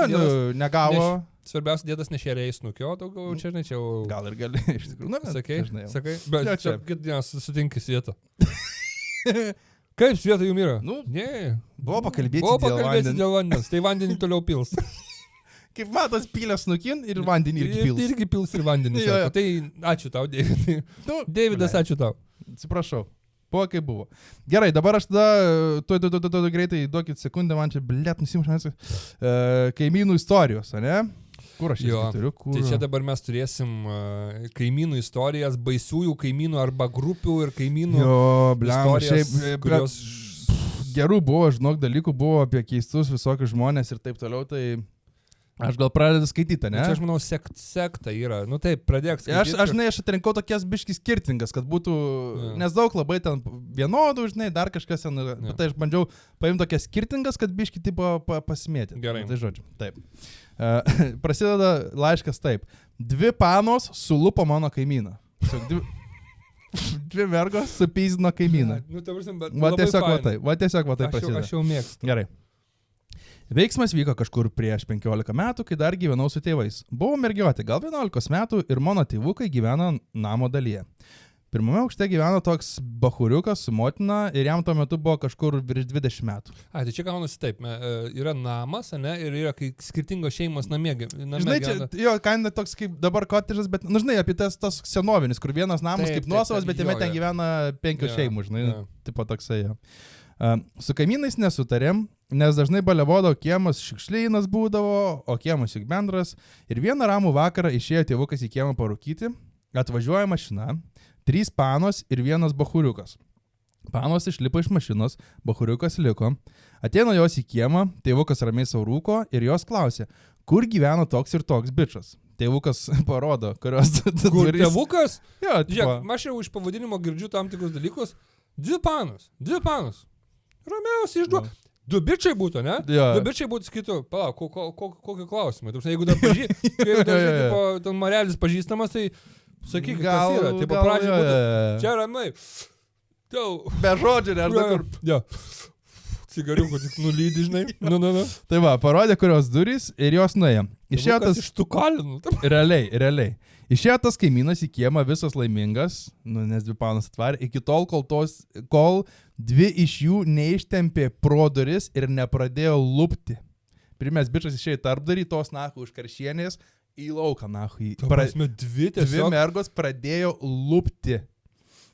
negavo. Svarbiausia, dėdas nešėrė į snukio, daugiau čia ne čia jau... Gal ir gali, iš tikrųjų. Sakai, bet čia kitą dieną sutinki Svietą. Kaip Svieta jums yra? Ne. Buvo pakalbėti dėl vandens, tai vandenį toliau pils. Kaip matos, pylės nukin ir vandenį irgi pils. Irgi pils ir vandenį. Tai ačiū tau, Davidai. Davidas, ačių tau. Atsiprašau. Buvo kaip buvo. Gerai, dabar aš tada greitai duokit sekundę, man čia nusimšęs kaimynų istorijos, ne? Kur aš turiu? Tai čia dabar mes turėsim kaimynų istorijas, baisiųjų kaimynų arba grupių ir kaimynų istorijas, kurios... Gerų buvo, žinok, dalykų buvo apie keistus visokius žmonės ir taip toliau, tai aš gal pradedu skaityti, ne? Čia aš manau sekta yra, nu taip, pradėk skaityti. Aš atrinkau tokias biškis skirtingas, kad būtų, nes daug labai ten vienodų, žinai, dar kažkas ten, bet tai aš bandžiau paimti tokias skirtingas, kad biški tipo pasimėti. Gerai. Tai žodžiu, taip. Prasideda laiškas taip. 2 panos sulupo mano kaimyną. 2 mergos supyzino kaimyną. Va tiesiog va taip prasideda. Aš jau mėgstu. Gerai. Veiksmas vyko kažkur prieš 15 metų, kai dar gyvenau su tėvais. Buvau mergiotė, gal 11 metų ir mano tėvukai gyveno namo dalyje. Pirmame aukšte gyveno toks bachuriukas su motina ir jam tuo metu buvo kažkur virš 20 metų. Tai čia gaunasi taip, yra namas, ne, ir yra skirtingos šeimos namie. Žinai, čia kaina toks kaip dabar kotedžas, bet, žinai, apie tas senovinis, kur vienas namas kaip nuosavas, bet jame ten gyvena 5 šeimų, žinai, tipo toksai. Su kaimynais nesutarėm, nes dažnai balevodo kiemas šiukšlynas būdavo, o kiemas juk bendras. Ir vieną ramų vakarą išėjo tėvukas į kiemą parūkyti, atvažiuoja mašina, 3 panos ir 1 bachuriukas. Panos išlipo iš mašinos, bachuriukas liko. Ateina jos į kiemą, tėvukas ramiai sau rūko ir jos klausė, kur gyveno toks ir toks bičas. Tėvukas parodo, kurios... Kur tėvukas? Jo, žiūrėk, aš jau iš pavadinimo girdžiu tam tikrus dalykus. 2 panos. Ramiausiai išduo. 2 bičiai būtų, ne? Ja. 2 bičiai būtų skaitų, palauk, kokį klausimą. Jeigu dar ten Marelis pažįstamas, tai sakyk, kas yra. Taip, pradžiai būtų, čia ramai. Be žodžių, ne, aš dabar. Jo. Cigariukų tik nulydi, žinai. Nu. Tai va, parodė, kurios durys ir jos nuėjo. Išėjo tas iš tų kalinų. Realiai. Išėjo tas kaimynas į kiemą visas laimingas, nes 2 panos atvarė, iki tol, kol 2 iš jų neištempė pro duris ir nepradėjo lupti. Pirmės bičas išėjo į tarpdarį, tos nahu už karšienės į lauką nahu. 2 mergos pradėjo lupti.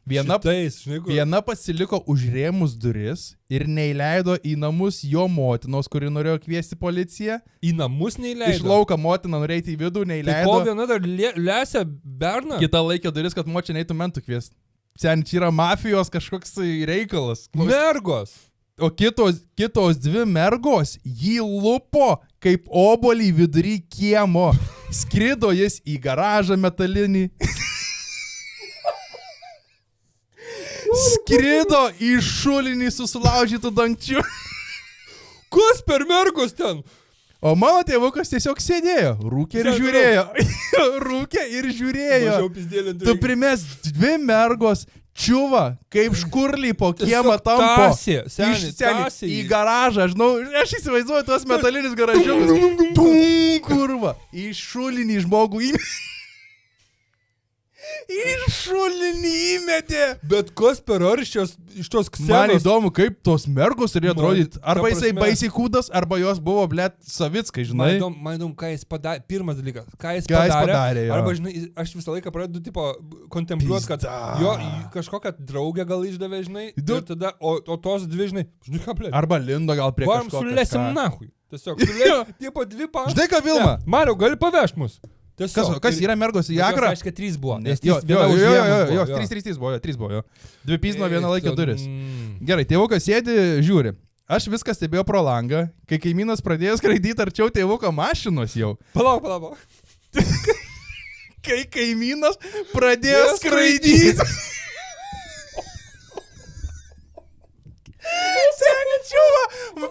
Viena pasiliko užrėmus duris ir neįleido į namus jo motinos, kuri norėjo kviesti policiją. Į namus neįleido? Iš lauką motina norėjo į vidų, neįleido. Tai kol viena dar lesė berną? Kita laikė duris, kad močia neitų mentų kviesti. Sen, čia yra mafijos kažkoks reikalas. Mergos! O kitos 2 mergos jį lupo kaip obolį vidury kiemo. Skrido jis į garažą metalinį. Skrido į šulinį susilaužytų dangčių. Kas per mergos ten? O mano tėvukas tiesiog sėdėjo, rūkė ir žiūrėjo. Tu primės 2 mergos čiuva, kaip škurliai po kiemą tampo. Tąsė. Į garažą, aš įsivaizduoju tuos metalinius garažiukus. Kurva, į šulinį žmogų įmė. Ir šulinį įmetė. Bet kas per arščios iš tos ksenos? Man įdomu, kaip tos mergos turėjo atrodyti. Arba jisai prasme... baisiai kūdas, arba jos buvo, blėt, savickai, žinai. Man įdomu, ką jis padarė. Pirmas dalykas, ką jis padarė. Arba, žinai, aš visą laiką pradedu, tipo, kontempliuoti, kad jo kažkokią draugę gal išdavė, žinai. Ir tada, o tos dvi, žinai, ką blėt. Arba lindo gal prie kažko. Varom sulesim nahui. Tiesiog, tipo, dvi panas. Žinai ką, Vilma? Mariau, gali pavežti mus. Kas yra mergos į Akrą? Aiškiai, 3 buvo. Jo, 3 buvo, jo. 2 pizno vieną laikę duris. Gerai, tėvukas sėdi, žiūri. Aš viską stebėjau pro langą, kai kaimynas pradėjo skraidyti arčiau tėvuko mašinos jau. Palauk. Kai kaimynas pradėjo skraidyti. Seničiuva,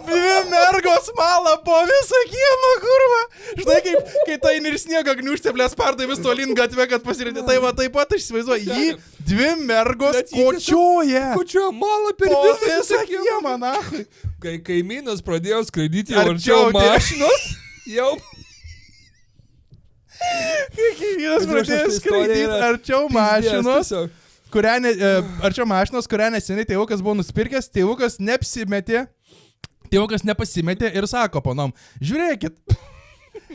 dvi mergos mala po visą kiemą, kurva. Žinai, kai tai ir sniega gniužtė, blės pardai vis tolin gatvė, kad pasirinti. Tai va taip pat aš įsivaizduoju, jį dvi mergos kočiuoja. Kočiuoja mala per visą kiemą, na. Kai kaimynas pradėjo skraidyti arčiau mašinos, jau... Kai kaimynas pradėjo skraidyti arčiau mašinos... Arčiau mašinos, kurią neseniai tėvukas buvo nusipirkęs, tėvukas nepasimetė ir sako panom, žiūrėkit,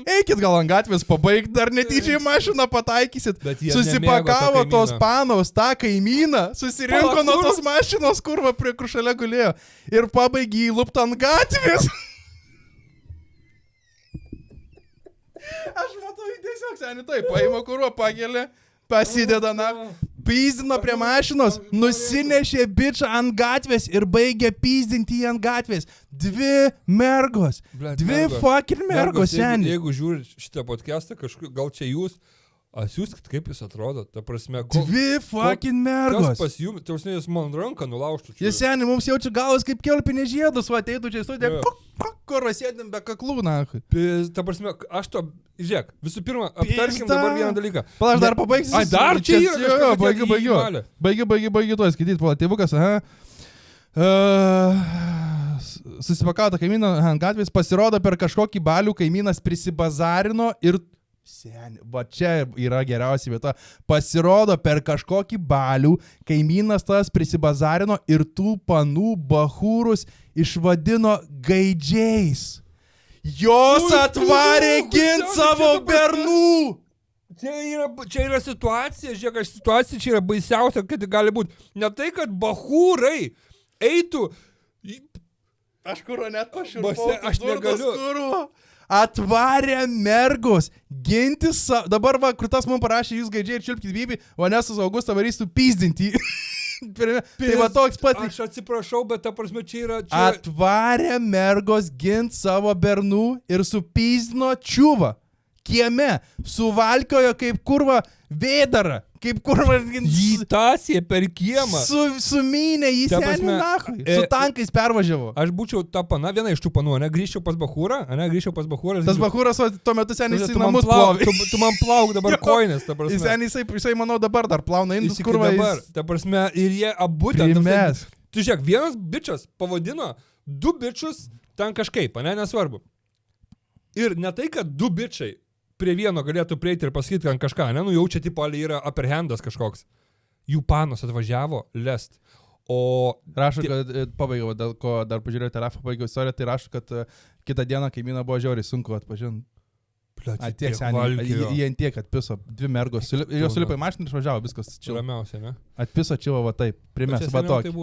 eikit gal ant gatvės pabaigti, dar netyčiai mašiną pataikysit. Susipakavo tos panos tą kaimyną, susirinko nuo tos mašinos, kurva prie kur šalia gulėjo ir pabaigė jį lupt ant gatvės. Aš matau, tiesiog seniai taip, paima kurva, pakelia, pasideda na. Pyzdino prie mašinos, nusinešė bičą ant gatvės ir baigė pyzdinti jį ant gatvės. Dvi mergos. Fucking mergos, seniai. Jeigu žiūrit šitą podcastą, gal čia jūs, siūskit, kaip jūs atrodo. Ta prasme, dvi fucking mergos. Kas pas jums, tai jūs man ranką nulaužtų. Jis seniai, mums jaučia galvas kaip kiaulpinė žiedus, va ateitų čia į studiją, kur sėdėm be kaklų, na. Ta prasme, aš to... Žiūrėk, visų pirma, aptarkim dabar vieną dalyką. Pala, aš dar pabaigsiu. Ai, dar čia yra? Baigiu to skaityt, pala, tėvukas, susipakavo tą kaimyną ant gatvės, pasirodo per kažkokį balių, kaimynas prisibazarino ir... Seni, va čia yra geriausia vieta. Pasirodo per kažkokį balių, kaimynas tas prisibazarino ir tų panų bachūrus išvadino gaidžiais. Jos atvarė gint savo bernų. Čia yra situacija, žiūrėk, situacija čia yra baisiausia, kad gali būti. Ne tai, kad bachūrai eitų... Aš kuro net paširpau. Aš negaliu. Atvarė mergos ginti savo... Dabar va, kur tas man parašė, jūs gaidžiai ir čiulpkite bybį, o Nesas Augustą varystų pyzdinti. Tai va toks pat... Aš atsiprašau, bet ta prasme čia yra... Atvarė mergos gint savo bernų ir supyzdino čiuvą. Kieme. Suvalkiojo kaip kurva vėdarą. Kaip kurva... Jį tasė per kiemą. Sumynė jį senį nachui. Su tankais pervažiavo. Aš būčiau ta pana, viena iš tų panų, grįžčiau pas Bachūrą, Tas Bachūras, tuo metu senis į namus plovė. Tu man plauk dabar koinės, ta prasme. Jisai, manau, dabar dar plauna indus, kurva dabar, ta prasme, ir jie abu ten. Tu žiūrėk, vienas bičas pavadino 2 bičus ten kažkaip, nesvarbu. Ir ne tai, kad 2 bičai prie vieno galėtų prieiti ir pasakyti ant kažką, jaučia tipo, yra upper handas kažkoks. Jų panos atvažiavo lest. O rašo, kad pabaigiau, dėl ko dar pažiūrėjau telefą, pabaigiau istoriją, tai rašo, kad kitą dieną kaimyną buvo žiauriai sunku atpažinti. Tiek seniai, jie ant tiek atpiso, 2 mergos, jos sulipa į mašiną ir išvažiavo, viskas čilo. Ramiausia, ne? Atpiso čilo, va taip, primės, va tokį.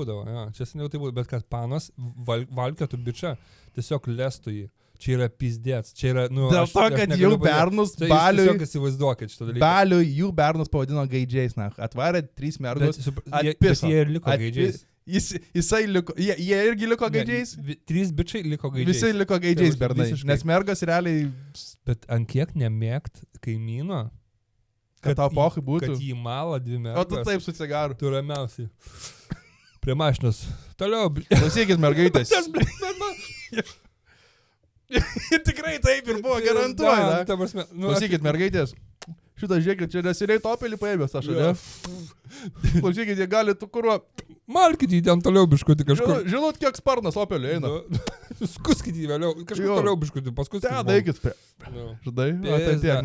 Čia seniau tai būdavo, bet kad panas valkėtų bičą, tiesiog lestų jį. Čia yra pizdėts, čia yra, dėl to, kad jų bernus baliui... Tiesiog įsivaizduokit šitą dalyką. Baliui jų bernus pavadino gaidžiais, atvarė 3 mergos, atpiso. Jie ir liko gaidžiais. Jisai liko, jie irgi liko gaidžiais. 3 bičiai liko gaidžiais. Visi liko gaidžiais bernai, nes mergos realiai... Bet ant kiek nemėgt kaimyno, kad tau pochai būtų. Kad jį mala 2 mergos. O tu taip su cigaru. Tu ramiausiai. Prie mašinos. Toliau. Klausykit mergaitės. Tikrai taip ir buvo, garantuoju. Klausykit mergaitės. Šitą žiūrėkit, čia neseniai topelį paėmės, aš ne? Klausykit, jie gali tu kurva... Malkit jį ten toliau biškutį kažkur. Žinot, kiek sparnas opelį eina. Skuskit jį vėliau, kažkur toliau biškutį, paskui... Ten, eikit prie. Žinai,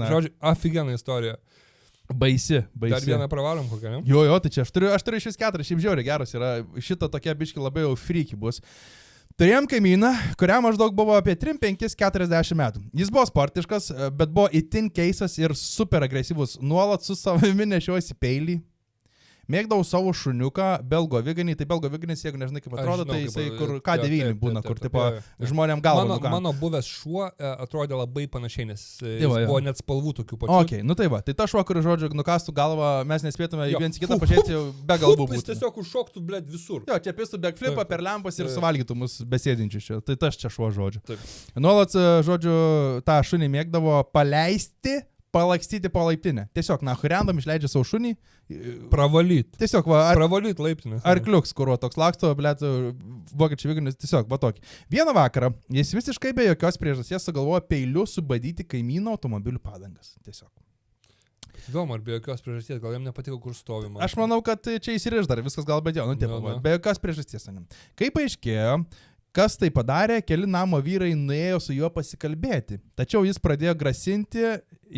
Žodžiu, aфиgenna istorija. Baisi. Dar vieną pravarom kokią, ne? Jo, tai čia aš turiu iš vis 4, šiaip žiauriai geras yra, šitą tokia biški labai jau freaky bus. Turėjom kaimyną, kuriam maždaug buvo apie 35-40 metų. Jis buvo sportiškas, bet buvo itin keistas ir super agresyvus, nuolat su savimi nešiojosi peilį. Mėgdavau savo šuniuką, belgo viganį, tai belgo viganis, jeigu nežinai kaip atrodo, tai jisai kur K9 būna, kur tipo žmonėm galva. Mano buvęs šuo atrodė labai panašiai, nes buvo net spalvų tokių pačių. Ok, nu tai va, tai ta šuo, kur žodžiu nukastų galvą, mes nespėtume į vieną kitą pažiūrėti, be galvų būtų. Jis tiesiog užšoktų, blėt, visur. Jo, čia pistų backflipą per lempas ir suvalgytų mus besėdinčius čia. Tai tas čia šuo žodžiu. Nuolat, žodžiu, tą šunį mėgdavo paleisti, palakstyti po laiptinę. Tiesiog, random išleidžia savo šunį. Pravalyt. Tiesiog, va, pravalyt laiptinę. Arkliuks, kur toks laksto, blėt, vokiečių viganis, tiesiog, va tokį. Vieną vakarą jis visiškai be jokios priežasties sugalvojo peiliu subadyti kaimyno automobilių padangas. Tiesiog. Įdomu, ar be jokios priežasties, gal jam nepatiko, kur stovima. Aš manau, kad čia įsiriš dar, viskas gal bedėjo, be jokios priežasties. Kaip paaiškėjo, kas tai padarė, keli namo vyrai nuėjo su juo pasikalbėti. Tačiau jis pradėjo grasinti,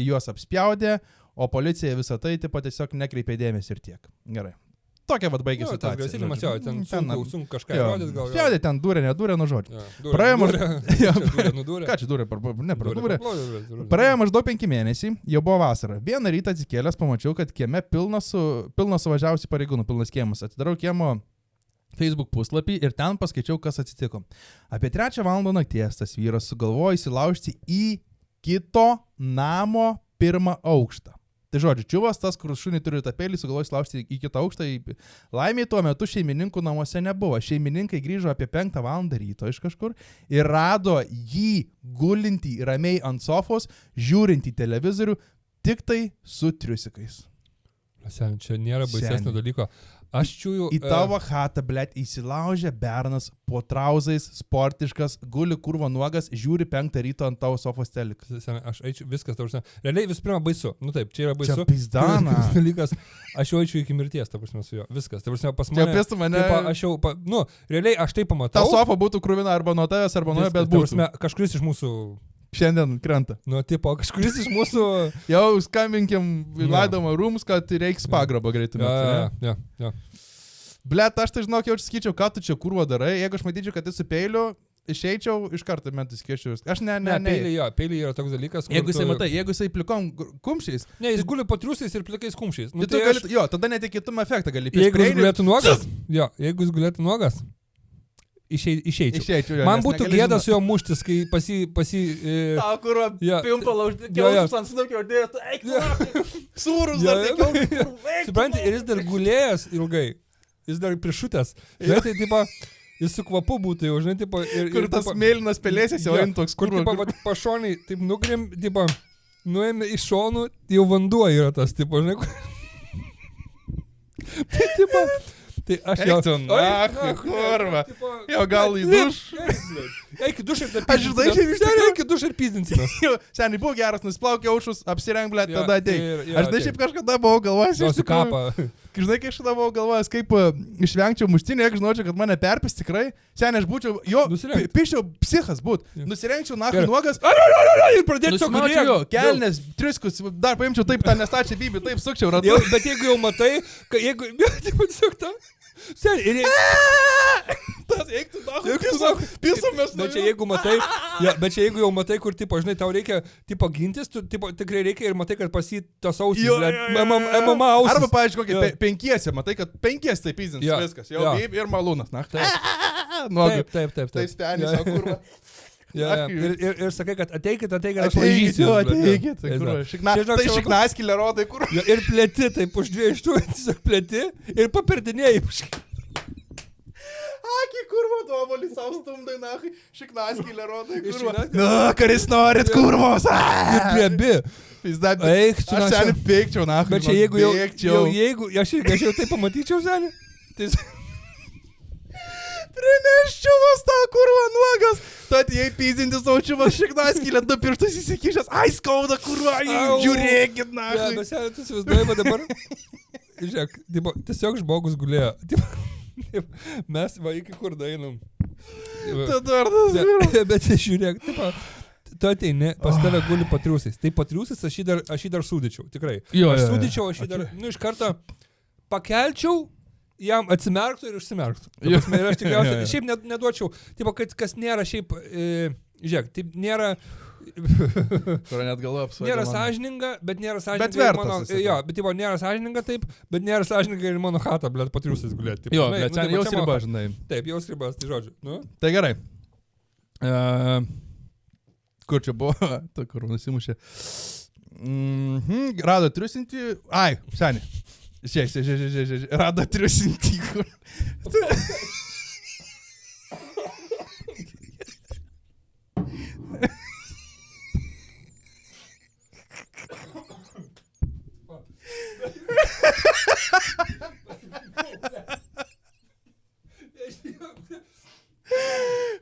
juos apspjaudė, o policija visą tai tipo tiesiog nekreipė dėmesį ir tiek. Gerai. Tokia vat baigė situacija. Tas grasinimas jo, ten sunku kažką įrodyti gal. Spjaudė ten dūrė, nu žodžiu. Ką čia dūrė? Praėjo maždaug 5 mėnesiai, jau buvo vasara. Vieną rytą atsikėlęs pamačiau, kad kieme pilnas suvažiavusių pareigūnų, pilnas kiemas. Atidarau kiemo Facebook puslapį ir ten paskaičiau, kas atsitiko. Apie 3 valandą nakties tas vyras sugalvojo įsilaužti į kito namo 1 aukštą. Tai žodžiu, čiuvas tas, kur šunį turi tą peilį, sugalvojo įsilaužti į kitą aukštą. Laimiai tuo metu šeimininkų namuose nebuvo. Šeimininkai grįžo apie 5 valandą ryto iš kažkur ir rado jį gulintį ramiai ant sofos, žiūrintį televizorių, tik tai su triusikais. Sen, čia nėra baisesnio dalyko. Aš čiūju... Į tavo chatą, blėt, įsilaužė bernas po trauzais, sportiškas, guli kurvo nuogas, žiūri 5 ryto ant tavo sofos telikas. Aš eičiu, viskas, tau realiai visų pirma baisu. Nu taip, čia yra baisu. Čia pizdana. Dalykas, aš jau eičiu iki mirties, ta prasme, su juo. Viskas, ta prasme, pas mane... Čia pistų mane... Taip, aš jau, realiai aš tai pamatau. Ta sofa būtų kruvina arba nuo tavęs, arba nuo jo, bet būtų. Ta prasme, kažkuris iš mūsų... Šiandien krenta. Nu, tipo, kažkuris iš mūsų... Jau skambinkim į laidojimo rūmus, kad reiks pagrabą greitai. Ja. Blet, aš tai žinok, jau sakyčiau, ką tu čia kurvo darai. Jeigu aš matyčiau, kad jis su peiliu, išeičiau, iš karto mentus skiečiu. Aš ne. Peiliai yra toks dalykas, jeigu jisai matai, jeigu jisai plikom kumščiais. Ne, jis guli patriusiais ir plikais kumščiais. Nu, tai gali, jo, tada netikėtumą efektą gali. Jeigu jis gulėtų nuogas, jeigu jis gulėtų nuogas, išeičiau. Man būtų gėda su juo muštis, kai pasi... Tau, kur pimpalą uždėkiausius ant snukio uždėtų, eik, sūrus dar dėkiau. Supranti, ir jis dar gulėjęs ilgai. Jis dar prišutęs. Žinai, tai tipo, jis su kvapu būtų jau, žinai, tipo... Kur tas mėlynas pelėsis jau eina toks, kur tipo, pašoniai, taip nugrim, tipo, nuėmė iš šonų, jau vanduo yra tas, tipo, žinai, tai tipo... Tai aš jau... Kurva. Jau gal į dušą. Eik į dušą ir dar pizdinsime. Eik į dušą ir pizdinsime. Seniai buvo geras, nusiplaukė aušus, apsireng, blėt, tada atei. Aš tai šiaip kažkada buvau galvojęs. Duosiu kapą. Žinai, kai aš tada buvau galvojęs, kaip išvengčiau muštinį, jeigu žinočiau, kad mane perpis tikrai. Seniai aš būčiau, piščiau psichas būt. Nusirengčiau nahui nuogas. Ir pradėčiau gulėti. Kelnes, triskus, dar paimčiau taip tą nestačią bybį, taip sukčiau ratu. Bet jeigu jau matai, jeigu... Sen, ir tas eiktų pisumės. Bet čia jeigu matai, bet čia jeigu jau matai, kur, tipo, žinai, tau reikia, tipo, gintis, tu, tipo, tikrai reikia ir matai, kad pas jį tas ausis, MMA ausis. Arba, pavyzdžiui, kokie 5, matai, kad 5 tai pizins, viskas, jau ir malūnas, na. Taip. Tai spenis, o kurva. Ir sakai, kad ateikit, aš laižysiu. Ateikit. Tai šiknaskilė rodai, kur. Ir plėti, taip už 2 iš tų, tiesiog plėti ir paperdinėjai. Aki, kurva, duobolį savo stumdai, nahui, šiknaskilė rodai, kurva. Na, karis norit, kurvos. Ir plėbi. Eik, aš seniai peikčiau, nahui. Bet čia jeigu, aš jau tai pamatyčiau, seniai. Primeščiau vas tą kurva nuogas. Tad jei pyzintis aučiumas šiknaskylę, 2 pirštus įsikišęs. Ai, skauda kurva, žiūrėkit, na. Bet seniai, tu įsivaizduoji, dabar. Žiūrėk, tiesiog žmogus gulėjo. Mes va iki kur dainam. Tada ar tas vyru. Bet žiūrėk, tu ateini, pas tave guli patriusais. Tai patriusais aš jį dar sūdyčiau, tikrai. Aš sūdyčiau, aš jį dar, iš karto pakelčiau, jam atsimerktų ir užsimerktų. Ir aš tikriausiai, šiaip neduočiau, tipo, kad kas nėra šiaip, žiūrėk, taip nėra... Kur net galvo apsvaigė. Nėra sąžininga, bet nėra sąžininga. Bet vertas. Jo, bet tipo, nėra sąžininga taip, bet nėra sąžininga ir mano chata, blėt, patriusais gulėti. Jo, bet ten jau skriba, žinai. Taip, jau skribas, tai žodžiu. Nu? Tai gerai. Kur čia buvo? Ta, kur nusimušė. Rado triusinti. Ai, seniai. Žiūrėk. Rado triusinti.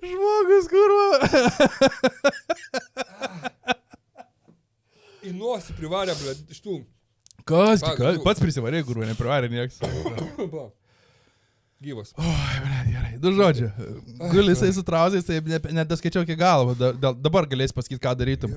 Žmogus, kurva. Į nosį privarė, blėt, iš tų. Kas? Pats prisivarė, kurva, neprivarė nieks. Gyvas. Oi, gerai. Du žodžiu. Guli jisai su trauzais, tai nedaskaičiau iki galo. Dabar galės pasakyti, ką darytum.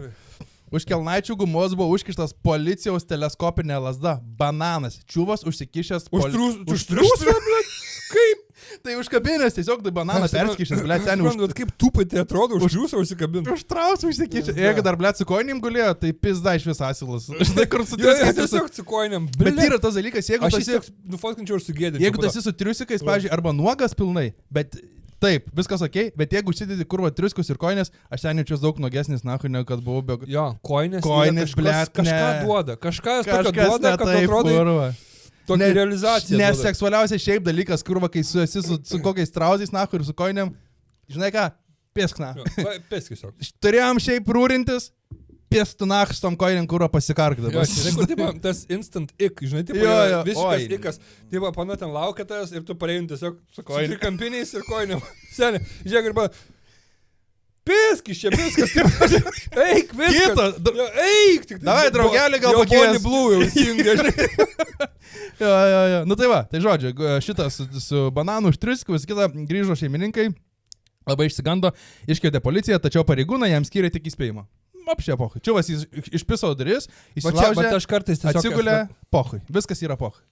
Už kelnaičių gumos buvo užkištas policijos teleskopinė lasda. Bananas. Čiuvas užsikišęs... Užtriusą, blėt? Kaip? Tai užkabinės tiesiog, tai bananas perskišęs, blėt, seniai. Kaip tupatė atrodo, užtriusą užsikabinti. Užtrausų užsikišęs. Jeigu dar, blėt, su koinim gulėjo, tai pizda iš vis asilas. Štai kur su triusikais. Tiesiog su koiniam. Bet yra tas dalykas, jeigu aš tiesiog nufotkinčiau ir sugėdinčiau. Jeigu tu esi su triusikais, pavyzdžiui, arba nuogas pilnai, bet... Taip, viskas okei, bet jeigu užsidedi kurva triuskus ir koinės, aš ten jaučiuosi daug nuogesnis, nahui, negu kad buvau be... Jo, koinės, blėt, kažką duoda, kažkas tokio duoda, kad atrodo... Tokia realizacija. Nes seksualiausia šiaip dalykas, kurva, kai esi su kokiais trauzais, nahui, ir su koinėm, žinai ką, pisk, na. Pisk tiesiog. Turėjom šiaip rūrintis, pisk tu nach su tom koinėm, kurva pasikarkdavo. Jo, žinai, tipo, tas instant ik, žinai, tipo, visiškas ikas, tipo, pana ten laukėtas ir tu pareini tiesiog su trikampiniais ir koinėm. Seniai, žiūrėk, arba... Pisk iš čia, viskas. Eik, viskas. Eik, tik tai. Davai, draugelį, gal pakės. Jau Bonnie Blue jau įsijungia, žinai. Jo. Nu tai va, tai žodžiu, šitas su bananu užtriusiku, vis kita grįžo šeimininkai, labai išsigando, iškvietė policiją, tačiau pareigūnai jam skyrė tik įspėjimą. Apšė pohui. Čiuvas išpiso duris, įsilaužė, atsigulė, pohui. Viskas yra pohui.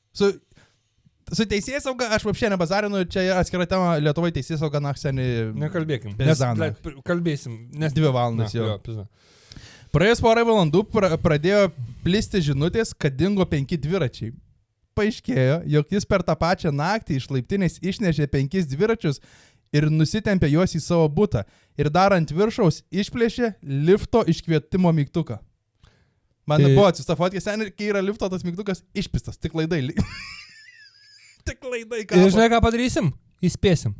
Su teisėsauga aš apšė nebazarinu, čia atskira tema, Lietuvoje teisėsauga seniai... Nekalbėkim. Kalbėsim. Nes 2 valandas jau. Praėjus porą valandų pradėjo plisti žinutės, kad dingo 5 dviračiai. Paaiškėjo, jog jis per tą pačią naktį iš laiptinės išnešė 5 dviračius ir nusitempė juos į savo butą. Ir dar ant viršaus išplėšė lifto iškvietimo mygtuką. Man buvo atsista fotkė, seniai, kai yra lifto tas mygtukas išpistas, tik laidai. Tik laidai ką. Ir žinai, ką padarysim? Įspėsim.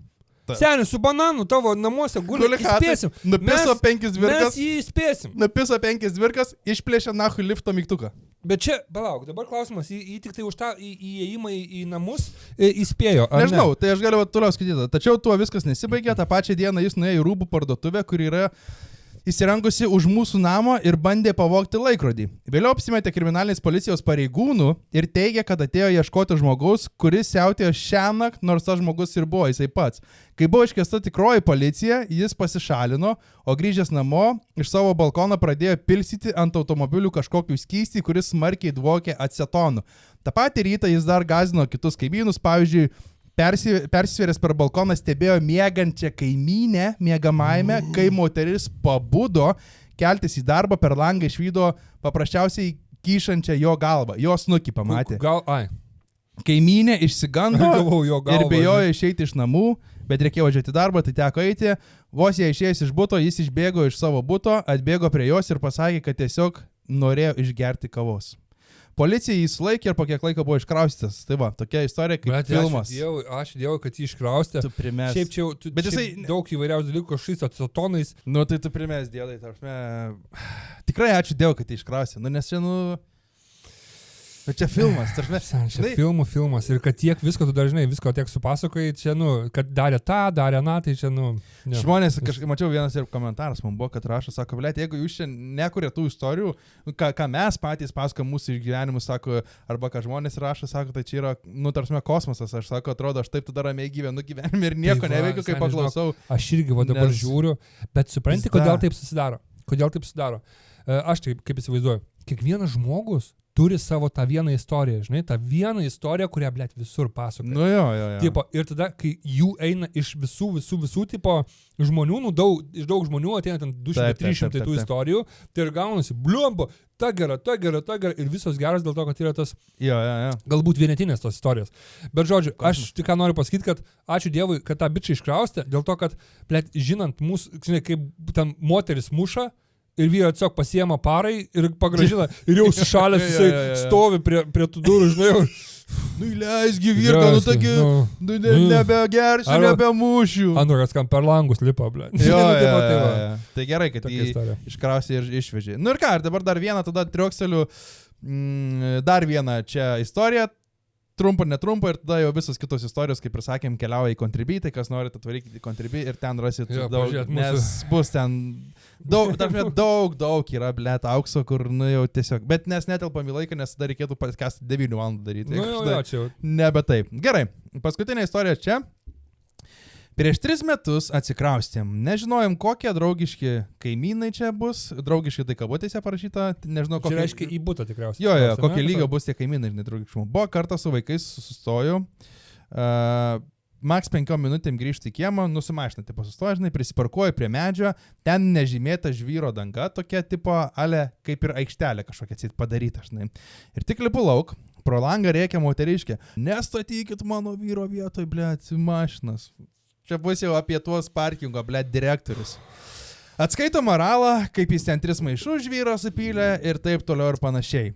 Seniai, su bananu tavo namuose guli, įspėsim. Nupiso 5 dvirkas. Mes jį įspėsim. Nupiso 5 dvirkas, išplėšė nahui lifto mygtuką. Bet čia, palauk, dabar klausimas, jį tik tai už tą įėjimą į namus įspėjo. Nežinau, tai aš galiu toliau skaityti. Tačiau tuo viskas nesibaigė. Ta pačią dieną jis nuėjo į rūbų parduotuvę, kur yra įsirengusi už mūsų namo ir bandė pavogti laikrodį. Vėliau apsimetė kriminalinės policijos pareigūnų ir teigė, kad atėjo ieškoti žmogaus, kuris siautėjo šiąnakt, nors tas žmogus ir buvo jisai pats. Kai buvo iškviesta tikroji policija, jis pasišalino, o grįžęs namo iš savo balkono pradėjo pilstyti ant automobilių kažkokių skystį, kuris smarkiai dvokė acetonu. Ta patį rytą jis dar gąsdino kitus kaimynus, pavyzdžiui, persvėręs per balkoną stebėjo miegančią kaimynę miegamajame, kai moteris pabudo, keltis į darbą, per langą išvydo paprasčiausiai kyšančią jo galvą. Jo snukį pamatė. Kaimynė išsigando ir bijojo išeiti iš namų, bet reikėjo važiuoti į darbą, tai teko eiti. Vos jie išėjęs iš buto, jis išbėgo iš savo buto, atbėgo prie jos ir pasakė, kad tiesiog norėjo išgerti kavos. Policija jį sulaikė ir po kiek laiko buvo iškraustytas. Tai va, tokia istorija kaip filmas. Ačiū Dievui, kad jį iškraustė. Tu primės. Šiaip čia bet jisai daug įvairiausių dalykų šis acetonais. Nu tai tu primės, Dievai, tarpme. Tikrai ačiū Dievui, kad jį iškraustė. Nu nes čia, čia filmas, tarpme. Čia filmas. Ir kad tiek visko, tu dažnai visko tiek supasakoji, čia, kad darė tą, darė na, tai čia, Ne. Žmonės, kažkaip mačiau vienas ir komentaras man buvo, kad rašo, sako, blėt, jeigu jūs čia nekuria tų istorijų, ką mes patys pasakojam mūsų išgyvenimus, sako, arba ką žmonės rašo, sako, tai čia yra, tarsi kosmosas, aš sako, atrodo, aš taip tada ramiai gyvenu gyvenime ir nieko neveikiu, kai paklausau. Aš irgi dabar žiūriu, bet supranti, kodėl taip susidaro. Kodėl taip sudaro? Aš taip, kaip įsivaizduoju, kiekvienas žmogus turi savo tą vieną istoriją, žinai, tą vieną istoriją, kurią, blėt, visur pasakoja. Nu jo. Tipo, ir tada, kai jų eina iš visų tipo žmonių, iš daug žmonių ateina ten 200-300 tų istorijų, tai ir gaunasi, bliumba, ta gera, ir visos geros dėl to, kad yra tas galbūt vienetinės tos istorijos. Bet žodžiu, aš tik ką noriu pasakyti, kad ačiū Dievui, kad tą bičą iškraustė, dėl to, kad, blėt, žinant mūsų, žinai, kaip ten moteris muša, ir vyra tiesiog pasiema parai ir pagražina. Ir jau sušalęs jisai stovi prie tų durų, žinai. Nu įleisgi vyrką, nu taigi, nebegersiu, nebemušiu. Androkas kam per langus lipa, ble. Jo. Tai gerai, kad jį iškrausė ir išvežė. Nu ir ką, ir dabar dar vieną tada triokseliu, dar vieną čia istoriją. Trumpa, netrumpa ir tada jau visos kitos istorijos, kaip ir sakėm, keliauja į Contribui, tai kas norite atvarykite į Contribui ir ten rasit daug, nes bus ten daug yra, blėt, aukso, kur, nu jau tiesiog, bet nes netelpam į laiką, nes dar reikėtų podcastą 9 valandų daryti. Nu, nebe taip. Gerai, paskutinė istorija čia. Prieš 3 metus atsikraustėm. Nežinojom, kokie draugiški kaimynai čia bus. Draugiški tai kabutėse parašyta. Nežinau, kokie... Čia reiškia į butą tikriausiai. Jo, kokie lygio bus tie kaimynai, žinai, draugiškumo. Buvo kartą su vaikais sustoju. Maks 5 minutėm grįžti į kiemą, nusimašinti, tipo sustoju, žinai, prisiparkuoju prie medžio. Ten nežymėta žvyro danga, tokia tipo, ale, kaip ir aikštelė kažkokia atsit padaryta, žinai. Ir tik lipu lauk, pro langą rėkia moteriškė. Nestatykit mano vyro vietoj, blėt, mašinas. Čia bus jau apie tuos parkingo, blėt, direktorius. Atskaito moralą, kaip jis ten 3 maišus žvyro supylė ir taip toliau ir panašiai.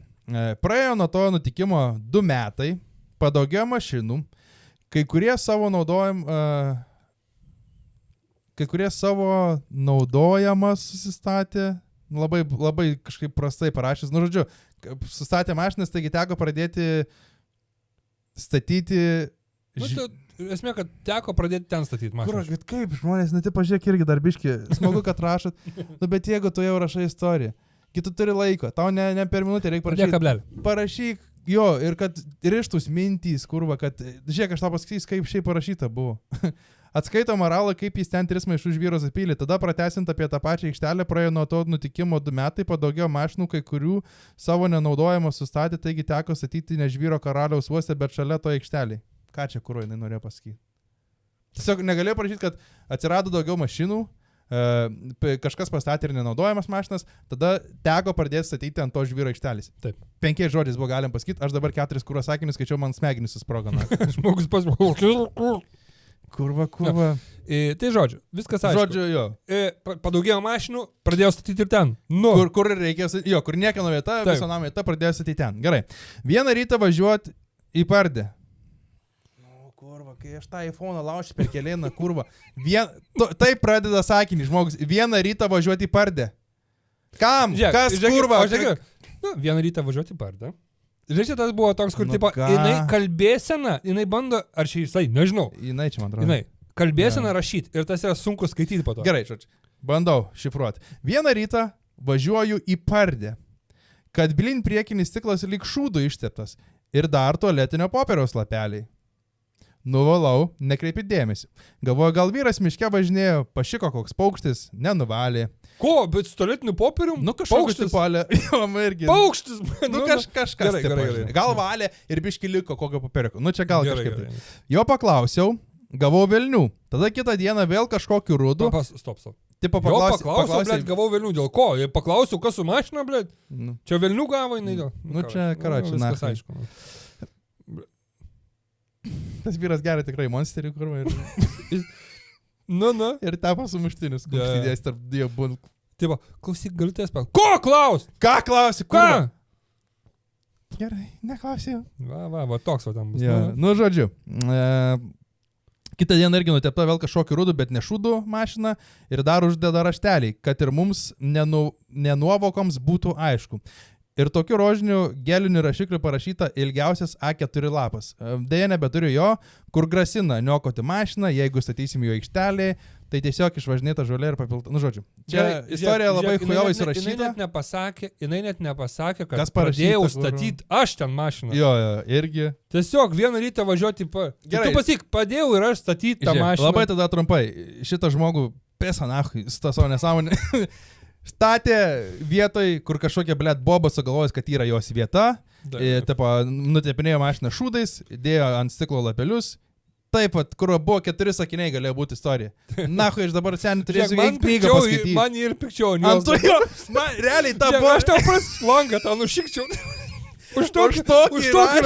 Praėjo nuo to nutikimo 2 metai, padaugėjo mašinų, kai kurie savo naudojamas susistatė, labai kažkaip prastai parašęs. Nu, žodžiu, sustatė mašinas, taigi teko pradėti statyti... Esmė, kad teko pradėti ten statyti mašiną. Kur, kaip žmonės, nu, tai pažiūrėk irgi darbiški, smagu, kad rašot, nu, bet jeigu tu jau rašai istoriją, kai tu turi laiko, tau ne per minutę reikia parašyti. Parašyk, jo, ir kad rištus mintys, kurva, kad, žiūrėk, aš tau pasakysiu, kaip šiaip parašyta buvo. Atskaito moralą, kaip jis ten 3 maišus žvyro supylė, tada pratęsint apie tą pačią aikštelę, praėjo nuo to nutikimo 2 metai, padaugėjo mašinų, kai kurių savo nenaudojimo sustatė, taigi teko statyti ne žvyro karaliaus uoste, bet šalia to aikštelį. Ką čia kuro jinai norėjo pasakyti? Tiesiog negalėjo parašyti, kad atsirado daugiau mašinų, kažkas pastatė ir nenaudojamas mašinas, tada teko pradėti statyti ant to žvyro aikštelės. Taip. 5 žodžiais buvo galim pasakyti, aš dabar 4 kuro sakinius skaičiau, man smegenis susprogano. Žmogus pasakė. Kurva. Tai žodžiu, viskas aišku. Žodžiu, jo. Paadaugėjo mašinų, pradėjo statyti ir ten. Nu. Kur reikės, jo, kur niekieno vieta, viso namo vieta, pradėjo statyti ten. Gerai. Vieną rytą važiuoti į Pardę. Kurva, kai aš tą iPhone'ą laušiu per kelėną, kurva. Tai pradeda sakinį, žmogus. Vieną rytą važiuoti į Pardę. Kam? Kas, kurva? Vieną rytą važiuoti į Pardę. Žiūrėk, tas buvo toks, kur, tipo, jinai kalbėsena, jinai bando, ar čia jisai, nežinau. Jinai čia, man atrodo. Jinai kalbėsena rašyti ir tas yra sunku skaityti po to. Gerai, žodžiu. Bandau šifruoti. Vieną rytą važiuoju į Pardę, kad blin priekinis stiklas lyg šūdų išteptas ir dar tualetinio popieriaus lapeliai. Nuvalau, nekreipi dėmesį. Galvoju, gal vyras miške važinėjo, pašiko koks paukštis, nenuvalė. Ko, bet su tualetiniu popierium? Nu kažkoks tipalė. Paukštis! Nu kažkas. Gerai. Gal valė ir biški liko kokio papiriuko. Nu čia gal kažkaip. Gerai. Jo paklausiau, gavau velnių. Tada kitą dieną vėl kažkokį rudų. Stop. Tipo paklausiau, blėt, gavau velnių. Dėl ko? Jei paklausiau, kas su mašina, blėt? Čia velnių gavo, jinai dėl. Nu čia, karačiai, na. Aišku. Tas vyras geria tikrai monsterį, kurva. Nu. Ir tapo sumuštinis, kumštydės tarp dievų. Taip, klausyk, galiu tęs pat. Ko klaus? Ką klausi, kurva? Gerai, neklausiu. Va, toks va tam bus. Ja. Nu, žodžiu. Kitą dieną irgi nutepta vėl kažkokį rudų, bet ne šūdų mašiną ir dar uždeda raštelį, kad ir mums nenuovokoms būtų aišku. Ir tokiu rožiniu geliniu rašikliu parašyta ilgiausias A4 lapas. Deja, nebeturiu jo, kur grasina niokoti mašiną, jeigu statysim jo aikštelį, tai tiesiog išvažinėta žolė ir papilta. Nu, žodžiu. Čia istorija labai chujovai surašyta. Jinai net nepasakė, kad pradėjau statyti aš ten mašiną. Jo, irgi. Tiesiog vieną rytą važiuoti Gerai. Tu pasakyk, padėjau ir aš statyti tą mašiną. Labai tada trumpai. Šitą žmogų pesa nahui, su tą savo nesąmonę. Statė vietoj, kur kažkokia, blėt, boba sugalvojęs, kad yra jos vieta. Taip, nutepinėjo mašiną šūdais, dėjo ant stiklo lapelius. Taip pat, kur buvo 4 sakiniai galėjo būti istorija. Nahu, iš dabar seniai turėsiu knygą paskaityti. Man ir pikčiau. Realiai ta buvo. Aš tau langą tą nušikčiau. Už tokį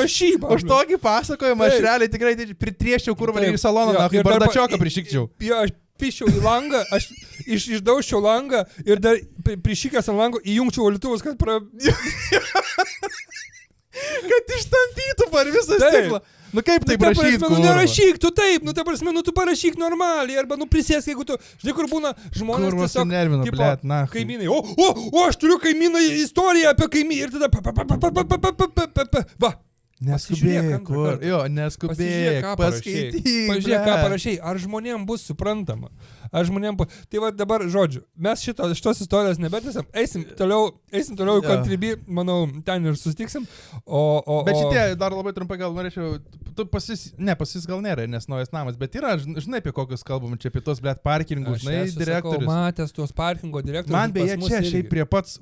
rašybą. Už tokį pasakojimą aš realiai tikrai pritrieščiau kurvą į saloną, nahu, į bardačioką prišikčiau. Aš piščiau į langą, aš išdaužčiau langą ir dar prišykęs ant lango įjungčiau valytuvus, kad kad ištampytų par visą stiklą. Nu kaip taip rašyt, kurva? Nerašyk, tu taip, ta prasme, tu parašyk normaliai, arba prisėsk, jeigu tu, žinai, kur būna žmonės kurva tiesiog, nervina, tipo, blėt, na. Kaimynai, aš turiu kaimyną istoriją apie kaimyną ir tada, va. Neskubėk, neskubėk, paskaityk. Pažiūrėk, ką parašai, ar žmonėm bus suprantama. Tai va dabar, žodžiu, mes šitos istorijos nebetęsim, eisim toliau į Contribui, manau, ten ir susitiksim. Bet šitie, dar labai trumpai gal norėčiau, pasis gal nėra, nes naujas namas, bet yra, žinai, apie kokius kalbam, čia apie tos, blėt, parkingus, žinai, direktorius. Aš matęs tuos parkingo direktorius. Man beje, čia šiaip prie pats,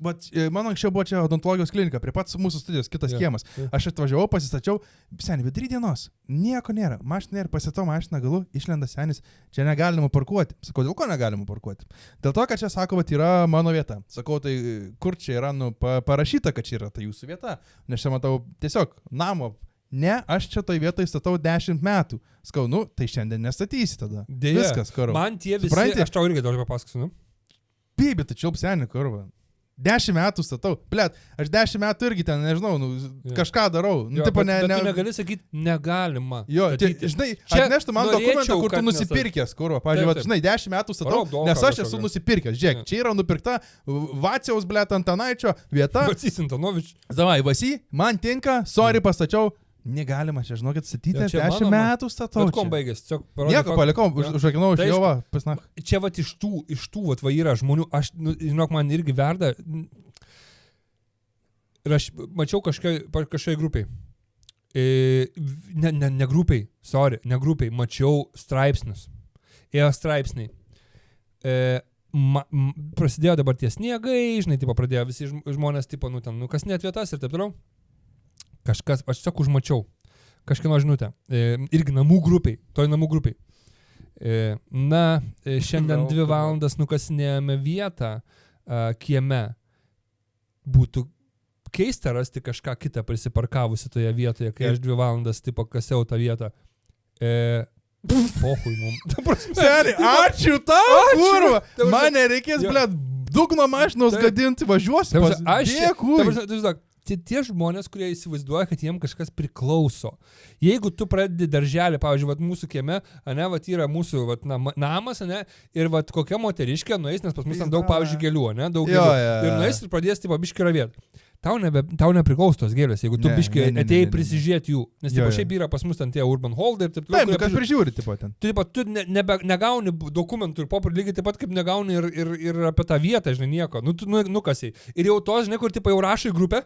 mano anksčiau buvo čia odontologijos klinika, prie pats mūsų studijos, kitas kiemas. Aš atvažiavau, pasistačiau, seniai, vidury dienos, nieko nėra, mašina ir pasitau mašiną galu, išlenda senis, čia negalima parkuoti. Sakau, dėl ko negalima parkuoti? Dėl to, kad čia, sako, vat, yra mano vieta. Sakau, tai kur čia yra, parašyta, kad čia yra ta jūsų vieta, nes čia matau tiesiog namo. Ne, aš čia toj vietoj statau 10 metų. Sakau, tai šiandien nestatysi tada. Dėja, viskas, kurva. Man tie visi, aš tau irgi dabar papasakosiu, Bibi, tai čiulp seniai, kurva. 10 metų statau. Blet, aš 10 metų irgi ten, nežinau, kažką darau. Bet tu negali sakyti, negalima. Jo, žinai, atneštų man dokumentą, kur tu nusipirkęs, kurva. Pavyzdžiui, žinai, 10 metų statau, nes aš esu nusipirkęs. Žiūrėk, čia yra nupirkta Vaciaus, blet, Antanaičio vieta. Vacys Antanovič. Zavai, Vasy, man tinka, sorry, pastačiau. Negalima, čia žinokit, statyti, 10 metų statau. Bet kom baigėsi? Nieko palikau, užrakinau iš jo, pasnak. Čia vat iš tų vat va yra žmonių, aš, žinok, man irgi verda. Ir aš mačiau kažkokiai grupiai. Ne grupiai, ne grupiai, mačiau straipsnius. Ėjo straipsniai. Prasidėjo dabar tie sniegai, žinai, tipo, pradėjo visi žmonės, tipo, kas net vietas ir taip toliau. Kažkas, aš tiesiog užmačiau kažkieno žinutę, irgi namų grupiai, šiandien 2 valandas nukasinėjame vietą kieme, būtų keista rasti kažką kitą prisiparkavusi toje vietoje, kai aš 2 valandas tipo kasiau tą vietą. Pohui mum. Seniai, ačiū tau, kurva. Man nereikės, blėt, dugno mašinos gadinti, važiuosi pas. Dėkui. Tie žmonės, kurie įsivaizduoja, kad jiem kažkas priklauso. Jeigu tu pradedi darželį, pavyzdžiui, vat mūsų kieme, vat yra mūsų namas, ir vat kokia moteriškė nueis, nes pas mus ten daug, pavyzdžiui, gėlių, daug gėlių. Ir nueis ir pradės tipo biškį ravėti. Tau nepriklauso tos gėlės, jeigu tu biškį atėjai prisižiūrėti jų. Nes tipo, šiaip yra pas mus ten tie urban holder ir taip toliau. Taip, kas prižiūri tipo ten. Tu negauni dokumentų ir popur lygiai taip pat, kaip negauni ir apie tą vietą, žinai, nieko. Tu nukasiai. Ir jau tos, žinai, kur tipo jau rašo į grupę,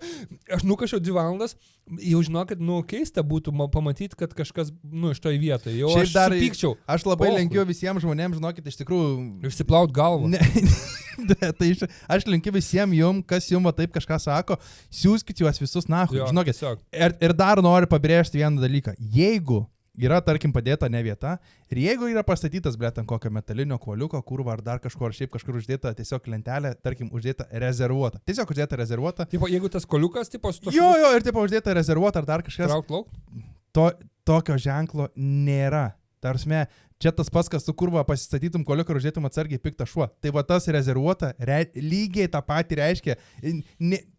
aš nukašiau 2 valandas, jau žinau, kad keista būtų pamatyti, kad kažkas, iš toj vietoj. Jau aš supykčiau. Aš labai lenkiu visiems žmonėms, žinokit, iš tikrųjų. Išsiplaut galvą. Tai aš linkiu visiems jums, kas jums taip kažką sako, siūskit juos visus nahui. Žinokit, ir dar noriu pabrėžti vieną dalyką. Jeigu yra, tarkim, padėta ne vieta, ir jeigu yra pastatytas, blėt, ant kokio metalinio kuoliuko, kurva ar dar kažkur, ar šiaip kažkur uždėta tiesiog lentelė, tarkim, uždėta rezervuota. Tiesiog uždėta rezervuota. Tipo, jeigu tas kuoliukas, tipo, su to... Jo, ir tipo uždėta rezervuota ar dar kažkas. Traukt lauk? Tokio ženklo nėra. Tarsme, čia tas pats, kas tu kurva pasistatytum kuoliuką ir uždėtum atsargiai piktą šuo. Tai va tas rezervuota lygiai tą patį reiškia.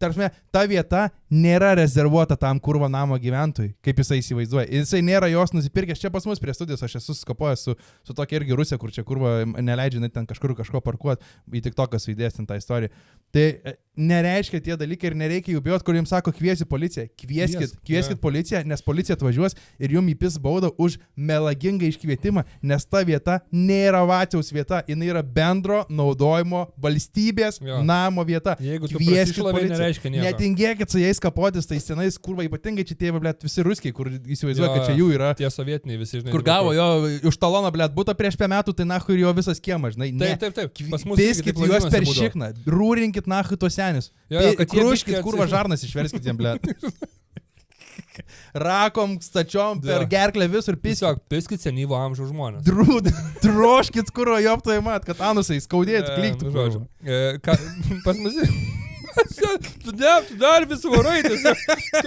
Tarsme, ta vieta nėra rezervuota tam kurva namo gyventojui, kaip jisai įsivaizduoja. Jisai nėra jos nusipirkęs. Čia pas mus prie studijos aš esu skapojęs su tokia irgi Rusija, kur čia kurva neleidžia net ten kažko parkuoti, į TikToką suidės ten tą istoriją. Tai nereiškia tie dalykai ir nereikia jų bijoti, kur jums sako kviesi policiją. Kvieskit policiją, nes policija atvažiuos ir jums įpis baudą už melagingą iškvietimą, nes ta vieta nėra Vaciaus vieta, jinai yra bendro naudojimo valstybės namo vieta. Jeigu tu prasišlavai, nereiškia nieko. Netingėkit su jais tais kapotis, tais senais, kurva ypatingai čia tie, blėt, visi ruskiai, kur įsivaizduoja, kad čia jų yra. Tie sovietiniai visi, žinai. Kur gavo jo už taloną, blėt, būtų prieš 5 metų, tai nahui ir jo visas kiemas, žinai. Taip. Pas mus piskit juos per šikną, rūrinkit nahui tos senis. Kruškit, kurva žarnas išverskit jiem, blėt. Rakom, stačiom per gerklę visur piskit. Tiesiog piskit senyvo amžiaus žmonės. Droškit, kurva joptoje mat, kad anusai skaudėtų, klyktų. Žodžiu. Pas mus... Tu dar vis varai, tu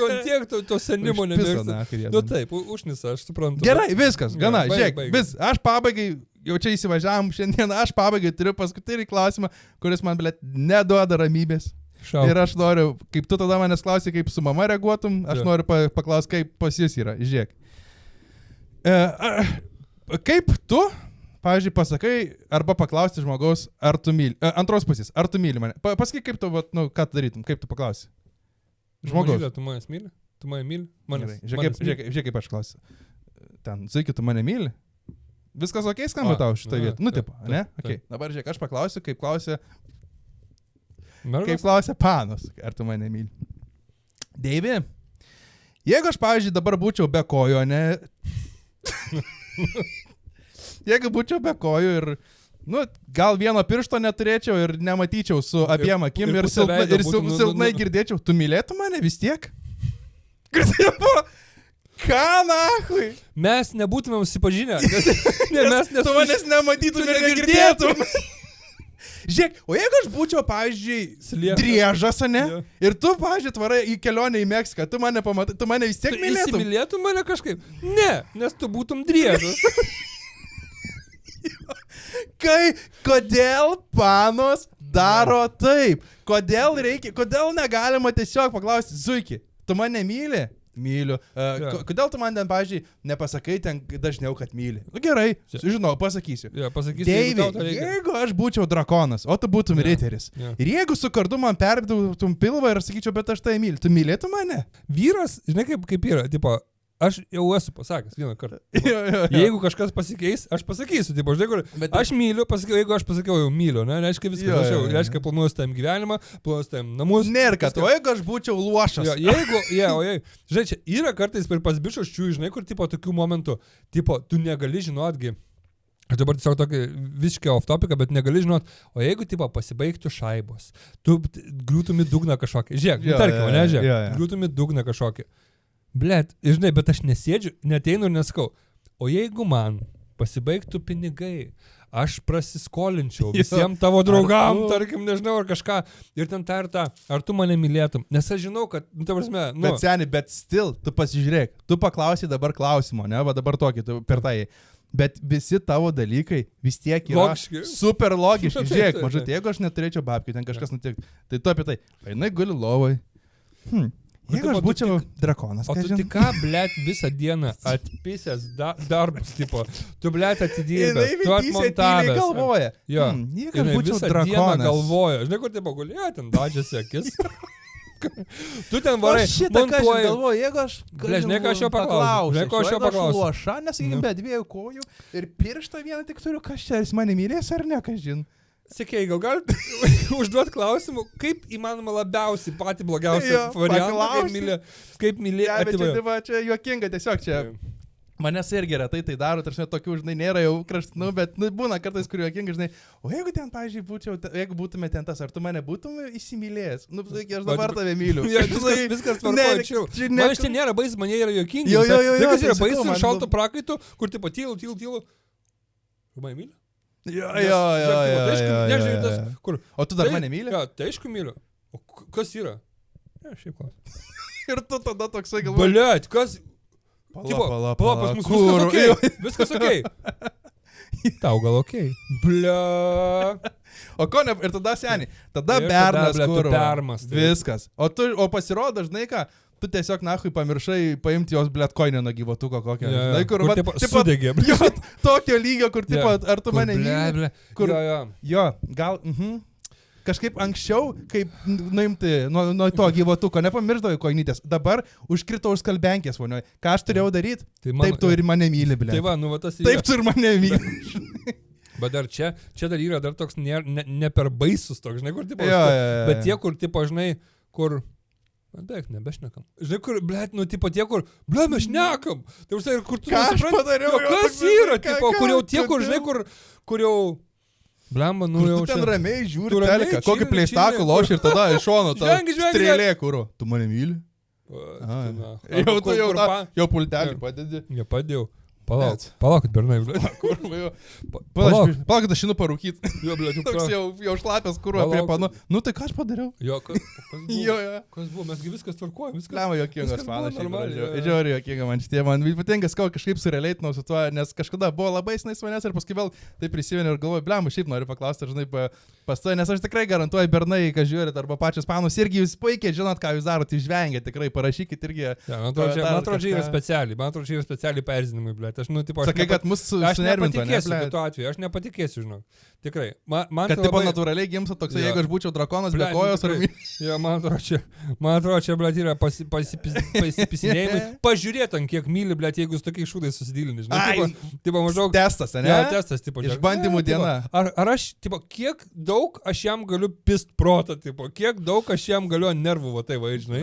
ant tiek to senimo nemėgsti. Nu taip, užnisa, aš suprantu. Gerai, viskas, gana, žiūrėk, aš pabaigai, jau čia įsivažiavam šiandien, aš pabaigai turiu paskutinį klausimą, kuris man, blėt, neduoda ramybės. Ir aš noriu, kaip tu tada manęs klausai, kaip su mama reaguotum, aš noriu paklausti, kaip pas jis yra. Žiūrėk. Kaip tu, pavyzdžiui, pasakai arba paklausti žmogaus, ar tu myli. Antros pusės, ar tu myli mane. Pasakyk, kaip tu, ką tu darytum, kaip tu paklausi. Žmogaus. Tu manęs myli? Tu mane myli? Žiūrėk, kaip aš klausiu. Ten, sakyk, tu mane myli? Viskas ok, skamba tau šitą vietą. Nu, tipo, ne? Okay. Dabar žiūrėk, aš paklausiu, kaip klausia... Mergas? Kaip klausia panos, ar tu mane myli. Deivi, jeigu aš, pavyzdžiui, dabar būčiau be kojo, ne... Jeigu būčiau be kojų ir, nu, gal vieno piršto neturėčiau ir nematyčiau su abiem akim ir silpnai girdėčiau, tu mylėtum mane vis tiek? Ką nahui? Mes nebūtumėm susipažinę. Tu manęs nematytum ir negirdėtum. Žiūrėk, o jeigu aš būčiau, pavyzdžiui, driežas, ne? Ir tu, pavyzdžiui, tvarai į kelionę į Meksiką, tu mane pamatai, tu mane vis tiek mylėtum. Tu įsimylėtum mane kažkaip? Ne, nes tu būtum driežas. Kodėl panos daro taip? Kodėl negalima tiesiog paklausti, Zuiki, tu mane myli? Myliu. Kodėl tu man ten, pavyzdžiui, nepasakai ten dažniau, kad myli? Nu gerai, žinau, pasakysiu. Deivi, jeigu aš būčiau drakonas, o tu būtum riteris, ir jeigu su kardu man perbėtum pilvą ir sakyčiau, bet aš tai myliu, tu mylėtum mane? Vyras, žinai kaip yra, tipo, aš jau esu pasakęs vieną kartą. Jeigu kažkas pasikeis, aš pasakysiu, tipo, žinai, kur aš myliu, pasakiau, jeigu aš pasakiau, jau myliu, ne, reiškia viskas, aš jau, reiškia, planuoju tam gyvenimą, planuoju tam namus. Nėra, kad, o jeigu aš būčiau luošas. Jeigu, žinai, čia yra kartais per pas bičius čiūjų, žinai, kur, tipo, tokių momentų, tipo, tu negali žinotgi, aš dabar tiesiog tokį visiškai off topiką, bet negali žinot, o jeigu, tipo, pasibaigtų šaibos, tu griūtum į dugną kažkokį, žiūrėk, tarkim, ne, žiūrėk, griūtum į dugną kažkokį. Blet, žinai, bet aš nesėdžiu, neteinu ir neskau. O jeigu man pasibaigtų pinigai, aš prasiskolinčiau visiems tavo draugam, tarkim, nežinau, ar kažką, ir ten tą ir tą, ar tu mane mylėtum. Nes aš žinau, kad, nu, ta prasme, nu. Bet seni, bet still, tu pasižiūrėk, tu paklausai dabar klausimo, ne, va dabar tokį, tu per tai. Bet visi tavo dalykai vis tiek yra super logiški. Žiūrėk, mažai, jeigu aš neturėčiau babkių, ten kažkas nutiktų, tai tu apie tai, jinai guli lovai. Jeigu aš būčiau drakonas, o tu tik ką, blėt, visą dieną atpisęs darbus, tipo, tu, blėt, atidėjęs, tu atmontavęs. Galvoja. Jo, jeigu aš būčiau visą dieną galvoja. Žinai, kur tipo gulėjo, ten dažėsi akis. Tu ten varai, montuoji. Galvoju, jeigu aš... Žinai, ką aš jo paklausiu. Jeigu aš luoša, nesakykim, be 2 kojų ir pirštą vieną tik turiu, kas čia, jis mane mylės ar ne, kas žin. Sėkiai, gal galite užduoti klausimų, kaip įmanoma labiausiai patį blogiausią variantą, kaip mylėti. Čia juokinga, tiesiog čia. Manęs irgi retai tai daro, tarsi tokių, žinai, nėra jau kraštinų, bet būna kartais, kur juokinga, žinai, o jeigu ten, pavyzdžiui, jeigu būtume ten tas, ar tu mane būtum įsimylėjęs? Nu, aš dabar tave myliu. Viskas tvarkočiau. Man iš čia nėra baisus, man jie yra juokingi. Jo, kas yra baisus ir šalto prakaitų, kur tipo tylu. Man myli? Jo. Kur? O tu dar mane myli? Jo, tai aišku myliu. O kas yra? Ne, šiaip klas. Ir tu tada toksai galvoji. Baliat, kas? Pala, pas mus viskas okei. Tau gal okei. Blia. O ko ne, ir tada seniai. Tada bernas, kur. Viskas. O pasirodo, žinai ką? Tu tiesiog nahui pamiršai paimti jos bletkoinę nuo gyvatuko kokią. Ja. Kur sudegė. Jo, tokio lygio, kur tipo, ar tu mane myli? Jo, gal, kažkaip anksčiau, kaip nuimti nuo to gyvatuko, nepamirždavai koinytės. Dabar užkritau už skalbenkės vonioje. Ką aš turėjau daryti? Taip tu ir mane myli, ble. Tai va, nu va tas Taip tu ir mane myli. Bet dar čia dar yra dar toks ne per baisus toks, žinai, kur tipo, bet tie, kur tipo, žinai, kur Beveik nebešnekam. Žinai, kur, blėt, nu, tipo tie, kur, blė, mes šnekam. Tai už tai ir kur tu ką aš padariau, kas yra, tipo, kur jau tie, kur, žinai, kur jau... Blemba, nu jau tu ten ramiai žiūri Tu ramiai teleką, kokį čili, pleistakų loši ir tada iš šono ta Žvengi, strėlė, kuro. Tu mane myli? Jau pultelį padedi. Nepadėjau. Palaukit, bernai, blė. Palaukit, aš šinu parūkyt. Jo, blė, Toks jau šlapės kuro prie panu. Nu tai ką aš padariau? Jo, kas Jo. Kas buvo, mesgi viskas tvarkuoja, viskas. Lema jokingas Viskas buvo fanas. normaliai, Žiauri jokinga man šitie. Man ypatingai skau kažkaip sureleitinau su tuo, nes kažkada buvo labai snais manęs ir paskui vėl tai prisimenu ir galvoju, blema, šiaip noriu paklausti, žinai, pas to, nes aš tikrai garantuoju, bernai, kad žiūrit, arba pačios panus irgi jūs puikiai žinot, ką jūs darot, išvengiat, tikrai parašykit irgi. Ja, man atrodo, čia yra specialiai perzinimai, blė. Aš, nu, tipo, sakai, kad mus sunervintų, ne? Tuo atveju, aš nepatikėsiu, žinau. Tikrai. Man kad taip labai... natūraliai gimsta toksai, jeigu aš būčiau drakonas be kojos ar... Jo, man atrodo, čia, blėt, yra pasipisinėjimai. Pažiūrėt, ant kiek myli, blėt, jeigu su tokiais šūdais susidylini. Tipo, maždaug... Testas, ne? Ja, testas, tipo. Išbandymų diena. Ar aš, tipo, kiek daug aš jam galiu pist protą, tipo, kiek daug aš jam galiu ant nervų, va tai va, žinai.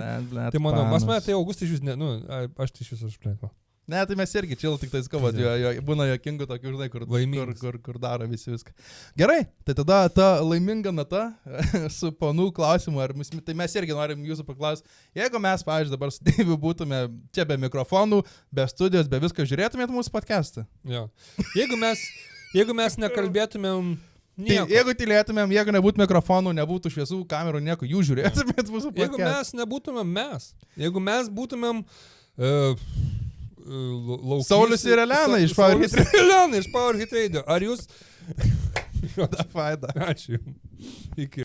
Tai mano, tai Augustai iš vis, nu, aš tai iš viso užplėto. Ne, tai mes irgi čia tik tais kalbam, būna jokingų tokių, žinai, kur daro visi viską. Gerai, tai tada ta laiminga nata su panų klausimu, tai mes irgi norim jūsų paklausti, jeigu mes, pavyzdžiui, dabar su Deiviu būtume čia be mikrofonų, be studijos, be visko, žiūrėtumėt mūsų podcastą? Jo. Jeigu mes nekalbėtumėm nieko. Tai jeigu tylėtumėm, jeigu nebūtų mikrofonų, nebūtų šviesų, kamerų, nieko, jūs žiūrėtumėt mūsų podcastą. Jeigu mes nebūtumėm jeigu mes būtumėm... Saulius ir Elena iš Power Hit Radio. Elena iš Power Hit Radio. Ar jūs... Faida. Ačiū. Iki.